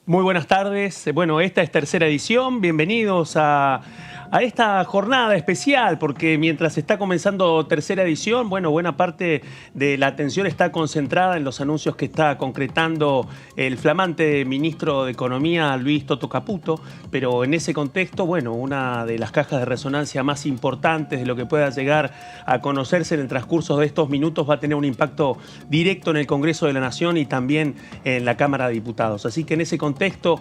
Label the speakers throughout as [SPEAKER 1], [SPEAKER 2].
[SPEAKER 1] Muy buenas tardes. Bueno, esta es tercera edición. Bienvenidos a esta jornada especial, porque mientras está comenzando tercera edición, bueno, buena parte de la atención está concentrada en los anuncios que está concretando el flamante ministro de Economía, Luis Toto Caputo, pero en ese contexto, bueno, una de las cajas de resonancia más importantes de lo que pueda llegar a conocerse en el transcurso de estos minutos va a tener un impacto directo en el Congreso de la Nación y también en la Cámara de Diputados. Así que en ese contexto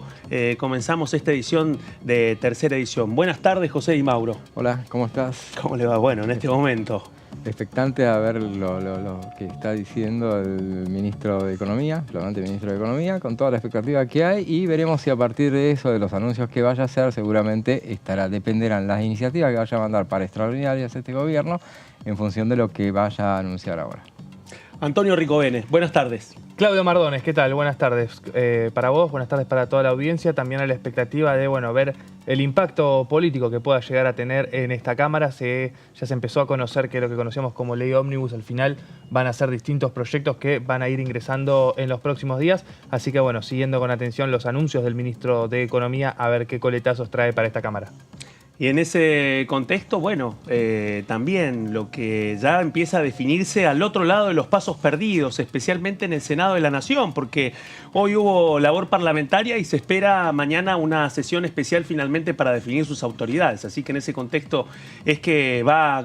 [SPEAKER 1] comenzamos esta edición de tercera edición. Buenas tardes, José Di Mauro.
[SPEAKER 2] Hola, ¿cómo estás?
[SPEAKER 1] ¿Cómo le va? Bueno, en este momento.
[SPEAKER 2] Expectante a ver lo que está diciendo el ministro de Economía, el flamante ministro de Economía, con toda la expectativa que hay, y veremos si a partir de eso, de los anuncios que vaya a hacer, seguramente dependerán las iniciativas que vaya a mandar para extraordinarias este gobierno en función de lo que vaya a anunciar ahora.
[SPEAKER 1] Antonio Ricovene, buenas tardes.
[SPEAKER 3] Claudio Mardones, ¿qué tal? Buenas tardes para vos, buenas tardes para toda la audiencia. También a la expectativa de ver el impacto político que pueda llegar a tener en esta Cámara. Ya se empezó a conocer que lo que conocemos como ley ómnibus al final van a ser distintos proyectos que van a ir ingresando en los próximos días. Así que bueno, siguiendo con atención los anuncios del ministro de Economía, a ver qué coletazos trae para esta Cámara.
[SPEAKER 1] Y en ese contexto, bueno, también lo que ya empieza a definirse al otro lado de los pasos perdidos, especialmente en el Senado de la Nación, porque hoy hubo labor parlamentaria y se espera mañana una sesión especial finalmente para definir sus autoridades. Así que en ese contexto es que va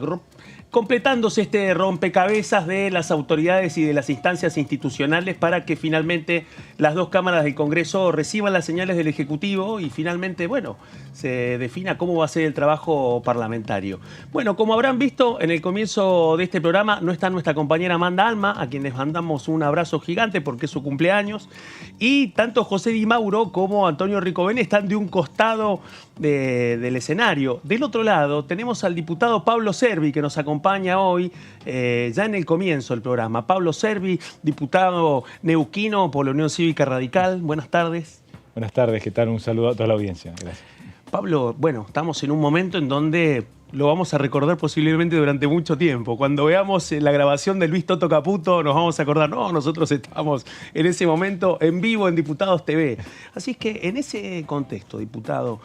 [SPEAKER 1] completándose este rompecabezas de las autoridades y de las instancias institucionales para que finalmente las dos cámaras del Congreso reciban las señales del Ejecutivo y finalmente, bueno, se defina cómo va a ser el trabajo parlamentario. Bueno, como habrán visto en el comienzo de este programa, no está nuestra compañera Amanda Alma, a quien les mandamos un abrazo gigante porque es su cumpleaños, y tanto José Di Mauro como Antonio Ricovene están de un costado del escenario. Del otro lado tenemos al diputado Pablo Servi, que nos acompaña hoy, ya en el comienzo del programa. Pablo Servi, diputado neuquino por la Unión Cívica Radical. Buenas tardes.
[SPEAKER 4] Buenas tardes, ¿qué tal? Un saludo a toda la audiencia. Gracias.
[SPEAKER 1] Pablo, bueno, estamos en un momento en donde lo vamos a recordar posiblemente durante mucho tiempo. Cuando veamos la grabación de Luis Toto Caputo, nos vamos a acordar, no, nosotros estábamos en ese momento en vivo en Diputados TV. Así es que en ese contexto, diputado,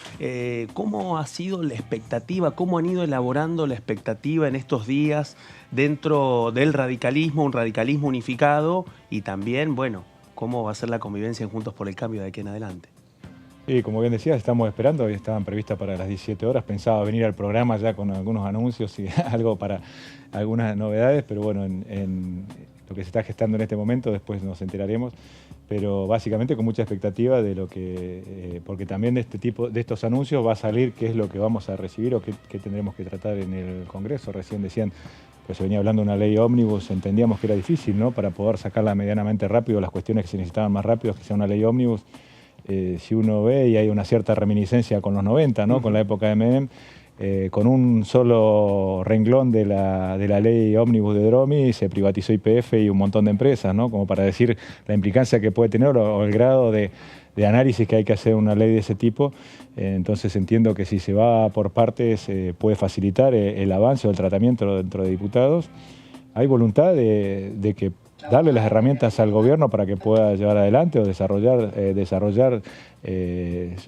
[SPEAKER 1] ¿cómo ha sido la expectativa? ¿Cómo han ido elaborando la expectativa en estos días dentro del radicalismo, un radicalismo unificado? Y también, bueno, ¿cómo va a ser la convivencia en Juntos por el Cambio de aquí en adelante?
[SPEAKER 4] Y como bien decías, estamos esperando, hoy estaban previstas para las 17 horas, pensaba venir al programa ya con algunos anuncios y algo para algunas novedades, pero bueno, en lo que se está gestando en este momento, después nos enteraremos, pero básicamente con mucha expectativa de lo que, porque también de estos anuncios va a salir qué es lo que vamos a recibir o qué tendremos que tratar en el Congreso. Recién decían, pues se venía hablando de una ley ómnibus, entendíamos que era difícil, ¿no? Para poder sacarla medianamente rápido, las cuestiones que se necesitaban más rápido, que sea una ley ómnibus. Si uno ve, y hay una cierta reminiscencia con los 90, ¿no? Con la época de Menem, con un solo renglón de la ley ómnibus de Dromi se privatizó YPF y un montón de empresas, ¿no? Como para decir la implicancia que puede tener o el grado de análisis que hay que hacer una ley de ese tipo. Entonces entiendo que si se va por partes puede facilitar el avance o el tratamiento dentro de diputados. Hay voluntad de que darle las herramientas al gobierno para que pueda llevar adelante o desarrollar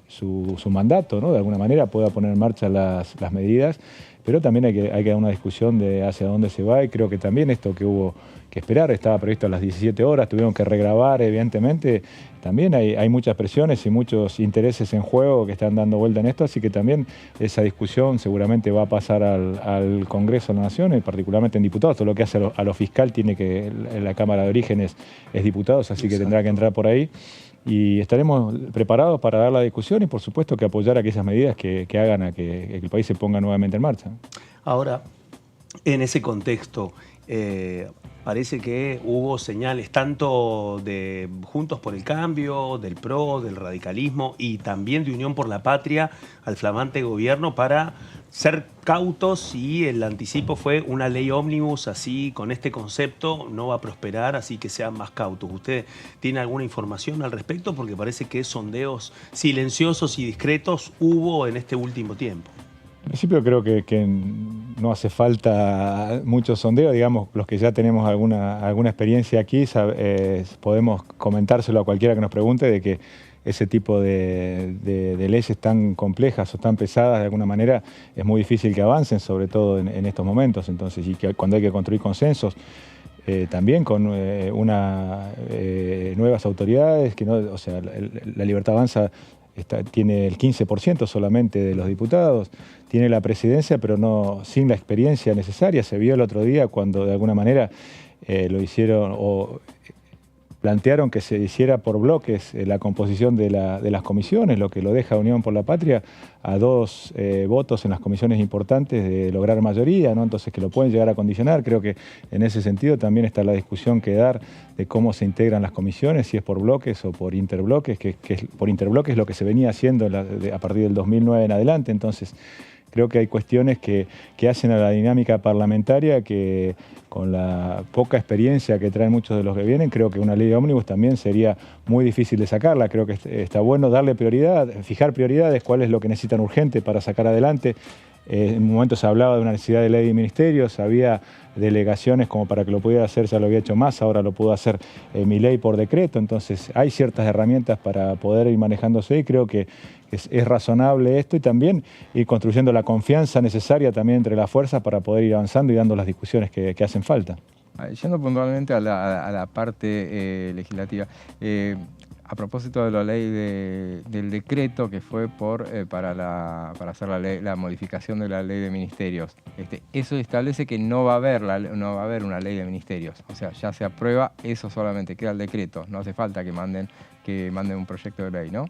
[SPEAKER 4] su mandato, ¿no? De alguna manera pueda poner en marcha las medidas, pero también hay que dar una discusión de hacia dónde se va, y creo que también esto que hubo que esperar, estaba previsto a las 17 horas, tuvieron que regrabar, evidentemente, también hay muchas presiones y muchos intereses en juego que están dando vuelta en esto, así que también esa discusión seguramente va a pasar al Congreso de la Nación, y particularmente en diputados. Todo lo que hace a lo fiscal tiene que, la Cámara de Orígenes es diputados, así que tendrá que entrar por ahí. Y estaremos preparados para dar la discusión y por supuesto que apoyar aquellas medidas que hagan a que el país se ponga nuevamente en marcha.
[SPEAKER 1] Ahora, en ese contexto, parece que hubo señales tanto de Juntos por el Cambio, del PRO, del radicalismo y también de Unión por la Patria al flamante gobierno para ser cautos, y el anticipo fue una ley ómnibus así, con este concepto, no va a prosperar, así que sean más cautos. ¿Usted tiene alguna información al respecto? Porque parece que sondeos silenciosos y discretos hubo en este último tiempo.
[SPEAKER 4] En principio creo que no hace falta mucho sondeo, digamos, los que ya tenemos alguna experiencia aquí, podemos comentárselo a cualquiera que nos pregunte de que ese tipo de leyes tan complejas o tan pesadas, de alguna manera, es muy difícil que avancen, sobre todo en estos momentos. Entonces, y que cuando hay que construir consensos, también con nuevas autoridades, que no, o sea, la Libertad Avanza tiene el 15% solamente de los diputados, tiene la presidencia, pero no sin la experiencia necesaria. Se vio el otro día cuando de alguna manera lo hicieron o plantearon que se hiciera por bloques la composición de las comisiones, lo que lo deja Unión por la Patria a 2 votos en las comisiones importantes de lograr mayoría, ¿no? Entonces que lo pueden llegar a condicionar. Creo que en ese sentido también está la discusión que dar de cómo se integran las comisiones, si es por bloques o por interbloques, que por interbloques es lo que se venía haciendo a partir del 2009 en adelante. Entonces creo que hay cuestiones que hacen a la dinámica parlamentaria que, con la poca experiencia que traen muchos de los que vienen, creo que una ley de ómnibus también sería muy difícil de sacarla. Creo que está bueno darle prioridad, fijar prioridades, cuál es lo que necesitan urgente para sacar adelante. En un momento se hablaba de una necesidad de ley de ministerios, había delegaciones como para que lo pudiera hacer, ya lo había hecho Massa, ahora lo pudo hacer Milei por decreto. Entonces hay ciertas herramientas para poder ir manejándose y creo que es razonable esto, y también ir construyendo la confianza necesaria también entre las fuerzas para poder ir avanzando y dando las discusiones que hacen falta.
[SPEAKER 2] Yendo puntualmente a la parte legislativa, a propósito de la ley del decreto que fue para hacer la modificación de la ley de ministerios, eso establece que no va a haber una ley de ministerios. O sea, ya se aprueba, eso solamente queda el decreto. No hace falta que manden un proyecto de ley, ¿no?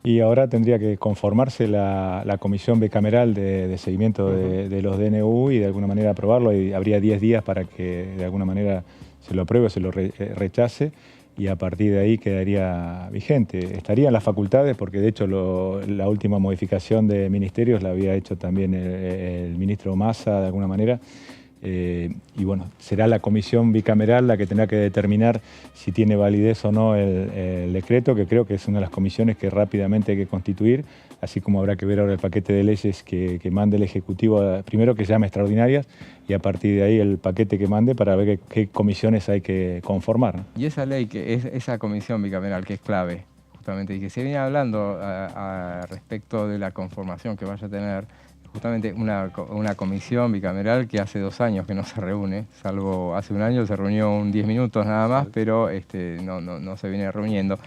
[SPEAKER 4] Y ahora tendría que conformarse la comisión bicameral de seguimiento de los DNU y de alguna manera aprobarlo, y habría 10 días para que de alguna manera se lo apruebe o se lo rechace, y a partir de ahí quedaría vigente. Estarían las facultades, porque de hecho la última modificación de ministerios la había hecho también el ministro Massa de alguna manera. Y bueno, será la comisión bicameral la que tendrá que determinar si tiene validez o no el decreto, que creo que es una de las comisiones que rápidamente hay que constituir, así como habrá que ver ahora el paquete de leyes que mande el Ejecutivo, primero que se llame extraordinarias, y a partir de ahí el paquete que mande para ver qué comisiones hay que conformar, ¿no?
[SPEAKER 2] Y esa ley, esa comisión bicameral que es clave, justamente, y que se viene hablando respecto de la conformación que vaya a tener, justamente una comisión bicameral que hace 2 años que no se reúne, salvo hace 1 año se reunió 10 minutos nada más, pero no se viene reuniendo.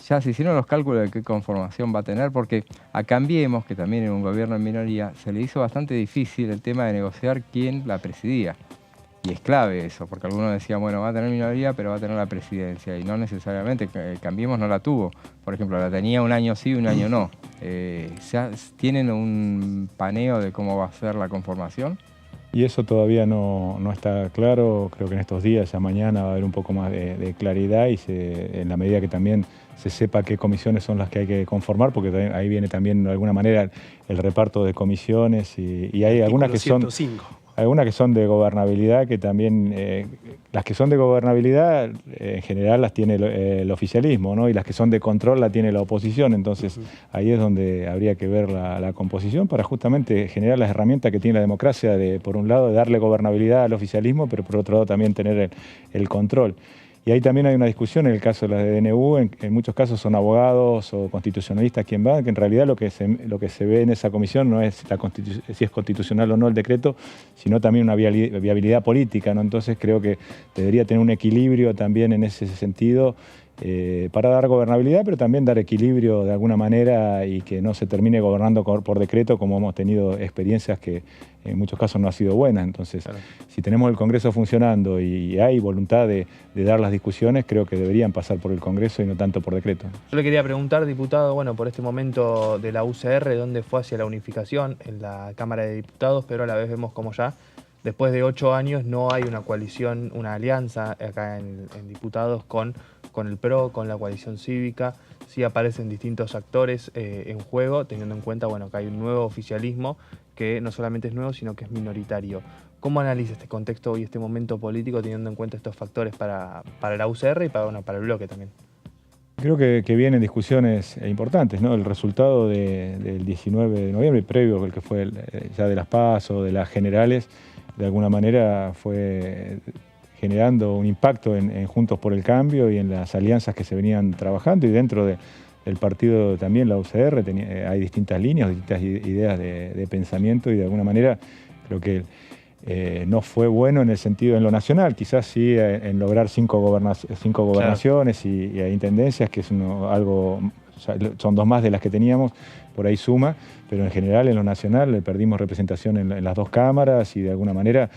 [SPEAKER 2] Ya se hicieron los cálculos de qué conformación va a tener, porque a Cambiemos, que también era un gobierno en minoría, se le hizo bastante difícil el tema de negociar quién la presidía. Y es clave eso, porque algunos decían, bueno, va a tener minoría, pero va a tener la presidencia. Y no necesariamente, Cambiemos no la tuvo. Por ejemplo, la tenía 1 año sí, 1 año no. ¿Tienen un paneo de cómo va a ser la conformación?
[SPEAKER 4] Y eso todavía no está claro. Creo que en estos días, ya mañana, va a haber un poco más de claridad, y en la medida que también se sepa qué comisiones son las que hay que conformar, porque ahí viene también de alguna manera el reparto de comisiones, y hay algunas que son...
[SPEAKER 1] 105.
[SPEAKER 4] Algunas que son de gobernabilidad, que también, las que son de gobernabilidad en general las tiene el oficialismo, ¿no? Y las que son de control la tiene la oposición. Entonces ahí es donde habría que ver la composición para justamente generar las herramientas que tiene la democracia de, por un lado, de darle gobernabilidad al oficialismo, pero por otro lado también tener el control. Y ahí también hay una discusión en el caso de las de DNU, en muchos casos son abogados o constitucionalistas quien van, que en realidad lo que se ve en esa comisión no es si es constitucional o no el decreto, sino también una viabilidad política, ¿no? Entonces creo que debería tener un equilibrio también en ese sentido, para dar gobernabilidad, pero también dar equilibrio de alguna manera, y que no se termine gobernando por decreto, como hemos tenido experiencias que en muchos casos no ha sido buena. Entonces, claro, si tenemos el Congreso funcionando y hay voluntad de dar las discusiones, creo que deberían pasar por el Congreso y no tanto por decreto.
[SPEAKER 3] Yo le quería preguntar, diputado, bueno, por este momento de la UCR, ¿dónde fue hacia la unificación en la Cámara de Diputados? Pero a la vez vemos como ya, después de 8 años, no hay una coalición, una alianza acá en diputados con el PRO, con la coalición cívica. Sí aparecen distintos actores en juego, teniendo en cuenta, bueno, que hay un nuevo oficialismo que no solamente es nuevo, sino que es minoritario. ¿Cómo analiza este contexto y este momento político, teniendo en cuenta estos factores para la UCR y para el bloque también?
[SPEAKER 4] Creo que vienen discusiones importantes, ¿no? El resultado del 19 de noviembre, previo al que fue ya de las PASO, de las generales, de alguna manera generando un impacto en Juntos por el Cambio y en las alianzas que se venían trabajando, y dentro del partido también, la UCR, hay distintas líneas, distintas ideas de pensamiento, y de alguna manera creo que no fue bueno en el sentido en lo nacional, quizás sí en lograr 5 gobernaciones y intendencias, que es algo, son 2 más de las que teníamos, por ahí suma, pero en general en lo nacional perdimos representación en las 2 cámaras, y de alguna manera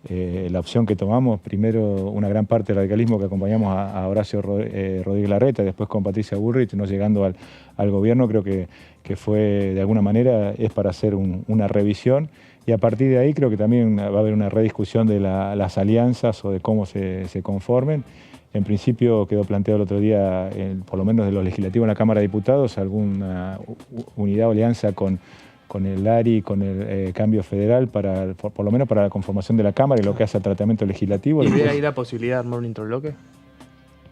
[SPEAKER 4] la opción que tomamos, primero una gran parte del radicalismo que acompañamos a Horacio Rodríguez Larreta, después con Patricia Bullrich, no llegando al gobierno, creo que fue de alguna manera, es para hacer una revisión, y a partir de ahí creo que también va a haber una rediscusión de las alianzas o de cómo se conformen. En principio quedó planteado el otro día, por lo menos de los legislativos en la Cámara de Diputados, alguna unidad o alianza con el ARI, con el Cambio Federal, por lo menos para la conformación de la Cámara y lo que hace al tratamiento legislativo.
[SPEAKER 3] ¿Y ve ahí la posibilidad de armar un introbloque?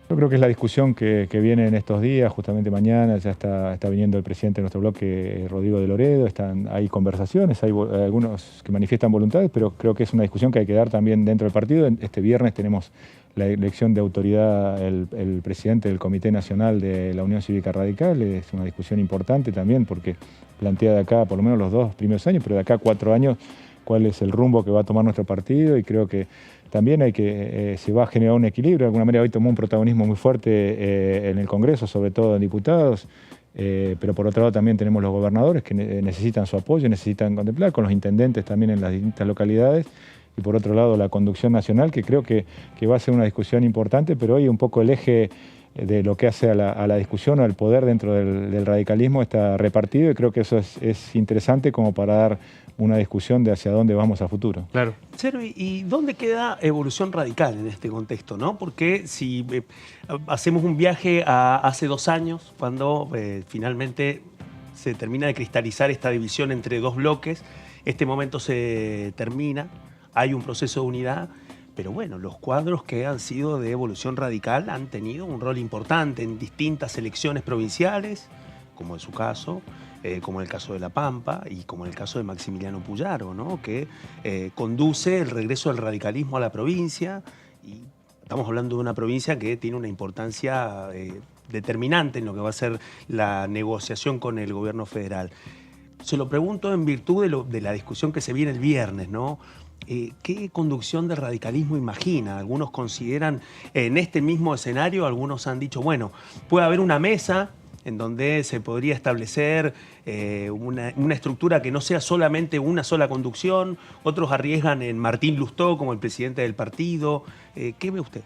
[SPEAKER 4] Yo creo que es la discusión que viene en estos días, justamente mañana ya está viniendo el presidente de nuestro bloque, Rodrigo de Loredo, hay conversaciones, hay algunos que manifiestan voluntades, pero creo que es una discusión que hay que dar también dentro del partido. Este viernes tenemos la elección de autoridad, el presidente del Comité Nacional de la Unión Cívica Radical, es una discusión importante también porque plantea de acá, por lo menos los 2 primeros años, pero de acá a 4 años, cuál es el rumbo que va a tomar nuestro partido, y creo que también se va a generar un equilibrio. De alguna manera hoy tomó un protagonismo muy fuerte en el Congreso, sobre todo en diputados, pero por otro lado también tenemos los gobernadores que necesitan su apoyo, necesitan contemplar, con los intendentes también en las distintas localidades, y por otro lado la conducción nacional, que creo que va a ser una discusión importante, pero hoy un poco el eje de lo que hace a la discusión o al poder dentro del radicalismo está repartido, y creo que eso es interesante como para dar una discusión de hacia dónde vamos a futuro.
[SPEAKER 3] Claro.
[SPEAKER 1] Servi, ¿y dónde queda Evolución Radical en este contexto, ¿no? Porque si hacemos un viaje a hace 2 años, cuando finalmente se termina de cristalizar esta división entre 2 bloques, este momento se termina, hay un proceso de unidad, pero bueno, los cuadros que han sido de Evolución Radical han tenido un rol importante en distintas elecciones provinciales, como en su caso, como en el caso de La Pampa y como en el caso de Maximiliano Puyaro, ¿no? Que conduce el regreso del radicalismo a la provincia, y estamos hablando de una provincia que tiene una importancia determinante en lo que va a ser la negociación con el gobierno federal. Se lo pregunto en virtud de la discusión que se viene el viernes, ¿no? ¿Qué conducción del radicalismo imagina? Algunos consideran en este mismo escenario, algunos han dicho, bueno, puede haber una mesa en donde se podría establecer una estructura que no sea solamente una sola conducción. Otros arriesgan en Martín Lustó como el presidente del partido. ¿Qué ve usted?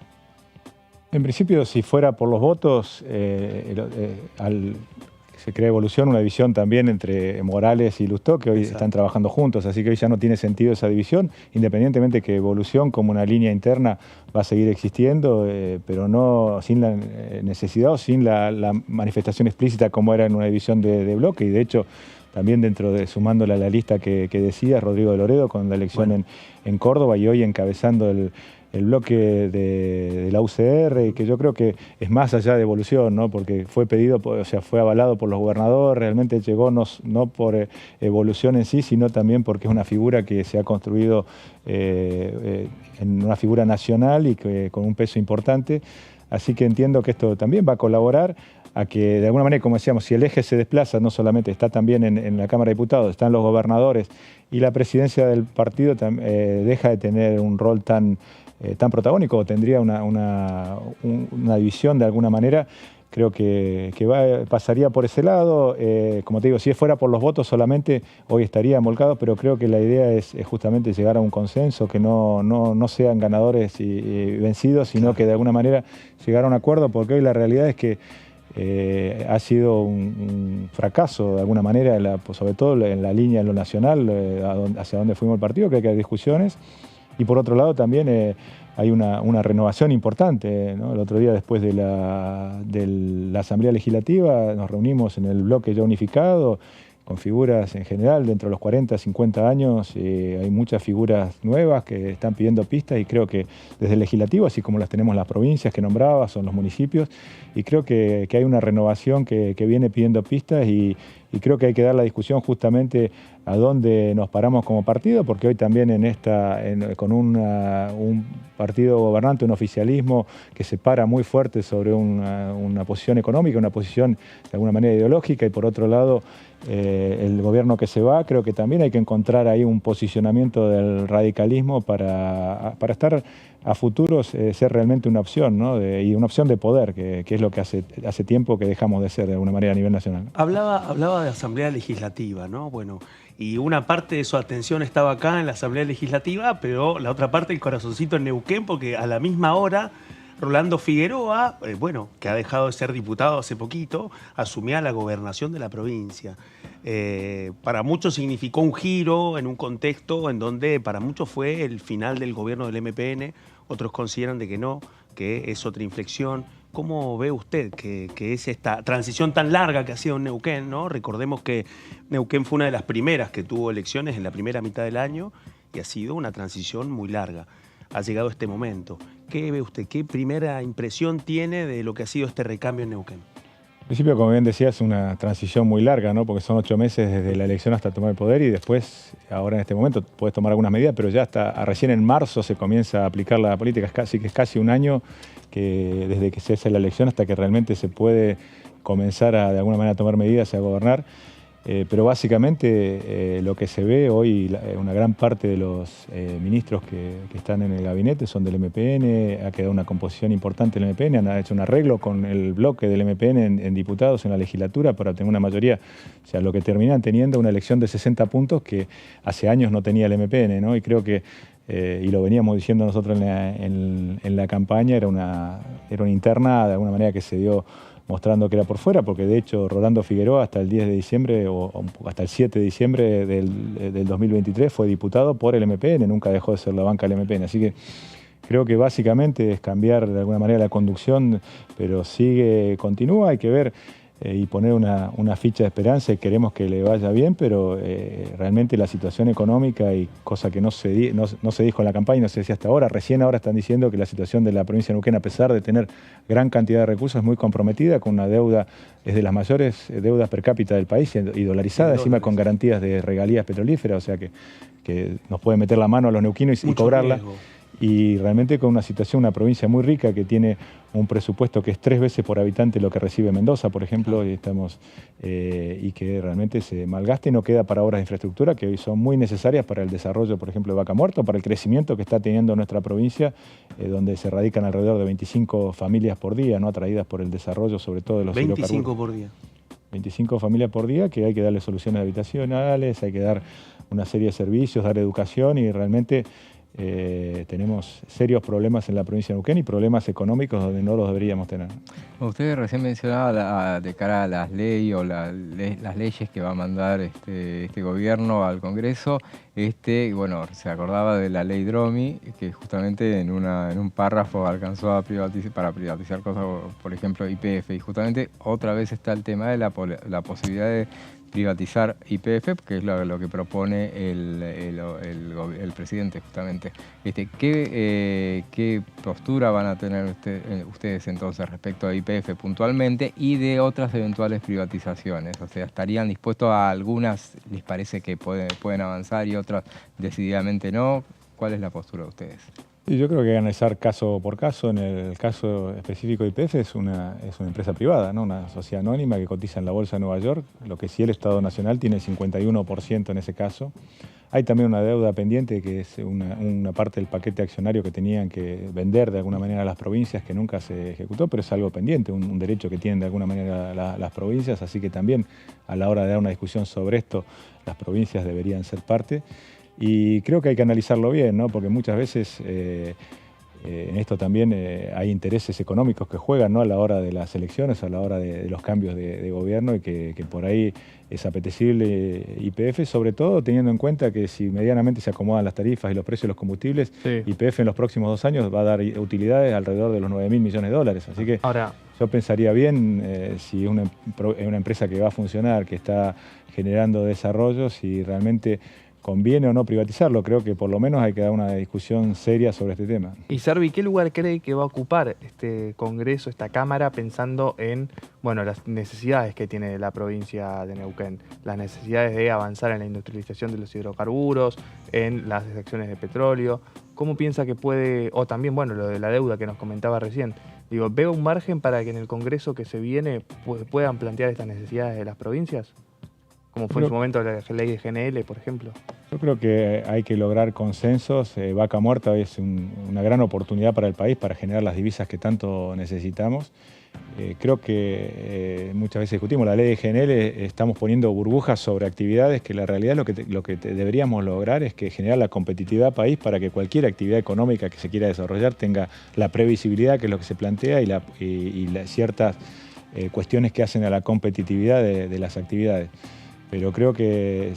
[SPEAKER 4] En principio, si fuera por los votos, se crea Evolución, una división también entre Morales y Lustó, que hoy están trabajando juntos, así que hoy ya no tiene sentido esa división, independientemente que Evolución como una línea interna va a seguir existiendo, pero no sin la necesidad o sin la manifestación explícita como era en una división de bloque, y de hecho también sumándole a la lista que decía Rodrigo de Loredo con la elección en Córdoba, y hoy encabezando el bloque de la UCR, que yo creo que es más allá de Evolución, ¿no? Porque fue pedido, o sea, fue avalado por los gobernadores, realmente llegó no por Evolución en sí, sino también porque es una figura que se ha construido en una figura nacional y con un peso importante. Así que entiendo que esto también va a colaborar a que, de alguna manera, como decíamos, si el eje se desplaza, no solamente está también en la Cámara de Diputados, están los gobernadores, y la presidencia del partido deja de tener un rol tan protagónico, tendría una división de alguna manera. Creo que pasaría por ese lado. Como te digo, si fuera por los votos solamente, hoy estaría volcado, pero creo que la idea es justamente llegar a un consenso, que no sean ganadores y vencidos, sino que de alguna manera llegar a un acuerdo, porque hoy la realidad es que ha sido un fracaso de alguna manera, sobre todo en la línea, en lo nacional, hacia donde fuimos el partido. Creo que hay discusiones. Y por otro lado también hay una renovación importante, ¿no? El otro día, después de la Asamblea Legislativa, nos reunimos en el bloque ya unificado, con figuras en general, dentro de los 40, 50 años, hay muchas figuras nuevas que están pidiendo pistas, y creo que desde el legislativo, así como las tenemos las provincias que nombraba, son los municipios, y creo que hay una renovación que viene pidiendo pistas, y y creo que hay que dar la discusión justamente a dónde nos paramos como partido, porque hoy también con un partido gobernante, un oficialismo que se para muy fuerte sobre una posición económica, una posición de alguna manera ideológica, y por otro lado el gobierno que se va, creo que también hay que encontrar ahí un posicionamiento del radicalismo para estar a futuros, ser realmente una opción, ¿no? Y una opción de poder, que es lo que hace tiempo que dejamos de ser de alguna manera a nivel nacional.
[SPEAKER 1] Hablaba de Asamblea Legislativa, ¿no? Bueno, y una parte de su atención estaba acá en la Asamblea Legislativa, pero la otra parte, el corazoncito en Neuquén, porque a la misma hora Rolando Figueroa, que ha dejado de ser diputado hace poquito, asumía la gobernación de la provincia. Para muchos significó un giro en un contexto en donde para muchos fue el final del gobierno del MPN, otros consideran de que no, que es otra inflexión. ¿Cómo ve usted que es esta transición tan larga que ha sido en Neuquén, ¿no? Recordemos que Neuquén fue una de las primeras que tuvo elecciones en la primera mitad del año y ha sido una transición muy larga. Ha llegado este momento. ¿Qué ve usted? ¿Qué primera impresión tiene de lo que ha sido este recambio en Neuquén?
[SPEAKER 4] En principio, como bien decía, es una transición muy larga, ¿no? Porque son 8 meses desde la elección hasta tomar el poder, y después, ahora en este momento, puedes tomar algunas medidas, pero ya recién en marzo se comienza a aplicar la política. Es casi un año desde que se hace la elección hasta que realmente se puede comenzar de alguna manera a tomar medidas y a gobernar. Pero básicamente lo que se ve hoy, una gran parte de los ministros que están en el gabinete son del MPN, ha quedado una composición importante del MPN, han hecho un arreglo con el bloque del MPN en diputados en la legislatura para tener una mayoría, o sea, lo que terminan teniendo una elección de 60 puntos que hace años no tenía el MPN, ¿no? Y creo que, y lo veníamos diciendo nosotros en la campaña, era una interna de alguna manera que se dio mostrando que era por fuera, porque de hecho Rolando Figueroa hasta el 10 de diciembre o hasta el 7 de diciembre del 2023 fue diputado por el MPN, nunca dejó de ser la banca del MPN. Así que creo que básicamente es cambiar de alguna manera la conducción, pero continúa, hay que ver y poner una ficha de esperanza, y queremos que le vaya bien, pero realmente la situación económica, y cosa que no se dijo en la campaña, no se decía hasta ahora, recién ahora están diciendo que la situación de la provincia de Neuquén, a pesar de tener gran cantidad de recursos, es muy comprometida, con una deuda, es de las mayores deudas per cápita del país y dolarizada, encima con garantías de regalías petrolíferas, o sea que nos puede meter la mano a los neuquinos y cobrarla. Riesgo. Y realmente con una situación, una provincia muy rica que tiene un presupuesto que es 3 veces por habitante lo que recibe Mendoza, por ejemplo, y que realmente se malgasta y no queda para obras de infraestructura que hoy son muy necesarias para el desarrollo, por ejemplo, de Vaca Muerta, para el crecimiento que está teniendo nuestra provincia, donde se radican alrededor de 25 familias por día, ¿no? Atraídas por el desarrollo, sobre todo de los hidrocarburos.
[SPEAKER 1] 25 por día.
[SPEAKER 4] 25 familias por día, que hay que darle soluciones habitacionales, hay que dar una serie de servicios, dar educación, y realmente tenemos serios problemas en la provincia de Neuquén y problemas económicos donde no los deberíamos tener.
[SPEAKER 2] Usted recién mencionaba de cara a las leyes o las leyes que va a mandar este gobierno al Congreso, bueno, se acordaba de la ley Dromi, que justamente en un párrafo alcanzó a para privatizar cosas, por ejemplo, YPF, y justamente otra vez está el tema de la posibilidad de privatizar YPF, que es lo que propone el presidente justamente. ¿Qué postura van a tener ustedes entonces respecto a YPF puntualmente y de otras eventuales privatizaciones? O sea, ¿estarían dispuestos a algunas, les parece que pueden avanzar y otras decididamente no? ¿Cuál es la postura de ustedes?
[SPEAKER 4] Y yo creo que hay que analizar caso por caso. En el caso específico de YPF es una empresa privada, ¿no? Una sociedad anónima que cotiza en la Bolsa de Nueva York, lo que sí el Estado Nacional tiene el 51% en ese caso. Hay también una deuda pendiente, que es una parte del paquete accionario que tenían que vender de alguna manera a las provincias, que nunca se ejecutó, pero es algo pendiente, un derecho que tienen de alguna manera las provincias, así que también a la hora de dar una discusión sobre esto, las provincias deberían ser parte. Y creo que hay que analizarlo bien, ¿no? Porque muchas veces en esto también hay intereses económicos que juegan, ¿no? A la hora de las elecciones, a la hora de los cambios de gobierno, y que por ahí es apetecible YPF, sobre todo teniendo en cuenta que si medianamente se acomodan las tarifas y los precios de los combustibles, sí, YPF en los próximos 2 años va a dar utilidades alrededor de los 9.000 millones de dólares. Así que ahora, yo pensaría bien si es una empresa que va a funcionar, que está generando desarrollo, si realmente conviene o no privatizarlo. Creo que por lo menos hay que dar una discusión seria sobre este tema.
[SPEAKER 3] Y Servi, ¿qué lugar cree que va a ocupar este Congreso, esta Cámara, pensando en las necesidades que tiene la provincia de Neuquén? Las necesidades de avanzar en la industrialización de los hidrocarburos, en las extracciones de petróleo. ¿Cómo piensa que puede, o también, lo de la deuda que nos comentaba recién? Digo, ¿veo un margen para que en el Congreso que se viene puedan plantear estas necesidades de las provincias? Como fue en su momento la ley de GNL, por ejemplo.
[SPEAKER 4] Yo creo que hay que lograr consensos. Vaca Muerta es una gran oportunidad para el país para generar las divisas que tanto necesitamos. Creo que muchas veces discutimos la ley de GNL, estamos poniendo burbujas sobre actividades que la realidad lo que deberíamos lograr es que generar la competitividad país para que cualquier actividad económica que se quiera desarrollar tenga la previsibilidad, que es lo que se plantea, y ciertas cuestiones que hacen a la competitividad de las actividades. Pero creo que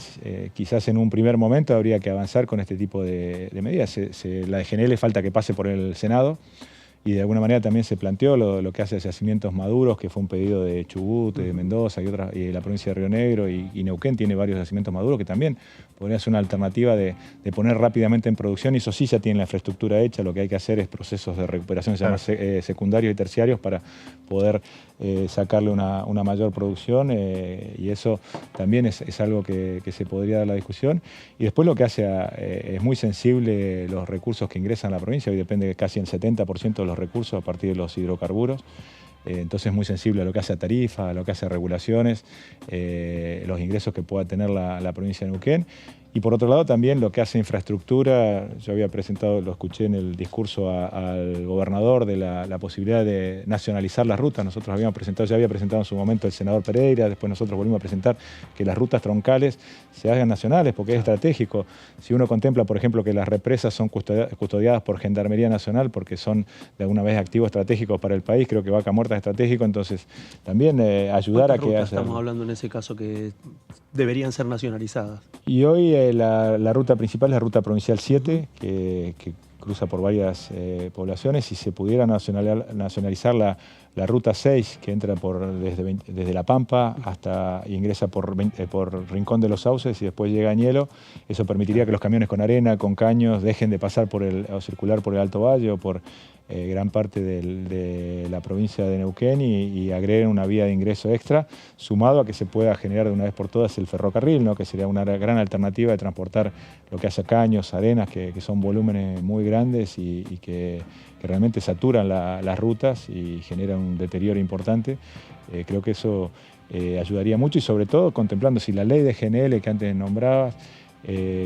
[SPEAKER 4] quizás en un primer momento habría que avanzar con este tipo de medidas. La de GNL falta que pase por el Senado y de alguna manera también se planteó lo que hace a yacimientos maduros, que fue un pedido de Chubut, de Mendoza y la provincia de Río Negro, y Neuquén tiene varios yacimientos maduros que también podría ser una alternativa de poner rápidamente en producción, y eso sí ya tiene la infraestructura hecha. Lo que hay que hacer es procesos de recuperación secundarios y terciarios para poder sacarle una mayor producción, y eso también es algo que se podría dar la discusión. Y después lo que hace es muy sensible los recursos que ingresan a la provincia. Hoy depende casi el 70% de los recursos a partir de los hidrocarburos. Entonces es muy sensible a lo que hace a tarifa, a lo que hace a regulaciones, los ingresos que pueda tener la provincia de Neuquén. Y por otro lado también lo que hace infraestructura. Yo había presentado, lo escuché en el discurso al gobernador, de la posibilidad de nacionalizar las rutas. Nosotros ya había presentado en su momento el senador Pereira, después nosotros volvimos a presentar que las rutas troncales se hagan nacionales, porque es estratégico. Si uno contempla, por ejemplo, que las represas son custodiadas por Gendarmería Nacional, porque son de alguna vez activos estratégicos para el país, creo que Vaca Muerta es estratégico, entonces también ayudar a que haya...
[SPEAKER 1] Estamos hablando en ese caso que deberían ser nacionalizadas.
[SPEAKER 4] Y hoy la ruta principal es la ruta provincial 7, que cruza por varias poblaciones. Si se pudiera nacionalizar la ruta 6, que entra desde La Pampa y ingresa por Rincón de los Sauces y después llega a Añelo, eso permitiría que los camiones con arena, con caños, dejen de pasar o circular por el Alto Valle o por gran parte de la provincia de Neuquén, y agreguen una vía de ingreso extra, sumado a que se pueda generar de una vez por todas el ferrocarril, ¿no? Que sería una gran alternativa de transportar lo que hace caños, arenas, que son volúmenes muy grandes y que realmente saturan las rutas y generan un deterioro importante. Creo que eso ayudaría mucho, y sobre todo contemplando si la ley de GNL que antes nombrabas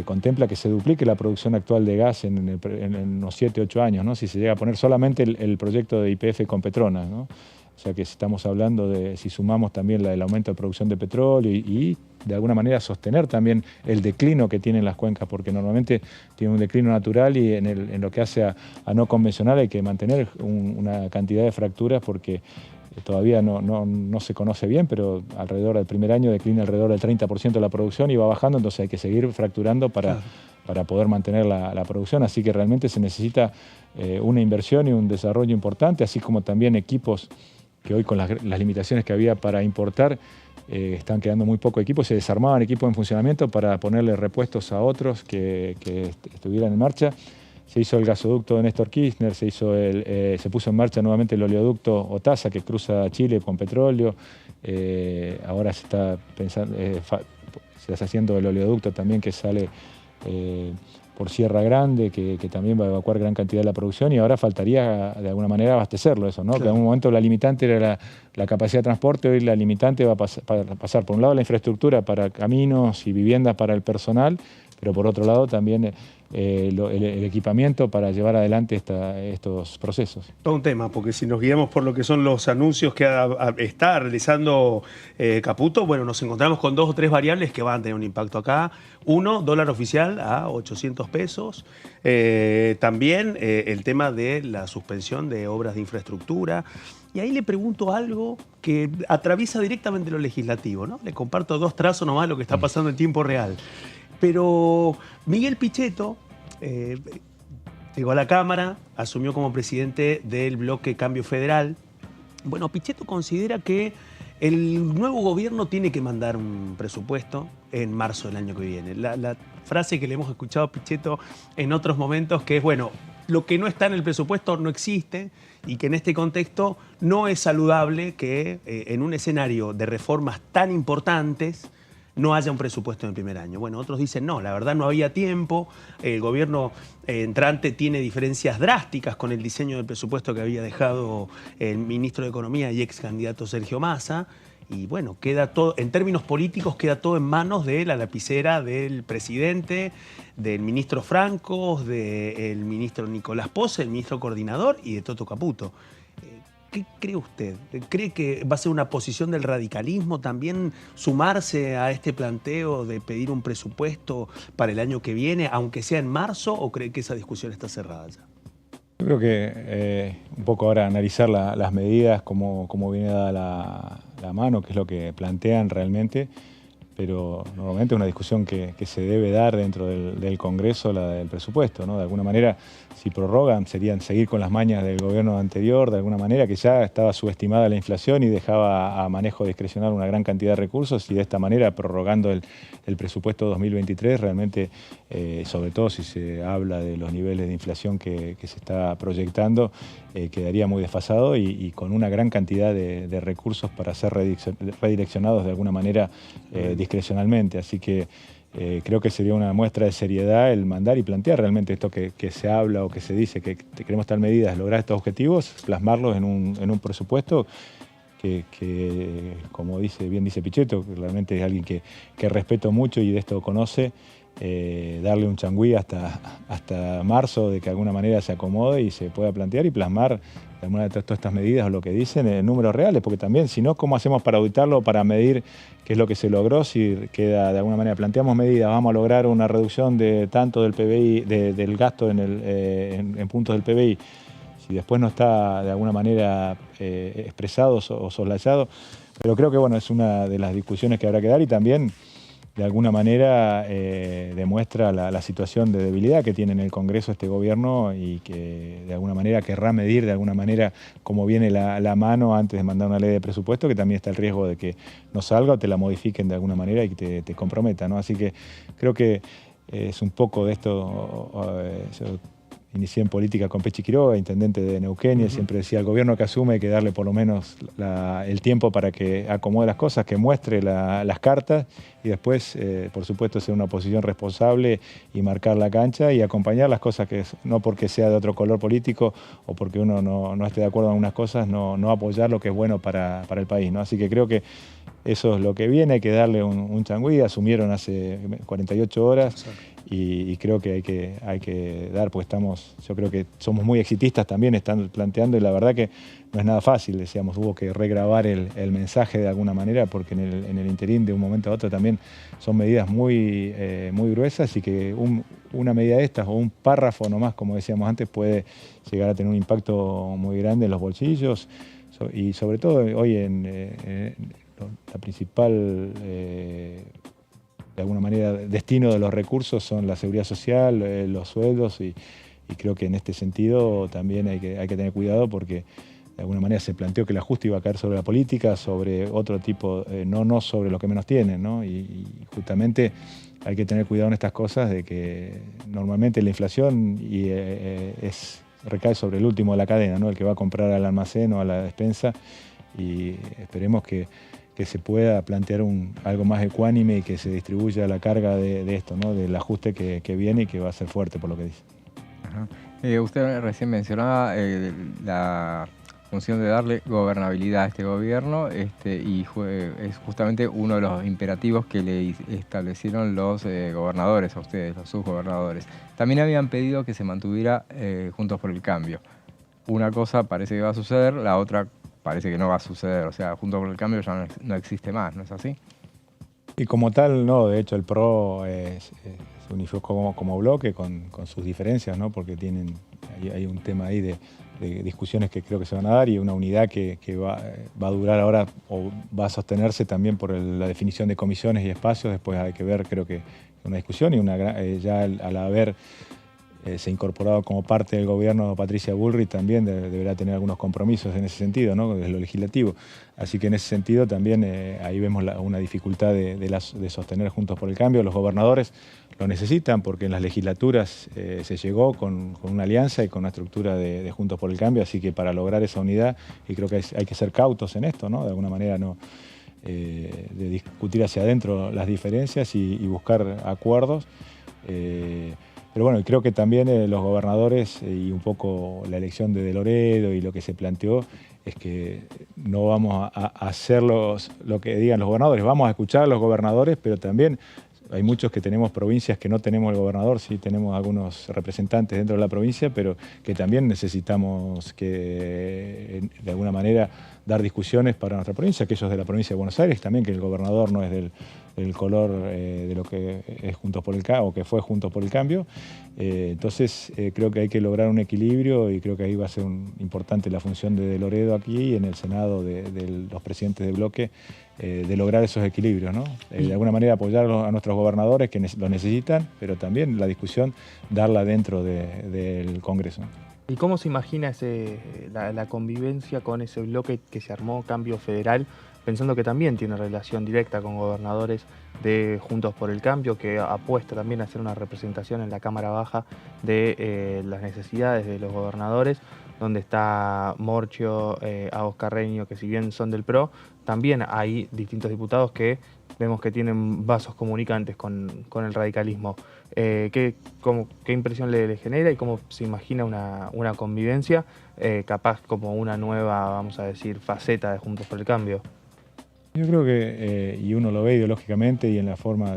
[SPEAKER 4] contempla que se duplique la producción actual de gas en unos 7, 8 años, ¿no? Si se llega a poner solamente el proyecto de YPF con Petronas, ¿no? O sea que estamos hablando de, si sumamos también el aumento de producción de petróleo y de alguna manera sostener también el declino que tienen las cuencas, porque normalmente tiene un declino natural, y en lo que hace a no convencional hay que mantener una cantidad de fracturas, porque todavía no se conoce bien, pero alrededor del primer año declina alrededor del 30% de la producción y va bajando, entonces hay que seguir fracturando para poder mantener la producción. Así que realmente se necesita una inversión y un desarrollo importante, así como también equipos que hoy, con las limitaciones que había para importar, están quedando muy pocos equipos. Se desarmaban equipos en funcionamiento para ponerle repuestos a otros que estuvieran en marcha. Se hizo el gasoducto de Néstor Kirchner, se puso en marcha nuevamente el oleoducto Otasa, que cruza Chile con petróleo. Ahora se está haciendo el oleoducto también que sale por Sierra Grande, que también va a evacuar gran cantidad de la producción, y ahora faltaría de alguna manera abastecerlo eso, ¿no? Claro. Que en un momento la limitante era la capacidad de transporte, hoy la limitante va a pasar por un lado la infraestructura para caminos y viviendas para el personal, pero por otro lado también el equipamiento para llevar adelante estos procesos.
[SPEAKER 1] Todo un tema, porque si nos guiamos por lo que son los anuncios que está realizando Caputo, bueno, nos encontramos con 2 o 3 variables que van a tener un impacto acá. Uno, dólar oficial a 800 pesos. También el tema de la suspensión de obras de infraestructura. Y ahí le pregunto algo que atraviesa directamente lo legislativo, ¿no? Le comparto 2 trazos nomás de lo que está pasando en tiempo real. Pero Miguel Pichetto llegó a la Cámara, asumió como presidente del bloque Cambio Federal. Bueno, Pichetto considera que El nuevo gobierno tiene que mandar un presupuesto en marzo del año que viene. La frase que le hemos escuchado a Pichetto en otros momentos, que es, bueno, lo que no está en el presupuesto no existe, y que en este contexto no es saludable que en un escenario de reformas tan importantes no haya un presupuesto en el primer año. Bueno, otros dicen no, la verdad no había tiempo, el gobierno entrante tiene diferencias drásticas con el diseño del presupuesto que había dejado el ministro de Economía y ex candidato Sergio Massa, y bueno, queda todo, en términos políticos, queda todo en manos de la lapicera del presidente, del ministro Franco, del ministro Nicolás Posse, el ministro coordinador y de Toto Caputo. ¿Qué cree usted? ¿Cree que va a ser una posición del radicalismo también sumarse a este planteo de pedir un presupuesto para el año que viene, aunque sea en marzo, o cree que esa discusión está cerrada ya?
[SPEAKER 4] Yo creo que un poco ahora analizar las medidas, cómo viene dada la mano, qué es lo que plantean realmente, pero normalmente es una discusión que se debe dar dentro del Congreso, la del presupuesto, ¿no? De alguna manera, si prorrogan, serían seguir con las mañas del gobierno anterior, de alguna manera, que ya estaba subestimada la inflación y dejaba a manejo discrecional una gran cantidad de recursos, y de esta manera, prorrogando el presupuesto 2023, realmente, sobre todo si se habla de los niveles de inflación que se está proyectando, quedaría muy desfasado y con una gran cantidad de recursos para ser redireccionados de alguna manera discrecionalmente. Así que creo que sería una muestra de seriedad el mandar y plantear realmente esto que se habla o que se dice, que queremos tal medidas, lograr estos objetivos, plasmarlos en un presupuesto que, como bien dice Pichetto, que realmente es alguien que respeto mucho y de esto conoce, darle un changüí hasta marzo, de que de alguna manera se acomode y se pueda plantear y plasmar de alguna manera todas estas medidas o lo que dicen en números reales, porque también, si no, ¿cómo hacemos para auditarlo, para medir qué es lo que se logró? Si queda de alguna manera, planteamos medidas, vamos a lograr una reducción de tanto del PBI, del gasto en puntos del PBI, si después no está de alguna manera expresado o soslayado. Pero creo que bueno, es una de las discusiones que habrá que dar, y también de alguna manera demuestra la situación de debilidad que tiene en el Congreso este gobierno, y que de alguna manera querrá medir de alguna manera cómo viene la mano antes de mandar una ley de presupuesto, que también está el riesgo de que no salga o te la modifiquen de alguna manera y que te comprometa, ¿no? Así que creo que es un poco de esto. Inicié en política con Pechi Quiroga, intendente de Neuquén, y siempre decía, al gobierno que asume hay que darle por lo menos el tiempo para que acomode las cosas, que muestre las cartas, y después, por supuesto, ser una oposición responsable y marcar la cancha y acompañar las cosas, que no porque sea de otro color político o porque uno no esté de acuerdo en algunas cosas, no apoyar lo que es bueno para el país, ¿no? Así que creo que eso es lo que viene, hay que darle un changüí, asumieron hace 48 horas. Y creo que hay que dar, pues yo creo que somos muy exitistas también, están planteando, y la verdad que no es nada fácil, decíamos, hubo que regrabar el mensaje de alguna manera, porque en el interín de un momento a otro también son medidas muy gruesas, y que una medida de estas o un párrafo nomás, como decíamos antes, puede llegar a tener un impacto muy grande en los bolsillos, y sobre todo hoy la principal de alguna manera destino de los recursos son la seguridad social, los sueldos, y creo que en este sentido también hay que tener cuidado, porque de alguna manera se planteó que el ajuste iba a caer sobre la política, sobre otro tipo, no sobre los que menos tienen, ¿no? Y justamente hay que tener cuidado en estas cosas, de que normalmente la inflación recae sobre el último de la cadena, ¿no? El que va a comprar al almacén o a la despensa, y esperemos que se pueda plantear algo más ecuánime y que se distribuya la carga de esto, ¿no? Del ajuste que viene y que va a ser fuerte, por lo que dice.
[SPEAKER 2] Ajá. Usted recién mencionaba la función de darle gobernabilidad a este gobierno, y es justamente uno de los imperativos que le establecieron los gobernadores a ustedes, los subgobernadores. También habían pedido que se mantuviera Juntos por el Cambio. Una cosa parece que va a suceder, la otra parece que no va a suceder. O sea, Juntos por el Cambio ya no existe más, ¿no es así?
[SPEAKER 4] Y como tal, no. De hecho, el PRO se unificó como bloque con sus diferencias, ¿no? Porque hay un tema ahí de discusiones que creo que se van a dar, y una unidad que va a durar ahora, o va a sostenerse también por la definición de comisiones y espacios. Después hay que ver, creo que una discusión, y ya al haber se ha incorporado como parte del gobierno Patricia Bullrich, también deberá tener algunos compromisos en ese sentido, ¿no? Desde lo legislativo. Así que en ese sentido también ahí vemos una dificultad de sostener Juntos por el Cambio. Los gobernadores lo necesitan porque en las legislaturas se llegó con una alianza y con una estructura de Juntos por el Cambio, así que para lograr esa unidad, y creo que hay que ser cautos en esto, ¿no? De alguna manera no de discutir hacia adentro las diferencias y buscar acuerdos. Pero bueno, creo que también los gobernadores y un poco la elección de Loredo y lo que se planteó es que no vamos a hacer lo que digan los gobernadores, vamos a escuchar a los gobernadores, pero también hay muchos que tenemos provincias que no tenemos el gobernador, sí tenemos algunos representantes dentro de la provincia, pero que también necesitamos que de alguna manera dar discusiones para nuestra provincia, aquellos de la provincia de Buenos Aires también, que el gobernador no es del color de lo que es Juntos por el Cambio, o que fue Juntos por el Cambio. Entonces creo que hay que lograr un equilibrio y creo que ahí va a ser importante la función de Loredo aquí y en el Senado de los presidentes de bloque, de lograr esos equilibrios, ¿no? De alguna manera apoyar a nuestros gobernadores que lo necesitan, pero también la discusión darla dentro del Congreso.
[SPEAKER 3] ¿Y cómo se imagina la convivencia con ese bloque que se armó, Cambio Federal, pensando que también tiene relación directa con gobernadores de Juntos por el Cambio, que apuesta también a hacer una representación en la Cámara Baja de las necesidades de los gobernadores, donde está Morchio, Agos Carreño, que si bien son del PRO, también hay distintos diputados que vemos que tienen vasos comunicantes con el radicalismo. ¿Qué impresión le genera y cómo se imagina una convivencia, capaz como una nueva, vamos a decir, faceta de Juntos por el Cambio?
[SPEAKER 4] Yo creo que, y uno lo ve ideológicamente y en la forma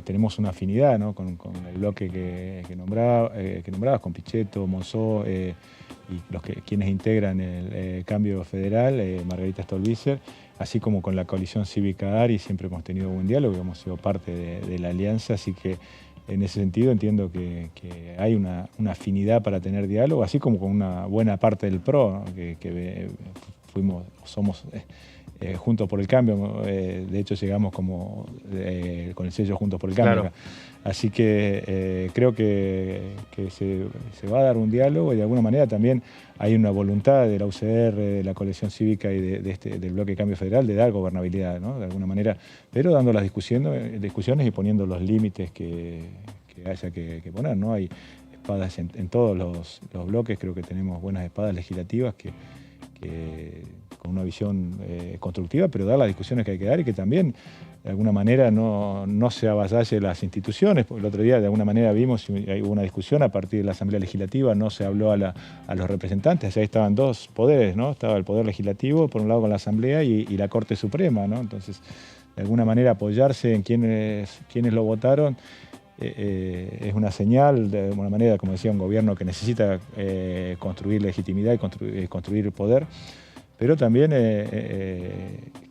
[SPEAKER 4] tenemos una afinidad, ¿no? con el bloque que nombrabas, con Pichetto, Monzó y quienes integran el Cambio Federal, Margarita Stolbizer, así como con la coalición cívica ARI, siempre hemos tenido buen diálogo y hemos sido parte de la alianza, así que en ese sentido entiendo que hay una afinidad para tener diálogo, así como con una buena parte del PRO, ¿no? que somos Juntos por el Cambio, de hecho llegamos con el sello Juntos por el Cambio.
[SPEAKER 3] Claro.
[SPEAKER 4] Así que creo que se va a dar un diálogo y de alguna manera también hay una voluntad de la UCR, de la coalición cívica y del bloque Cambio Federal de dar gobernabilidad, ¿no? De alguna manera, pero dando las discusiones y poniendo los límites que haya que poner, ¿no? Hay espadas en todos los bloques, creo que tenemos buenas espadas legislativas que con una visión constructiva, pero dar las discusiones que hay que dar y que también de alguna manera no se avasalle las instituciones. El otro día de alguna manera vimos, hubo una discusión a partir de la Asamblea Legislativa, no se habló a los representantes, ahí estaban dos poderes, ¿no? Estaba el Poder Legislativo, por un lado con la Asamblea y la Corte Suprema, ¿no? Entonces, de alguna manera apoyarse en quienes lo votaron es una señal, de alguna manera, como decía, un gobierno que necesita construir legitimidad y construir poder, pero también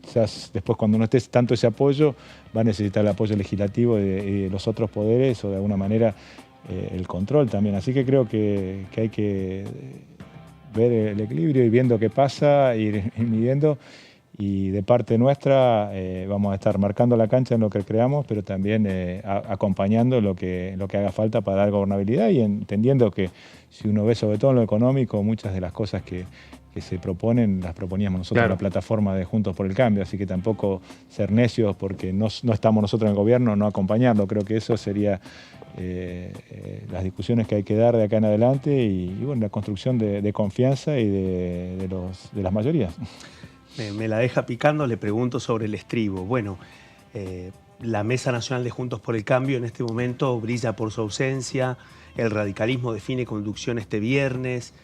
[SPEAKER 4] quizás después cuando no esté tanto ese apoyo, va a necesitar el apoyo legislativo de los otros poderes o de alguna manera el control también. Así que creo que hay que ver el equilibrio y viendo qué pasa, ir midiendo. Y de parte nuestra vamos a estar marcando la cancha en lo que creamos, pero también acompañando lo que haga falta para dar gobernabilidad y entendiendo que si uno ve sobre todo en lo económico, muchas de las cosas que se proponen, las proponíamos nosotros en la plataforma de Juntos por el Cambio, así que tampoco ser necios porque no estamos nosotros en el gobierno, no acompañarlo. Creo que eso sería las discusiones que hay que dar de acá en adelante y bueno, la construcción de confianza y de las mayorías.
[SPEAKER 1] Me la deja picando, le pregunto sobre el estribo. Bueno, la Mesa Nacional de Juntos por el Cambio en este momento brilla por su ausencia, el radicalismo define conducción este viernes.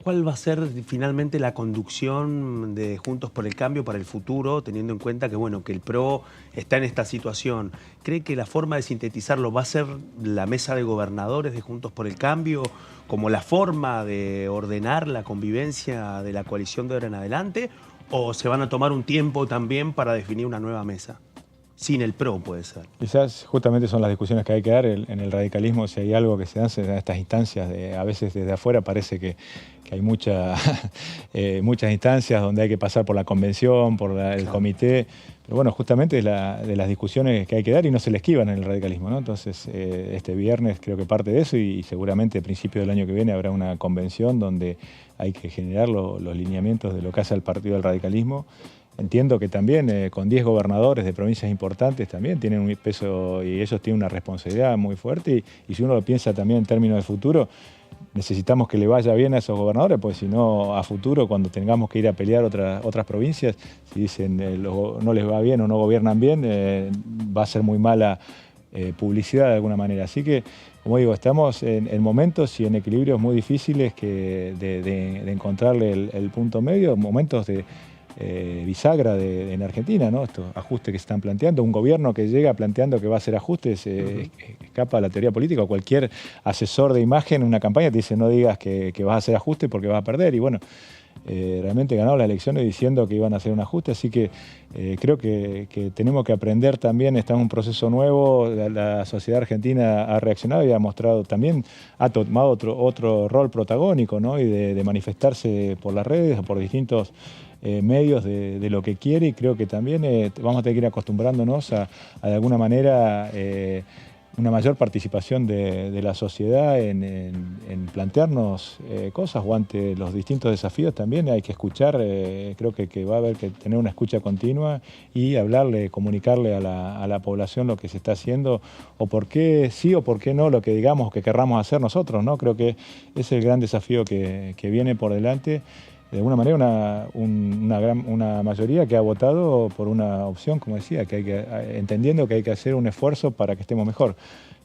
[SPEAKER 1] ¿Cuál va a ser finalmente la conducción de Juntos por el Cambio para el futuro, teniendo en cuenta que, bueno, que el PRO está en esta situación? ¿Cree que la forma de sintetizarlo va a ser la mesa de gobernadores de Juntos por el Cambio como la forma de ordenar la convivencia de la coalición de ahora en adelante? ¿O se van a tomar un tiempo también para definir una nueva mesa? sin el PRO, puede ser.
[SPEAKER 4] Quizás justamente son las discusiones que hay que dar en el radicalismo. Si hay algo que se hace en estas instancias, a veces desde afuera parece que hay muchas instancias donde hay que pasar por la convención, por el comité. Pero bueno, justamente es de las discusiones que hay que dar y no se le esquivan en el radicalismo, ¿no? Entonces, este viernes creo que parte de eso y seguramente a principios del año que viene habrá una convención donde hay que generar los lineamientos de lo que hace el partido del radicalismo. Entiendo que también con 10 gobernadores de provincias importantes también tienen un peso y ellos tienen una responsabilidad muy fuerte y si uno lo piensa también en términos de futuro, necesitamos que le vaya bien a esos gobernadores, porque si no, a futuro, cuando tengamos que ir a pelear otras provincias, si dicen no les va bien o no gobiernan bien, va a ser muy mala publicidad de alguna manera. Así que, como digo, estamos en momentos y en equilibrios muy difíciles de encontrarle el punto medio, momentos de bisagra en Argentina, ¿no? Estos ajustes que se están planteando, un gobierno que llega planteando que va a hacer ajustes, escapa a la teoría política. Cualquier asesor de imagen en una campaña te dice no digas que vas a hacer ajustes porque vas a perder, y bueno, realmente ganaron las elecciones diciendo que iban a hacer un ajuste, así que creo que tenemos que aprender también. Estamos en un proceso nuevo, la sociedad argentina ha reaccionado y ha mostrado también, ha tomado otro rol protagónico, ¿no? Y de manifestarse por las redes o por distintos medios de lo que quiere, y creo que también vamos a tener que ir acostumbrándonos a de alguna manera una mayor participación de la sociedad en plantearnos cosas, o ante los distintos desafíos también hay que escuchar. Creo que va a haber que tener una escucha continua y hablarle, comunicarle a la población lo que se está haciendo, o por qué sí o por qué no lo que digamos que querramos hacer nosotros, ¿no? Creo que ese es el gran desafío que viene por delante. De alguna manera una mayoría que ha votado por una opción, como decía, entendiendo que hay que hacer un esfuerzo para que estemos mejor.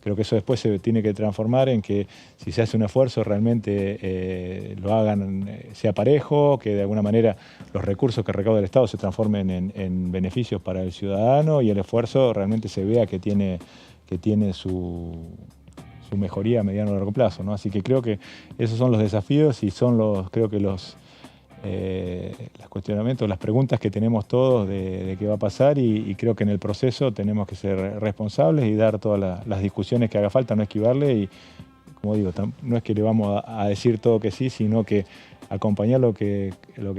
[SPEAKER 4] Creo que eso después se tiene que transformar en que si se hace un esfuerzo realmente lo hagan, sea parejo, que de alguna manera los recursos que recauda el Estado se transformen en beneficios para el ciudadano y el esfuerzo realmente se vea que tiene su mejoría a mediano o largo plazo, ¿no? Así que creo que esos son los desafíos y son los cuestionamientos, las preguntas que tenemos todos de qué va a pasar, y creo que en el proceso tenemos que ser responsables y dar todas las discusiones que haga falta, no esquivarle, y como digo, no es que le vamos a decir todo que sí, sino que acompañar lo que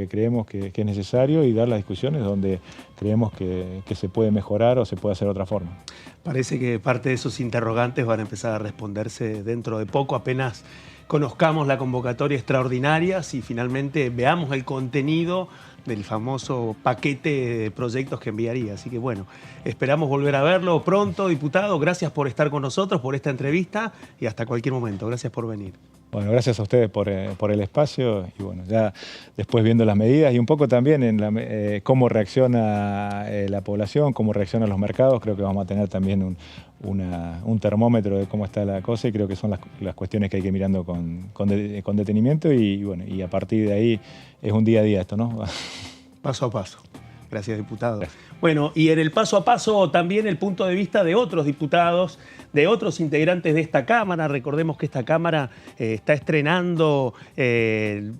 [SPEAKER 4] creemos que es necesario y dar las discusiones donde creemos que se puede mejorar o se puede hacer de otra forma.
[SPEAKER 1] Parece que parte de esos interrogantes van a empezar a responderse dentro de poco, apenas conozcamos la convocatoria extraordinaria, si finalmente veamos el contenido del famoso paquete de proyectos que enviaría. Así que bueno, esperamos volver a verlo pronto, diputado. Gracias por estar con nosotros, por esta entrevista, y hasta cualquier momento. Gracias por venir.
[SPEAKER 4] Bueno, gracias a ustedes por el espacio, y bueno, ya después viendo las medidas y un poco también en cómo reacciona la población, cómo reaccionan los mercados, creo que vamos a tener también un termómetro de cómo está la cosa, y creo que son las cuestiones que hay que ir mirando con detenimiento, y bueno, y a partir de ahí es un día a día esto, ¿no?
[SPEAKER 1] Paso a paso. Gracias, diputado. Gracias. Bueno, y en el paso a paso también el punto de vista de otros diputados, de otros integrantes de esta Cámara. Recordemos que esta Cámara está estrenando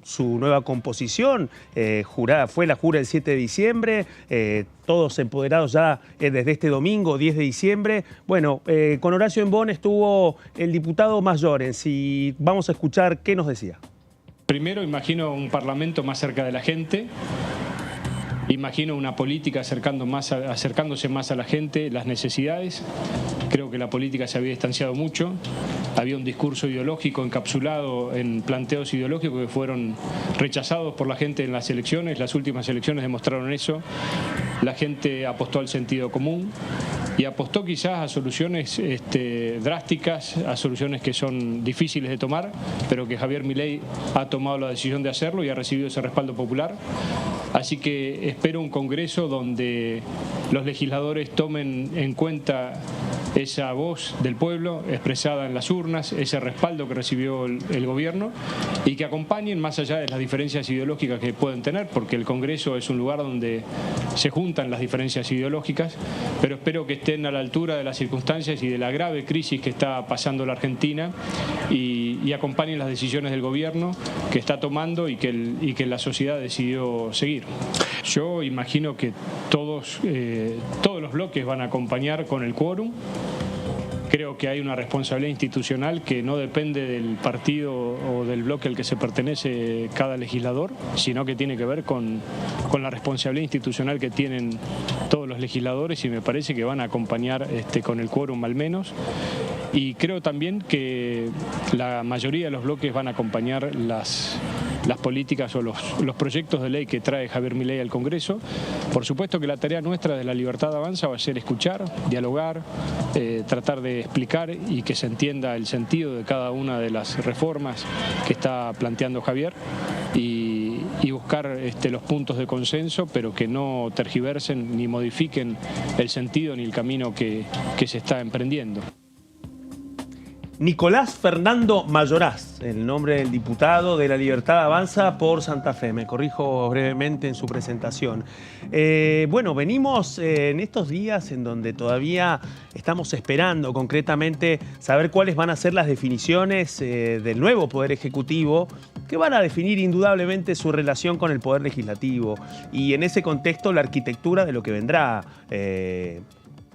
[SPEAKER 1] su nueva composición. Fue la jura el 7 de diciembre, todos empoderados ya desde este domingo, 10 de diciembre. Bueno, con Horacio Embón estuvo el diputado Mayorens, y vamos a escuchar qué nos decía.
[SPEAKER 5] Primero, imagino un parlamento más cerca de la gente. Imagino una política acercándose más a la gente, las necesidades. Creo que la política se había distanciado mucho. Había un discurso ideológico encapsulado en planteos ideológicos que fueron rechazados por la gente en las elecciones. Las últimas elecciones demostraron eso. La gente apostó al sentido común y apostó quizás a soluciones drásticas, a soluciones que son difíciles de tomar, pero que Javier Milei ha tomado la decisión de hacerlo y ha recibido ese respaldo popular. Así que espero un Congreso donde los legisladores tomen en cuenta esa voz del pueblo expresada en las urnas, ese respaldo que recibió el gobierno, y que acompañen más allá de las diferencias ideológicas que pueden tener, porque el Congreso es un lugar donde se juntan las diferencias ideológicas, pero espero que estén a la altura de las circunstancias y de la grave crisis que está pasando la Argentina, y y acompañen las decisiones del gobierno que está tomando y que la sociedad decidió seguir. Yo imagino que todos los bloques van a acompañar con el quórum. Creo que hay una responsabilidad institucional que no depende del partido o del bloque al que se pertenece cada legislador, sino que tiene que ver con la responsabilidad institucional que tienen todos los legisladores, y me parece que van a acompañar con el quórum al menos. Y creo también que la mayoría de los bloques van a acompañar las políticas o los proyectos de ley que trae Javier Milei al Congreso. Por supuesto que la tarea nuestra de La Libertad Avanza va a ser escuchar, dialogar, tratar de explicar y que se entienda el sentido de cada una de las reformas que está planteando Javier y buscar los puntos de consenso, pero que no tergiversen ni modifiquen el sentido ni el camino que se está emprendiendo.
[SPEAKER 1] Nicolás Fernando Mayoraz, el nombre del diputado de La Libertad Avanza por Santa Fe. Me corrijo brevemente en su presentación. Bueno, venimos en estos días en donde todavía estamos esperando concretamente saber cuáles van a ser las definiciones del nuevo Poder Ejecutivo, que van a definir indudablemente su relación con el Poder Legislativo. Y en ese contexto la arquitectura de lo que vendrá.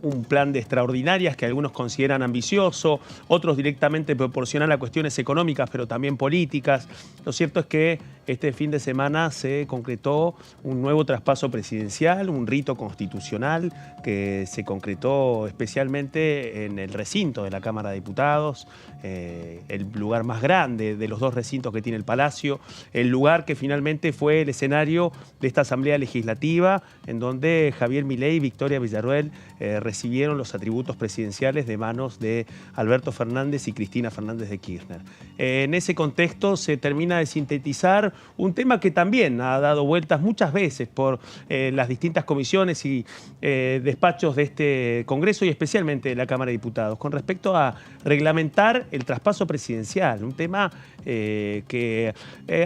[SPEAKER 1] Un plan de extraordinarias que algunos consideran ambicioso, otros directamente proporcional a cuestiones económicas, pero también políticas. Lo cierto es que este fin de semana se concretó un nuevo traspaso presidencial, un rito constitucional que se concretó especialmente en el recinto de la Cámara de Diputados, el lugar más grande de los dos recintos que tiene el Palacio, el lugar que finalmente fue el escenario de esta Asamblea Legislativa, en donde Javier Milei y Victoria Villarruel recibieron los atributos presidenciales de manos de Alberto Fernández y Cristina Fernández de Kirchner. En ese contexto se termina de sintetizar un tema que también ha dado vueltas muchas veces por las distintas comisiones y despachos de este Congreso y especialmente de la Cámara de Diputados, con respecto a reglamentar el traspaso presidencial, un tema que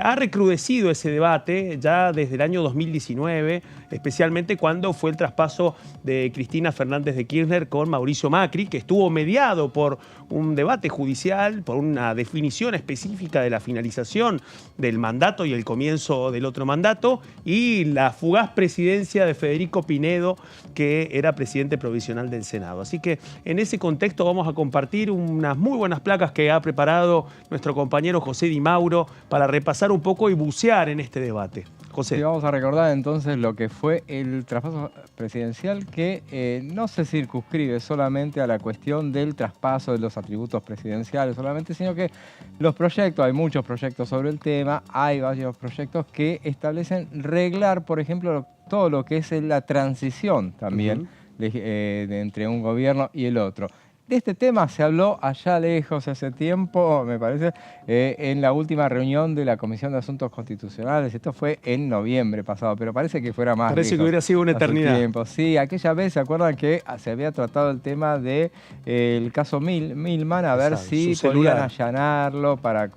[SPEAKER 1] ha recrudecido ese debate ya desde el año 2019, especialmente cuando fue el traspaso de Cristina Fernández de Kirchner con Mauricio Macri, que estuvo mediado por un debate judicial, por una definición específica de la finalización del mandato y el comienzo del otro mandato, y la fugaz presidencia de Federico Pinedo, que era presidente provisional del Senado. Así que en ese contexto vamos a compartir unas muy buenas placas que ha preparado nuestro compañero José Di Mauro para repasar un poco y bucear en este debate. José.
[SPEAKER 2] Y vamos a recordar entonces lo que fue el traspaso presidencial, que no se circunscribe solamente a la cuestión del traspaso de los atributos presidenciales solamente, sino que los proyectos, hay muchos proyectos sobre el tema, hay varios proyectos que establecen reglar, por ejemplo, todo lo que es la transición también entre un gobierno y el otro. De este tema se habló allá lejos, hace tiempo, me parece, en la última reunión de la Comisión de Asuntos Constitucionales. Esto fue en noviembre pasado, pero parece que fuera más
[SPEAKER 1] Parece
[SPEAKER 2] lejos,
[SPEAKER 1] que hubiera sido una eternidad.
[SPEAKER 2] Tiempo. Sí, aquella vez, ¿se acuerdan que se había tratado el tema del caso Milman? A ver si podían allanarlo para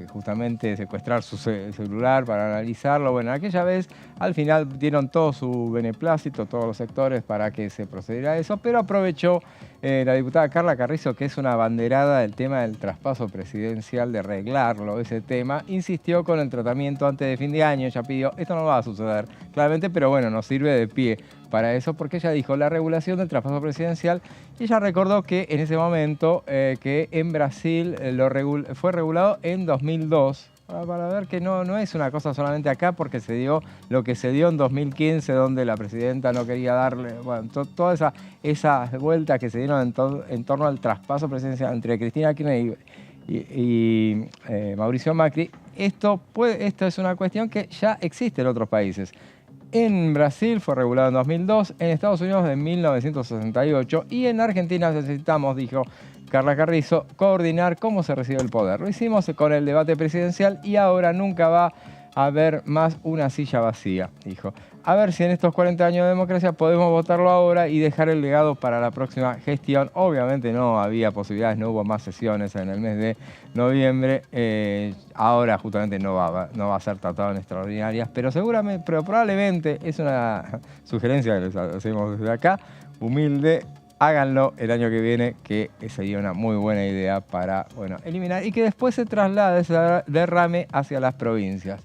[SPEAKER 2] justamente secuestrar su celular para analizarlo. Bueno, aquella vez al final dieron todo su beneplácito, todos los sectores, para que se procediera a eso, pero aprovechó la diputada Carla Carrizo, que es una abanderada del tema del traspaso presidencial, de arreglarlo, ese tema, insistió con el tratamiento antes de fin de año. Ella pidió, esto no va a suceder claramente, pero bueno, nos sirve de pie para eso, porque ella dijo la regulación del traspaso presidencial, y ella recordó que en ese momento que en Brasil fue regulado en 2002, para ver que no es una cosa solamente acá, porque se dio lo que se dio en 2015, donde la presidenta no quería darle, bueno, todas esas vueltas que se dieron en torno al traspaso presidencial entre Cristina Kirchner y Mauricio Macri. Esto es una cuestión que ya existe en otros países. En Brasil fue regulado en 2002, en Estados Unidos en 1968, y en Argentina necesitamos, dijo Carla Carrizo, coordinar cómo se recibe el poder. Lo hicimos con el debate presidencial y ahora nunca va a haber más una silla vacía, dijo. A ver si en estos 40 años de democracia podemos votarlo ahora y dejar el legado para la próxima gestión. Obviamente no había posibilidades, no hubo más sesiones en el mes de noviembre. Ahora justamente no va a ser tratado en extraordinarias, pero probablemente es una sugerencia que les hacemos desde acá, humilde. háganlo el año que viene, que sería una muy buena idea para, bueno, eliminar y que después se traslade ese derrame hacia las provincias.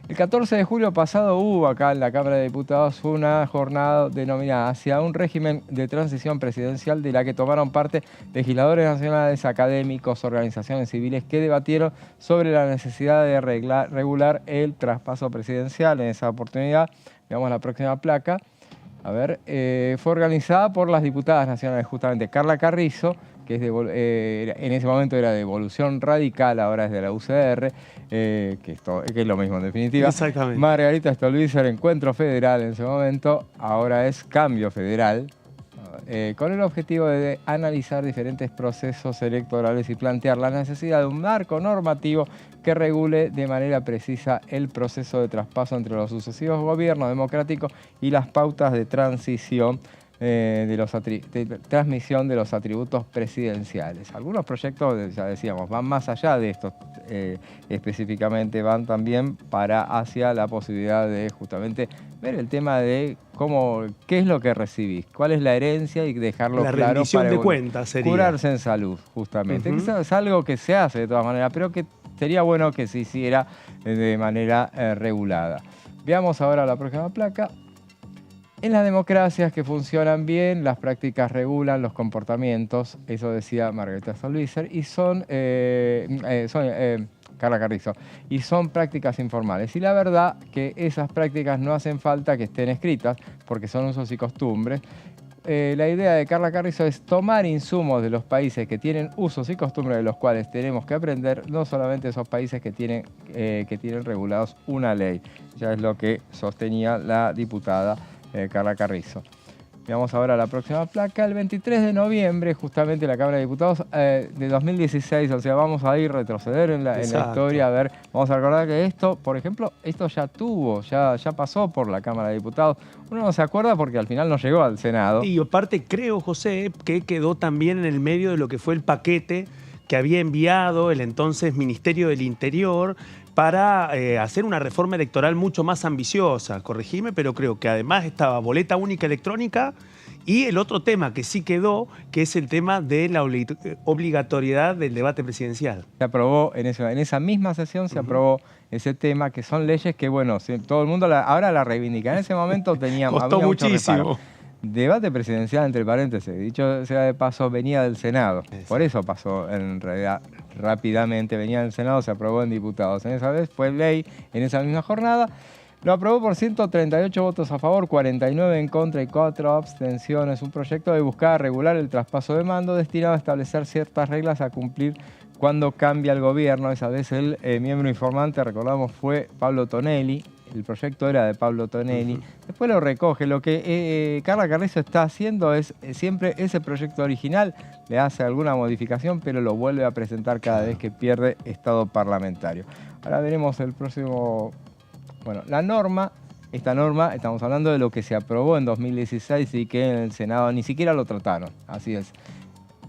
[SPEAKER 2] El 14 de julio pasado hubo acá en la Cámara de Diputados una jornada denominada Hacia un régimen de transición presidencial, de la que tomaron parte legisladores nacionales, académicos, organizaciones civiles que debatieron sobre la necesidad de regular el traspaso presidencial. En esa oportunidad, veamos la próxima placa. A ver, fue organizada por las diputadas nacionales, justamente Carla Carrizo, que es en ese momento era de Evolución Radical, ahora es de la UCR, que es lo mismo en definitiva.
[SPEAKER 1] Exactamente.
[SPEAKER 2] Margarita Stolbizer, Encuentro Federal en ese momento, ahora es Cambio Federal, con el objetivo de analizar diferentes procesos electorales y plantear la necesidad de un marco normativo que regule de manera precisa el proceso de traspaso entre los sucesivos gobiernos democráticos y las pautas de transición de transmisión de los atributos presidenciales. Algunos proyectos, ya decíamos, van más allá de estos, específicamente van también hacia la posibilidad de justamente ver el tema de qué es lo que recibís, cuál es la herencia y dejarlo claro para
[SPEAKER 1] rendición de cuentas sería.
[SPEAKER 2] Curarse en salud, justamente. Eso es algo que se hace de todas maneras, pero que sería bueno que se hiciera de manera regulada. Veamos ahora la próxima placa. En las democracias que funcionan bien, las prácticas regulan los comportamientos, eso decía Margarita Stolbizer, y Carla Carrizo, y son prácticas informales. Y la verdad que esas prácticas no hacen falta que estén escritas, porque son usos y costumbres. La idea de Carla Carrizo es tomar insumos de los países que tienen usos y costumbres de los cuales tenemos que aprender, no solamente esos países que tienen regulados una ley. Ya es lo que sostenía la diputada Carla Carrizo. Veamos ahora la próxima placa. El 23 de noviembre, justamente la Cámara de Diputados de 2016, o sea, vamos a ir retroceder en la historia, a ver, vamos a recordar que esto, por ejemplo, esto ya pasó por la Cámara de Diputados. Uno no se acuerda porque al final no llegó al Senado.
[SPEAKER 1] Y aparte creo, José, que quedó también en el medio de lo que fue el paquete que había enviado el entonces Ministerio del Interior para hacer una reforma electoral mucho más ambiciosa. Corregime, pero creo que además estaba boleta única electrónica y el otro tema que sí quedó, que es el tema de la obligatoriedad del debate presidencial.
[SPEAKER 2] Se aprobó en esa misma sesión, se aprobó ese tema, que son leyes que, bueno, todo el mundo ahora la reivindica. En ese momento
[SPEAKER 1] costó muchísimo.
[SPEAKER 2] Debate presidencial, entre paréntesis, dicho sea de paso, venía del Senado. Por eso pasó en realidad rápidamente, venía del Senado, se aprobó en diputados. En esa vez fue ley en esa misma jornada. Lo aprobó por 138 votos a favor, 49 en contra y 4 abstenciones. Un proyecto que buscaba regular el traspaso de mando destinado a establecer ciertas reglas a cumplir cuando cambia el gobierno. Esa vez el miembro informante, recordamos, fue Pablo Tonelli. El proyecto era de Pablo Tonelli. Después lo recoge. Lo que Carla Carrizo está haciendo es siempre ese proyecto original, le hace alguna modificación, pero lo vuelve a presentar cada vez que pierde estado parlamentario. Ahora veremos el próximo. Bueno, esta norma, estamos hablando de lo que se aprobó en 2016 y que en el Senado ni siquiera lo trataron. Así es.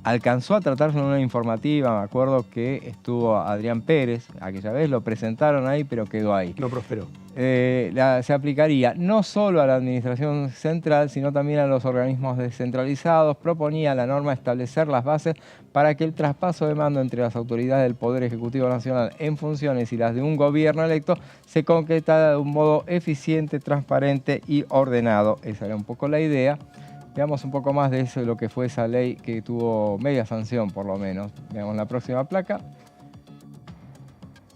[SPEAKER 2] Alcanzó a tratarse en una informativa, me acuerdo que estuvo Adrián Pérez, aquella vez lo presentaron ahí, pero quedó ahí.
[SPEAKER 1] No prosperó.
[SPEAKER 2] Se aplicaría no solo a la administración central, sino también a los organismos descentralizados. Proponía la norma establecer las bases para que el traspaso de mando entre las autoridades del Poder Ejecutivo Nacional en funciones y las de un gobierno electo se concretara de un modo eficiente, transparente y ordenado. Esa era un poco la idea. Veamos un poco más de eso, de lo que fue esa ley que tuvo media sanción, por lo menos. Veamos la próxima placa.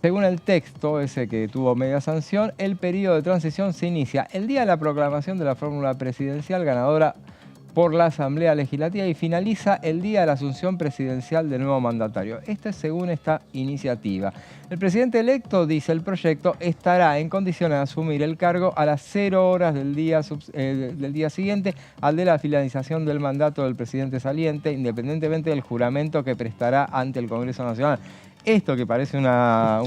[SPEAKER 2] Según el texto ese que tuvo media sanción, el periodo de transición se inicia el día de la proclamación de la fórmula presidencial ganadora por la Asamblea Legislativa y finaliza el día de la asunción presidencial del nuevo mandatario. Esto es según esta iniciativa. El presidente electo, dice el proyecto, estará en condiciones de asumir el cargo a las 0 horas del día siguiente al de la finalización del mandato del presidente saliente, independientemente del juramento que prestará ante el Congreso Nacional. Esto que parece una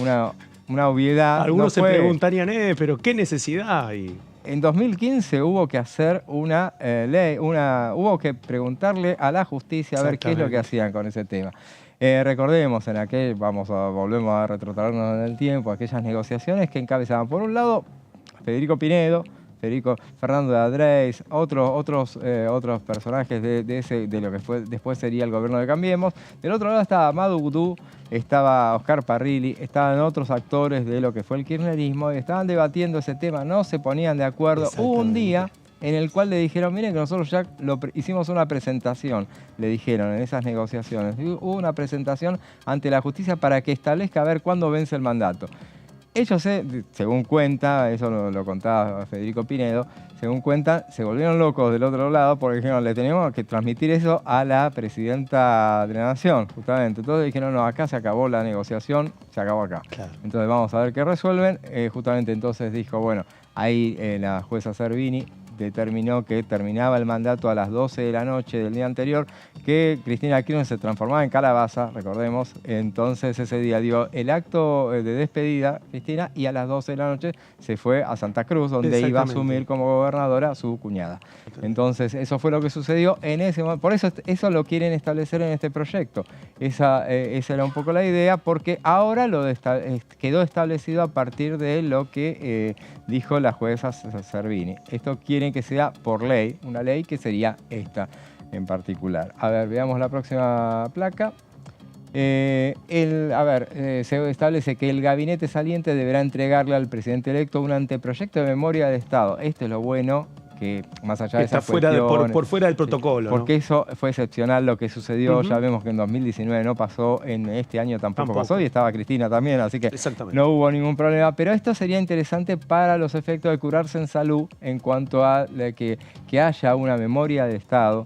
[SPEAKER 2] obviedad.
[SPEAKER 1] Algunos se preguntarían, pero ¿qué necesidad hay?
[SPEAKER 2] En 2015 hubo que hacer una ley, hubo que preguntarle a la justicia a ver qué es lo que hacían con ese tema. Recordemos, volvemos a retrotraernos en el tiempo, aquellas negociaciones que encabezaban, por un lado, Federico Pinedo, Federico Fernando de Adreix, otros personajes de lo que después sería el gobierno de Cambiemos. Del otro lado estaba Madu Gudú, estaba Oscar Parrilli, estaban otros actores de lo que fue el kirchnerismo y estaban debatiendo ese tema, no se ponían de acuerdo. Hubo un día en el cual le dijeron, miren que nosotros ya hicimos una presentación, le dijeron en esas negociaciones, hubo una presentación ante la justicia para que establezca a ver cuándo vence el mandato. Ellos, según cuenta, eso lo contaba Federico Pinedo, según cuenta, se volvieron locos del otro lado porque dijeron, le tenemos que transmitir eso a la presidenta de la Nación, justamente. Entonces dijeron, no, acá se acabó la negociación, se acabó acá. Claro. Entonces vamos a ver qué resuelven. Justamente entonces dijo, bueno, ahí la jueza Servini determinó que terminaba el mandato a las 12 de la noche del día anterior, que Cristina Kirchner se transformaba en calabaza, recordemos. Entonces ese día dio el acto de despedida, Cristina, y a las 12 de la noche se fue a Santa Cruz, donde iba a asumir como gobernadora su cuñada. Entonces eso fue lo que sucedió en ese momento. Por eso lo quieren establecer en este proyecto. Esa era un poco la idea, porque ahora quedó establecido a partir de lo que dijo la jueza Servini. Esto quieren que sea por ley, una ley que sería esta en particular. A ver, veamos la próxima placa. Se establece que el gabinete saliente deberá entregarle al presidente electo un anteproyecto de memoria de Estado. Esto es lo bueno, que más allá de esa cuestión,
[SPEAKER 1] por fuera del protocolo.
[SPEAKER 2] Porque eso fue excepcional lo que sucedió. Ya vemos que en 2019 no pasó, en este año tampoco pasó, y estaba Cristina también, así que no hubo ningún problema. Pero esto sería interesante para los efectos de curarse en salud, en cuanto a que haya una memoria de Estado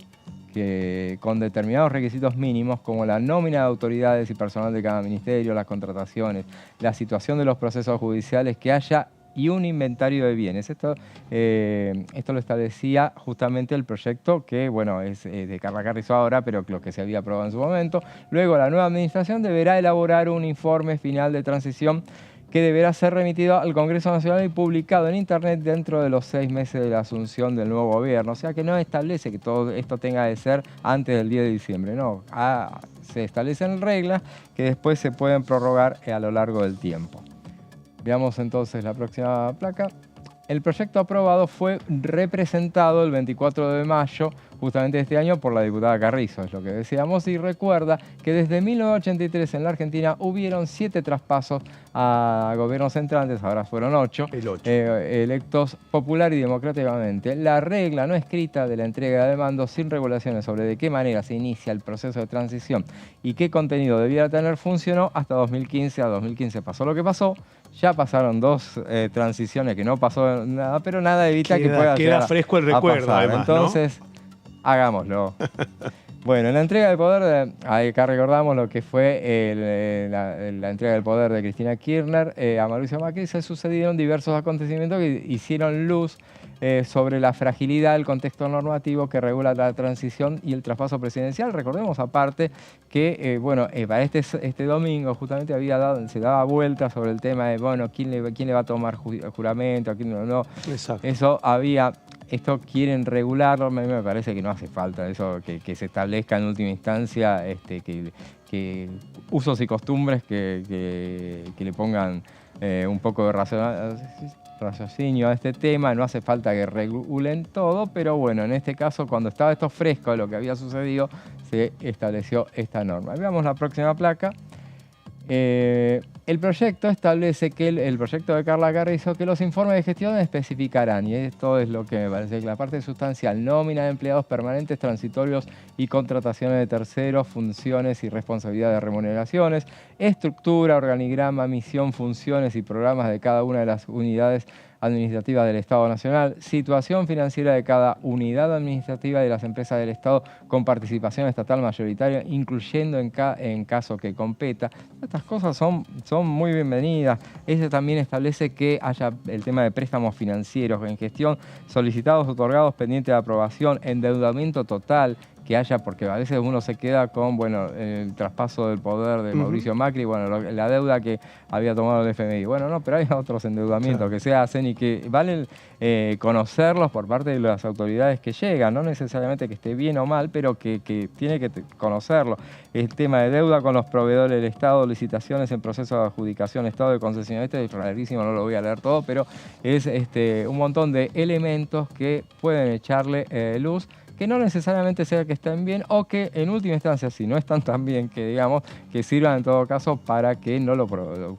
[SPEAKER 2] con determinados requisitos mínimos, como la nómina de autoridades y personal de cada ministerio, las contrataciones, la situación de los procesos judiciales, que haya y un inventario de bienes. Esto lo establecía justamente el proyecto que, bueno, es de Carla Carrizo ahora, pero lo que se había aprobado en su momento. Luego, la nueva administración deberá elaborar un informe final de transición que deberá ser remitido al Congreso Nacional y publicado en Internet dentro de los 6 meses de la asunción del nuevo gobierno. O sea que no establece que todo esto tenga que ser antes del 10 de diciembre, no. Se establecen reglas que después se pueden prorrogar a lo largo del tiempo. Veamos entonces la próxima placa. El proyecto aprobado fue representado el 24 de mayo justamente de este año por la diputada Carrizo, es lo que decíamos, y recuerda que desde 1983 en la Argentina hubieron 7 traspasos a gobiernos entrantes, ahora fueron 8, electos popular y democráticamente. La regla no escrita de la entrega de mando sin regulaciones sobre de qué manera se inicia el proceso de transición y qué contenido debiera tener funcionó hasta 2015. A 2015 pasó lo que pasó. Ya pasaron 2 transiciones que no pasó nada, pero nada evita que pueda
[SPEAKER 1] queda fresco el recuerdo, además,
[SPEAKER 2] entonces, hagámoslo. Bueno, en la entrega de poder, acá recordamos lo que fue la entrega del poder de Cristina Kirchner a Mauricio Macri. Se sucedieron diversos acontecimientos que hicieron luz sobre la fragilidad del contexto normativo que regula la transición y el traspaso presidencial. Recordemos aparte que para este domingo justamente se daba vuelta sobre el tema de quién le va a tomar juramento, a quién no. Exacto. Esto quieren regularlo, me parece que no hace falta eso, que se establezca en última instancia que usos y costumbres que le pongan un poco de raciocinio a este tema. No hace falta que regulen todo, pero bueno, en este caso, cuando estaba esto fresco de lo que había sucedido, se estableció esta norma. Veamos la próxima placa. El proyecto establece que el proyecto de Carla Carrizo, que los informes de gestión especificarán, y esto es lo que me parece que la parte sustancial: nómina de empleados permanentes, transitorios y contrataciones de terceros, funciones y responsabilidad de remuneraciones, estructura, organigrama, misión, funciones y programas de cada una de las unidades administrativas del Estado Nacional, situación financiera de cada unidad administrativa de las empresas del Estado con participación estatal mayoritaria, incluyendo en caso que competa. Estas cosas son muy bienvenidas. Ese también establece que haya el tema de préstamos financieros en gestión, solicitados, otorgados, pendientes de aprobación, endeudamiento total, que haya, porque a veces uno se queda con, bueno, el traspaso del poder de Mauricio Macri, bueno, la deuda que había tomado el FMI. Bueno, no, pero hay otros endeudamientos que se hacen y que valen conocerlos por parte de las autoridades que llegan, no necesariamente que esté bien o mal, pero que tiene que conocerlo. El tema de deuda con los proveedores del Estado, licitaciones en proceso de adjudicación, estado de concesión, este es rarísimo, no lo voy a leer todo, pero es un montón de elementos que pueden echarle luz, que no necesariamente sea que estén bien o que en última instancia, si no están tan bien, que digamos, que sirvan en todo caso para que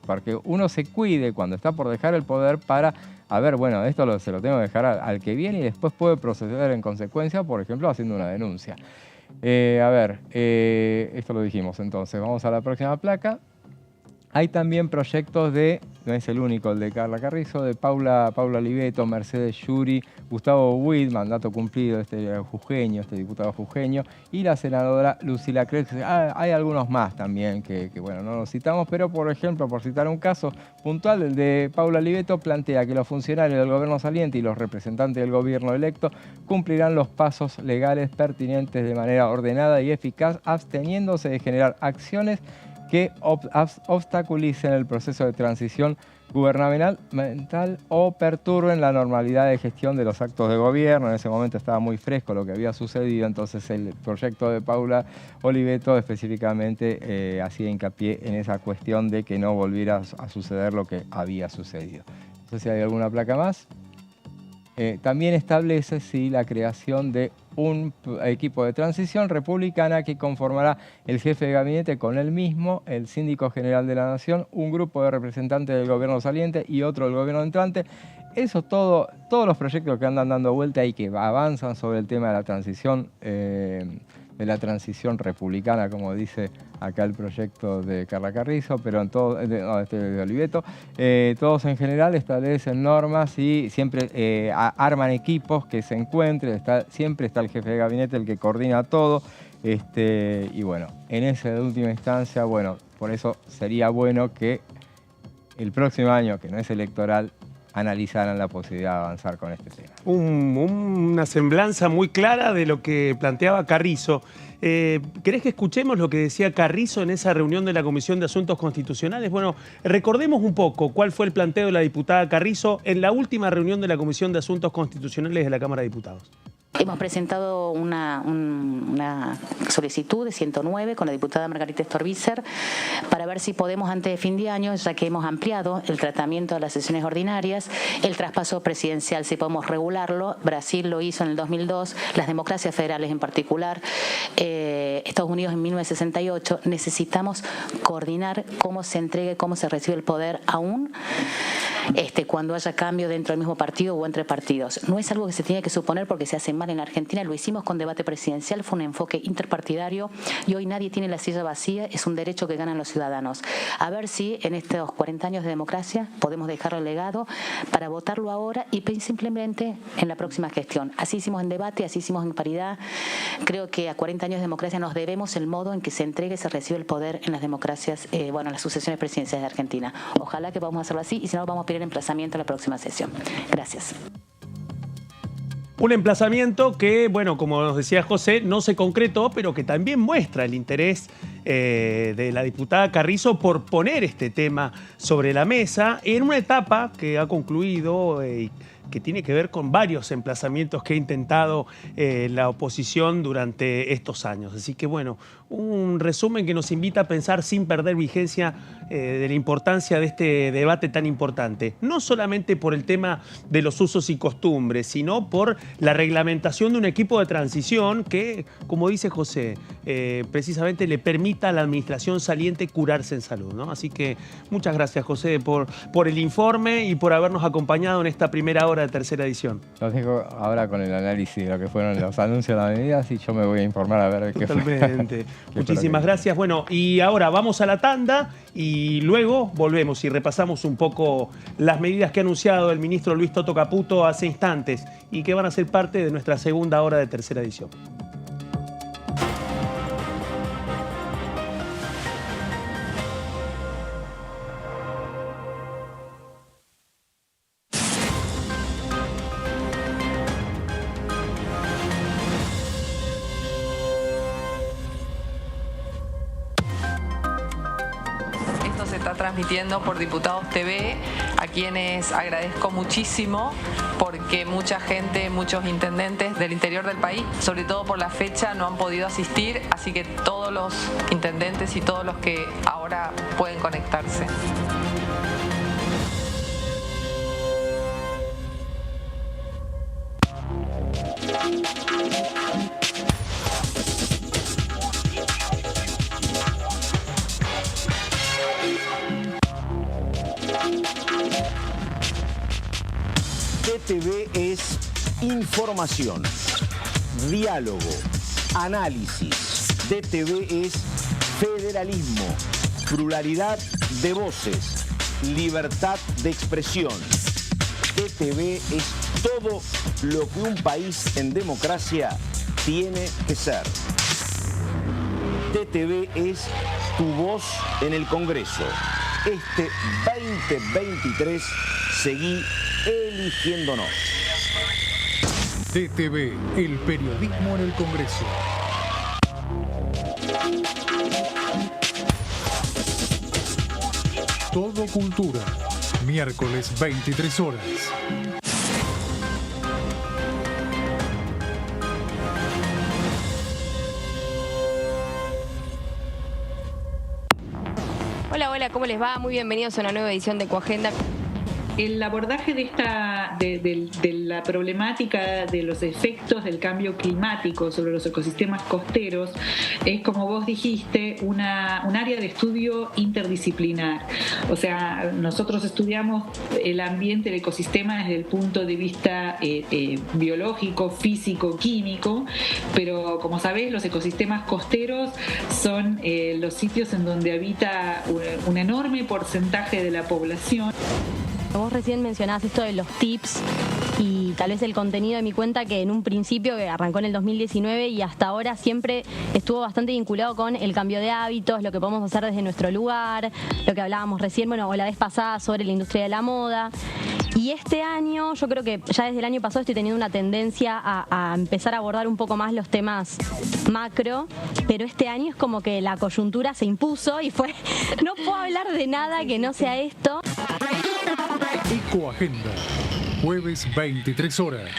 [SPEAKER 2] para que uno se cuide cuando está por dejar el poder para, a ver, bueno, esto se lo tengo que dejar al que viene y después puede proceder en consecuencia, por ejemplo, haciendo una denuncia. Esto lo dijimos entonces, vamos a la próxima placa. Hay también proyectos no es el único, el de Carla Carrizo, de Paula Oliveto, Mercedes Yuri, Gustavo Buid, mandato cumplido, jujeño, diputado jujeño, y la senadora Lucila Crespo. Hay algunos más también que bueno, no los citamos, pero por ejemplo, por citar un caso puntual, el de Paula Oliveto plantea que los funcionarios del gobierno saliente y los representantes del gobierno electo cumplirán los pasos legales pertinentes de manera ordenada y eficaz, absteniéndose de generar acciones que obstaculicen el proceso de transición gubernamental o perturben la normalidad de gestión de los actos de gobierno. En ese momento estaba muy fresco lo que había sucedido, entonces el proyecto de Paula Oliveto específicamente hacía hincapié en esa cuestión de que no volviera a suceder lo que había sucedido. No sé si hay alguna placa más. También establece la creación de un equipo de transición republicana que conformará el jefe de gabinete con él mismo, el síndico general de la Nación, un grupo de representantes del gobierno saliente y otro del gobierno entrante. Eso todos los proyectos que andan dando vuelta y que avanzan sobre el tema de la transición republicana, como dice acá el proyecto de Carla Carrizo, pero de Oliveto, todos en general establecen normas y siempre arman equipos que se encuentren, siempre está el jefe de gabinete, el que coordina todo, y bueno, en esa última instancia, bueno, por eso sería bueno que el próximo año, que no es electoral, analizaran la posibilidad de avanzar con este tema.
[SPEAKER 1] Una semblanza muy clara de lo que planteaba Carrizo. ¿Querés que escuchemos lo que decía Carrizo en esa reunión de la Comisión de Asuntos Constitucionales? Bueno, recordemos un poco cuál fue el planteo de la diputada Carrizo en la última reunión de la Comisión de Asuntos Constitucionales de la Cámara de Diputados.
[SPEAKER 6] Hemos presentado una solicitud de 109 con la diputada Margarita Stolbizer para ver si podemos antes de fin de año, ya que hemos ampliado el tratamiento de las sesiones ordinarias, el traspaso presidencial, si podemos regularlo. Brasil lo hizo en el 2002, las democracias federales en particular, Estados Unidos en 1968. Necesitamos coordinar cómo se entregue, cómo se recibe el poder aún cuando haya cambio dentro del mismo partido o entre partidos. No es algo que se tiene que suponer porque se hace mal en la Argentina, lo hicimos con debate presidencial, fue un enfoque interpartidario y hoy nadie tiene la silla vacía, es un derecho que ganan los ciudadanos. A ver si en estos 40 años de democracia podemos dejarlo el legado para votarlo ahora y simplemente en la próxima gestión. Así hicimos en debate, así hicimos en paridad. Creo que a 40 años de democracia nos debemos el modo en que se entregue, se recibe el poder en las democracias, en las sucesiones presidenciales de Argentina. Ojalá que podamos hacerlo así y si no vamos a pedir emplazamiento a la próxima sesión. Gracias.
[SPEAKER 1] Un emplazamiento que, bueno, como nos decía José, no se concretó, pero que también muestra el interés de la diputada Carrizo por poner este tema sobre la mesa en una etapa que ha concluido que tiene que ver con varios emplazamientos que ha intentado la oposición durante estos años. Así que, bueno, un resumen que nos invita a pensar sin perder vigencia de la importancia de este debate tan importante. No solamente por el tema de los usos y costumbres, sino por la reglamentación de un equipo de transición que, como dice José, precisamente le permita a la administración saliente curarse en salud, ¿no? Así que muchas gracias, José, por el informe y por habernos acompañado en esta primera hora de tercera edición.
[SPEAKER 2] Los dejo ahora con el análisis de lo que fueron los anuncios de las medidas y yo me voy a informar a ver qué fue.
[SPEAKER 1] Totalmente. Muchísimas gracias. Bueno, y ahora vamos a la tanda y luego volvemos y repasamos un poco las medidas que ha anunciado el ministro Luis Toto Caputo hace instantes y que van a ser parte de nuestra segunda hora de tercera edición.
[SPEAKER 7] transmitiendo por Diputados TV, a quienes agradezco muchísimo porque mucha gente, muchos intendentes del interior del país, sobre todo por la fecha, no han podido asistir, así que todos los intendentes y todos los que ahora pueden conectarse.
[SPEAKER 8] DTV es información, diálogo, análisis. DTV es federalismo, pluralidad de voces, libertad de expresión. DTV es todo lo que un país en democracia tiene que ser. DTV es tu voz en el Congreso. Este 2023 seguí eligiéndonos.
[SPEAKER 9] DTV, el periodismo en el Congreso. Todo Cultura, miércoles 23 horas.
[SPEAKER 10] Hola, hola, ¿cómo les va? Muy bienvenidos a una nueva edición de Coagenda.
[SPEAKER 11] El abordaje de la problemática de los efectos del cambio climático sobre los ecosistemas costeros es, como vos dijiste, un área de estudio interdisciplinar. O sea, nosotros estudiamos el ambiente, el ecosistema desde el punto de vista biológico, físico, químico, pero como sabés, los ecosistemas costeros son los sitios en donde habita un enorme porcentaje de la población.
[SPEAKER 10] Vos recién mencionabas esto de los tips y tal vez el contenido de mi cuenta, que en un principio que arrancó en el 2019 y hasta ahora siempre estuvo bastante vinculado con el cambio de hábitos, lo que podemos hacer desde nuestro lugar, lo que hablábamos recién, bueno, o la vez pasada sobre la industria de la moda. Y este año, yo creo que ya desde el año pasado estoy teniendo una tendencia a empezar a abordar un poco más los temas macro, pero este año es como que la coyuntura se impuso y fue, no puedo hablar de nada que no sea esto.
[SPEAKER 9] Ecoagenda, jueves 23 horas.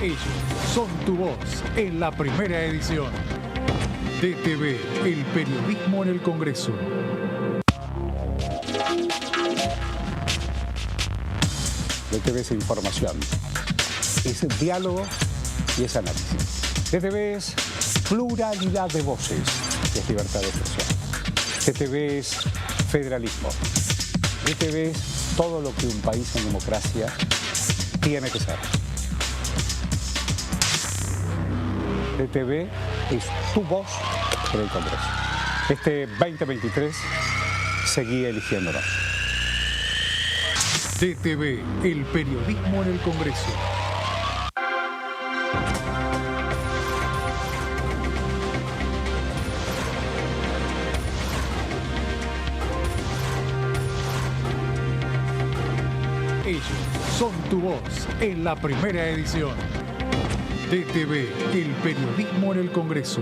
[SPEAKER 9] Ellos son tu voz en la primera edición. DTV, el periodismo en el Congreso.
[SPEAKER 12] DTV es información, es diálogo y es análisis. DTV es pluralidad de voces, es libertad de expresión. DTV es federalismo. DTV es todo lo que un país en democracia tiene que ser. DTV es tu voz en el Congreso. Este 2023 seguí eligiéndonos.
[SPEAKER 9] DTV, el periodismo en el Congreso. Ellos son tu voz en la primera edición. DTV, el periodismo en el Congreso.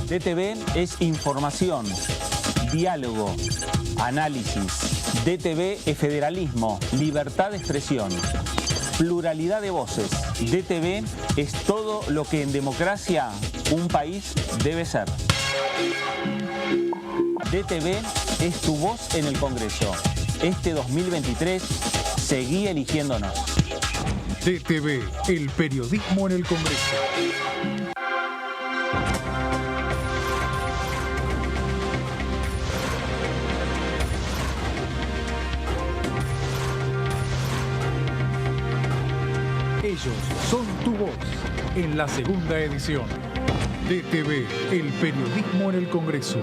[SPEAKER 13] DTV es información, diálogo, análisis. DTV es federalismo, libertad de expresión, pluralidad de voces. DTV es todo lo que en democracia un país debe ser. DTV es tu voz en el Congreso. Este 2023 seguí eligiéndonos.
[SPEAKER 9] DTV, el periodismo en el Congreso. Ellos son tu voz en la segunda edición. DTV, el periodismo en el Congreso.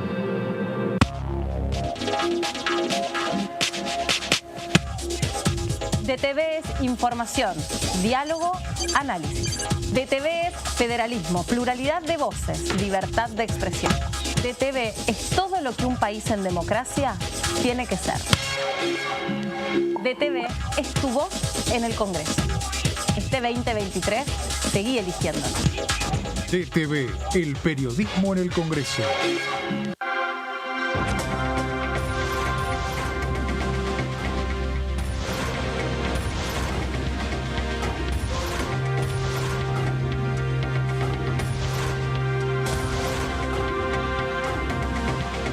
[SPEAKER 14] DTV es información, diálogo, análisis. DTV es federalismo, pluralidad de voces, libertad de expresión. DTV es todo lo que un país en democracia tiene que ser. DTV es tu voz en el Congreso. Este 2023, seguí eligiéndonos.
[SPEAKER 9] DTV, el periodismo en el Congreso.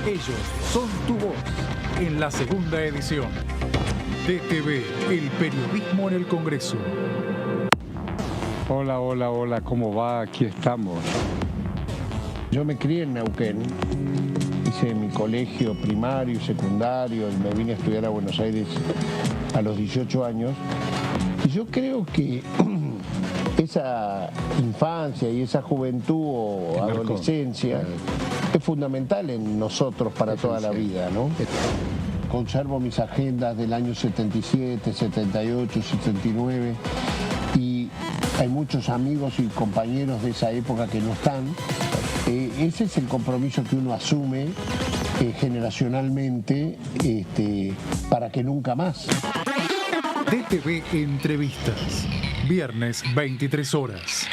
[SPEAKER 9] Ellos son tu voz en la segunda edición. DTV, el periodismo en el Congreso.
[SPEAKER 15] Hola, hola, hola, ¿cómo va? Aquí estamos.
[SPEAKER 16] Yo me crié en Neuquén, hice mi colegio primario y secundario y me vine a estudiar a Buenos Aires a los 18 años. Y yo creo que esa infancia y esa juventud o adolescencia es fundamental en nosotros para toda la vida, ¿no? Conservo mis agendas del año 77, 78, 79 y hay muchos amigos y compañeros de esa época que no están. Ese es el compromiso que uno asume generacionalmente para que nunca más.
[SPEAKER 9] DTV Entrevistas, viernes 23 horas.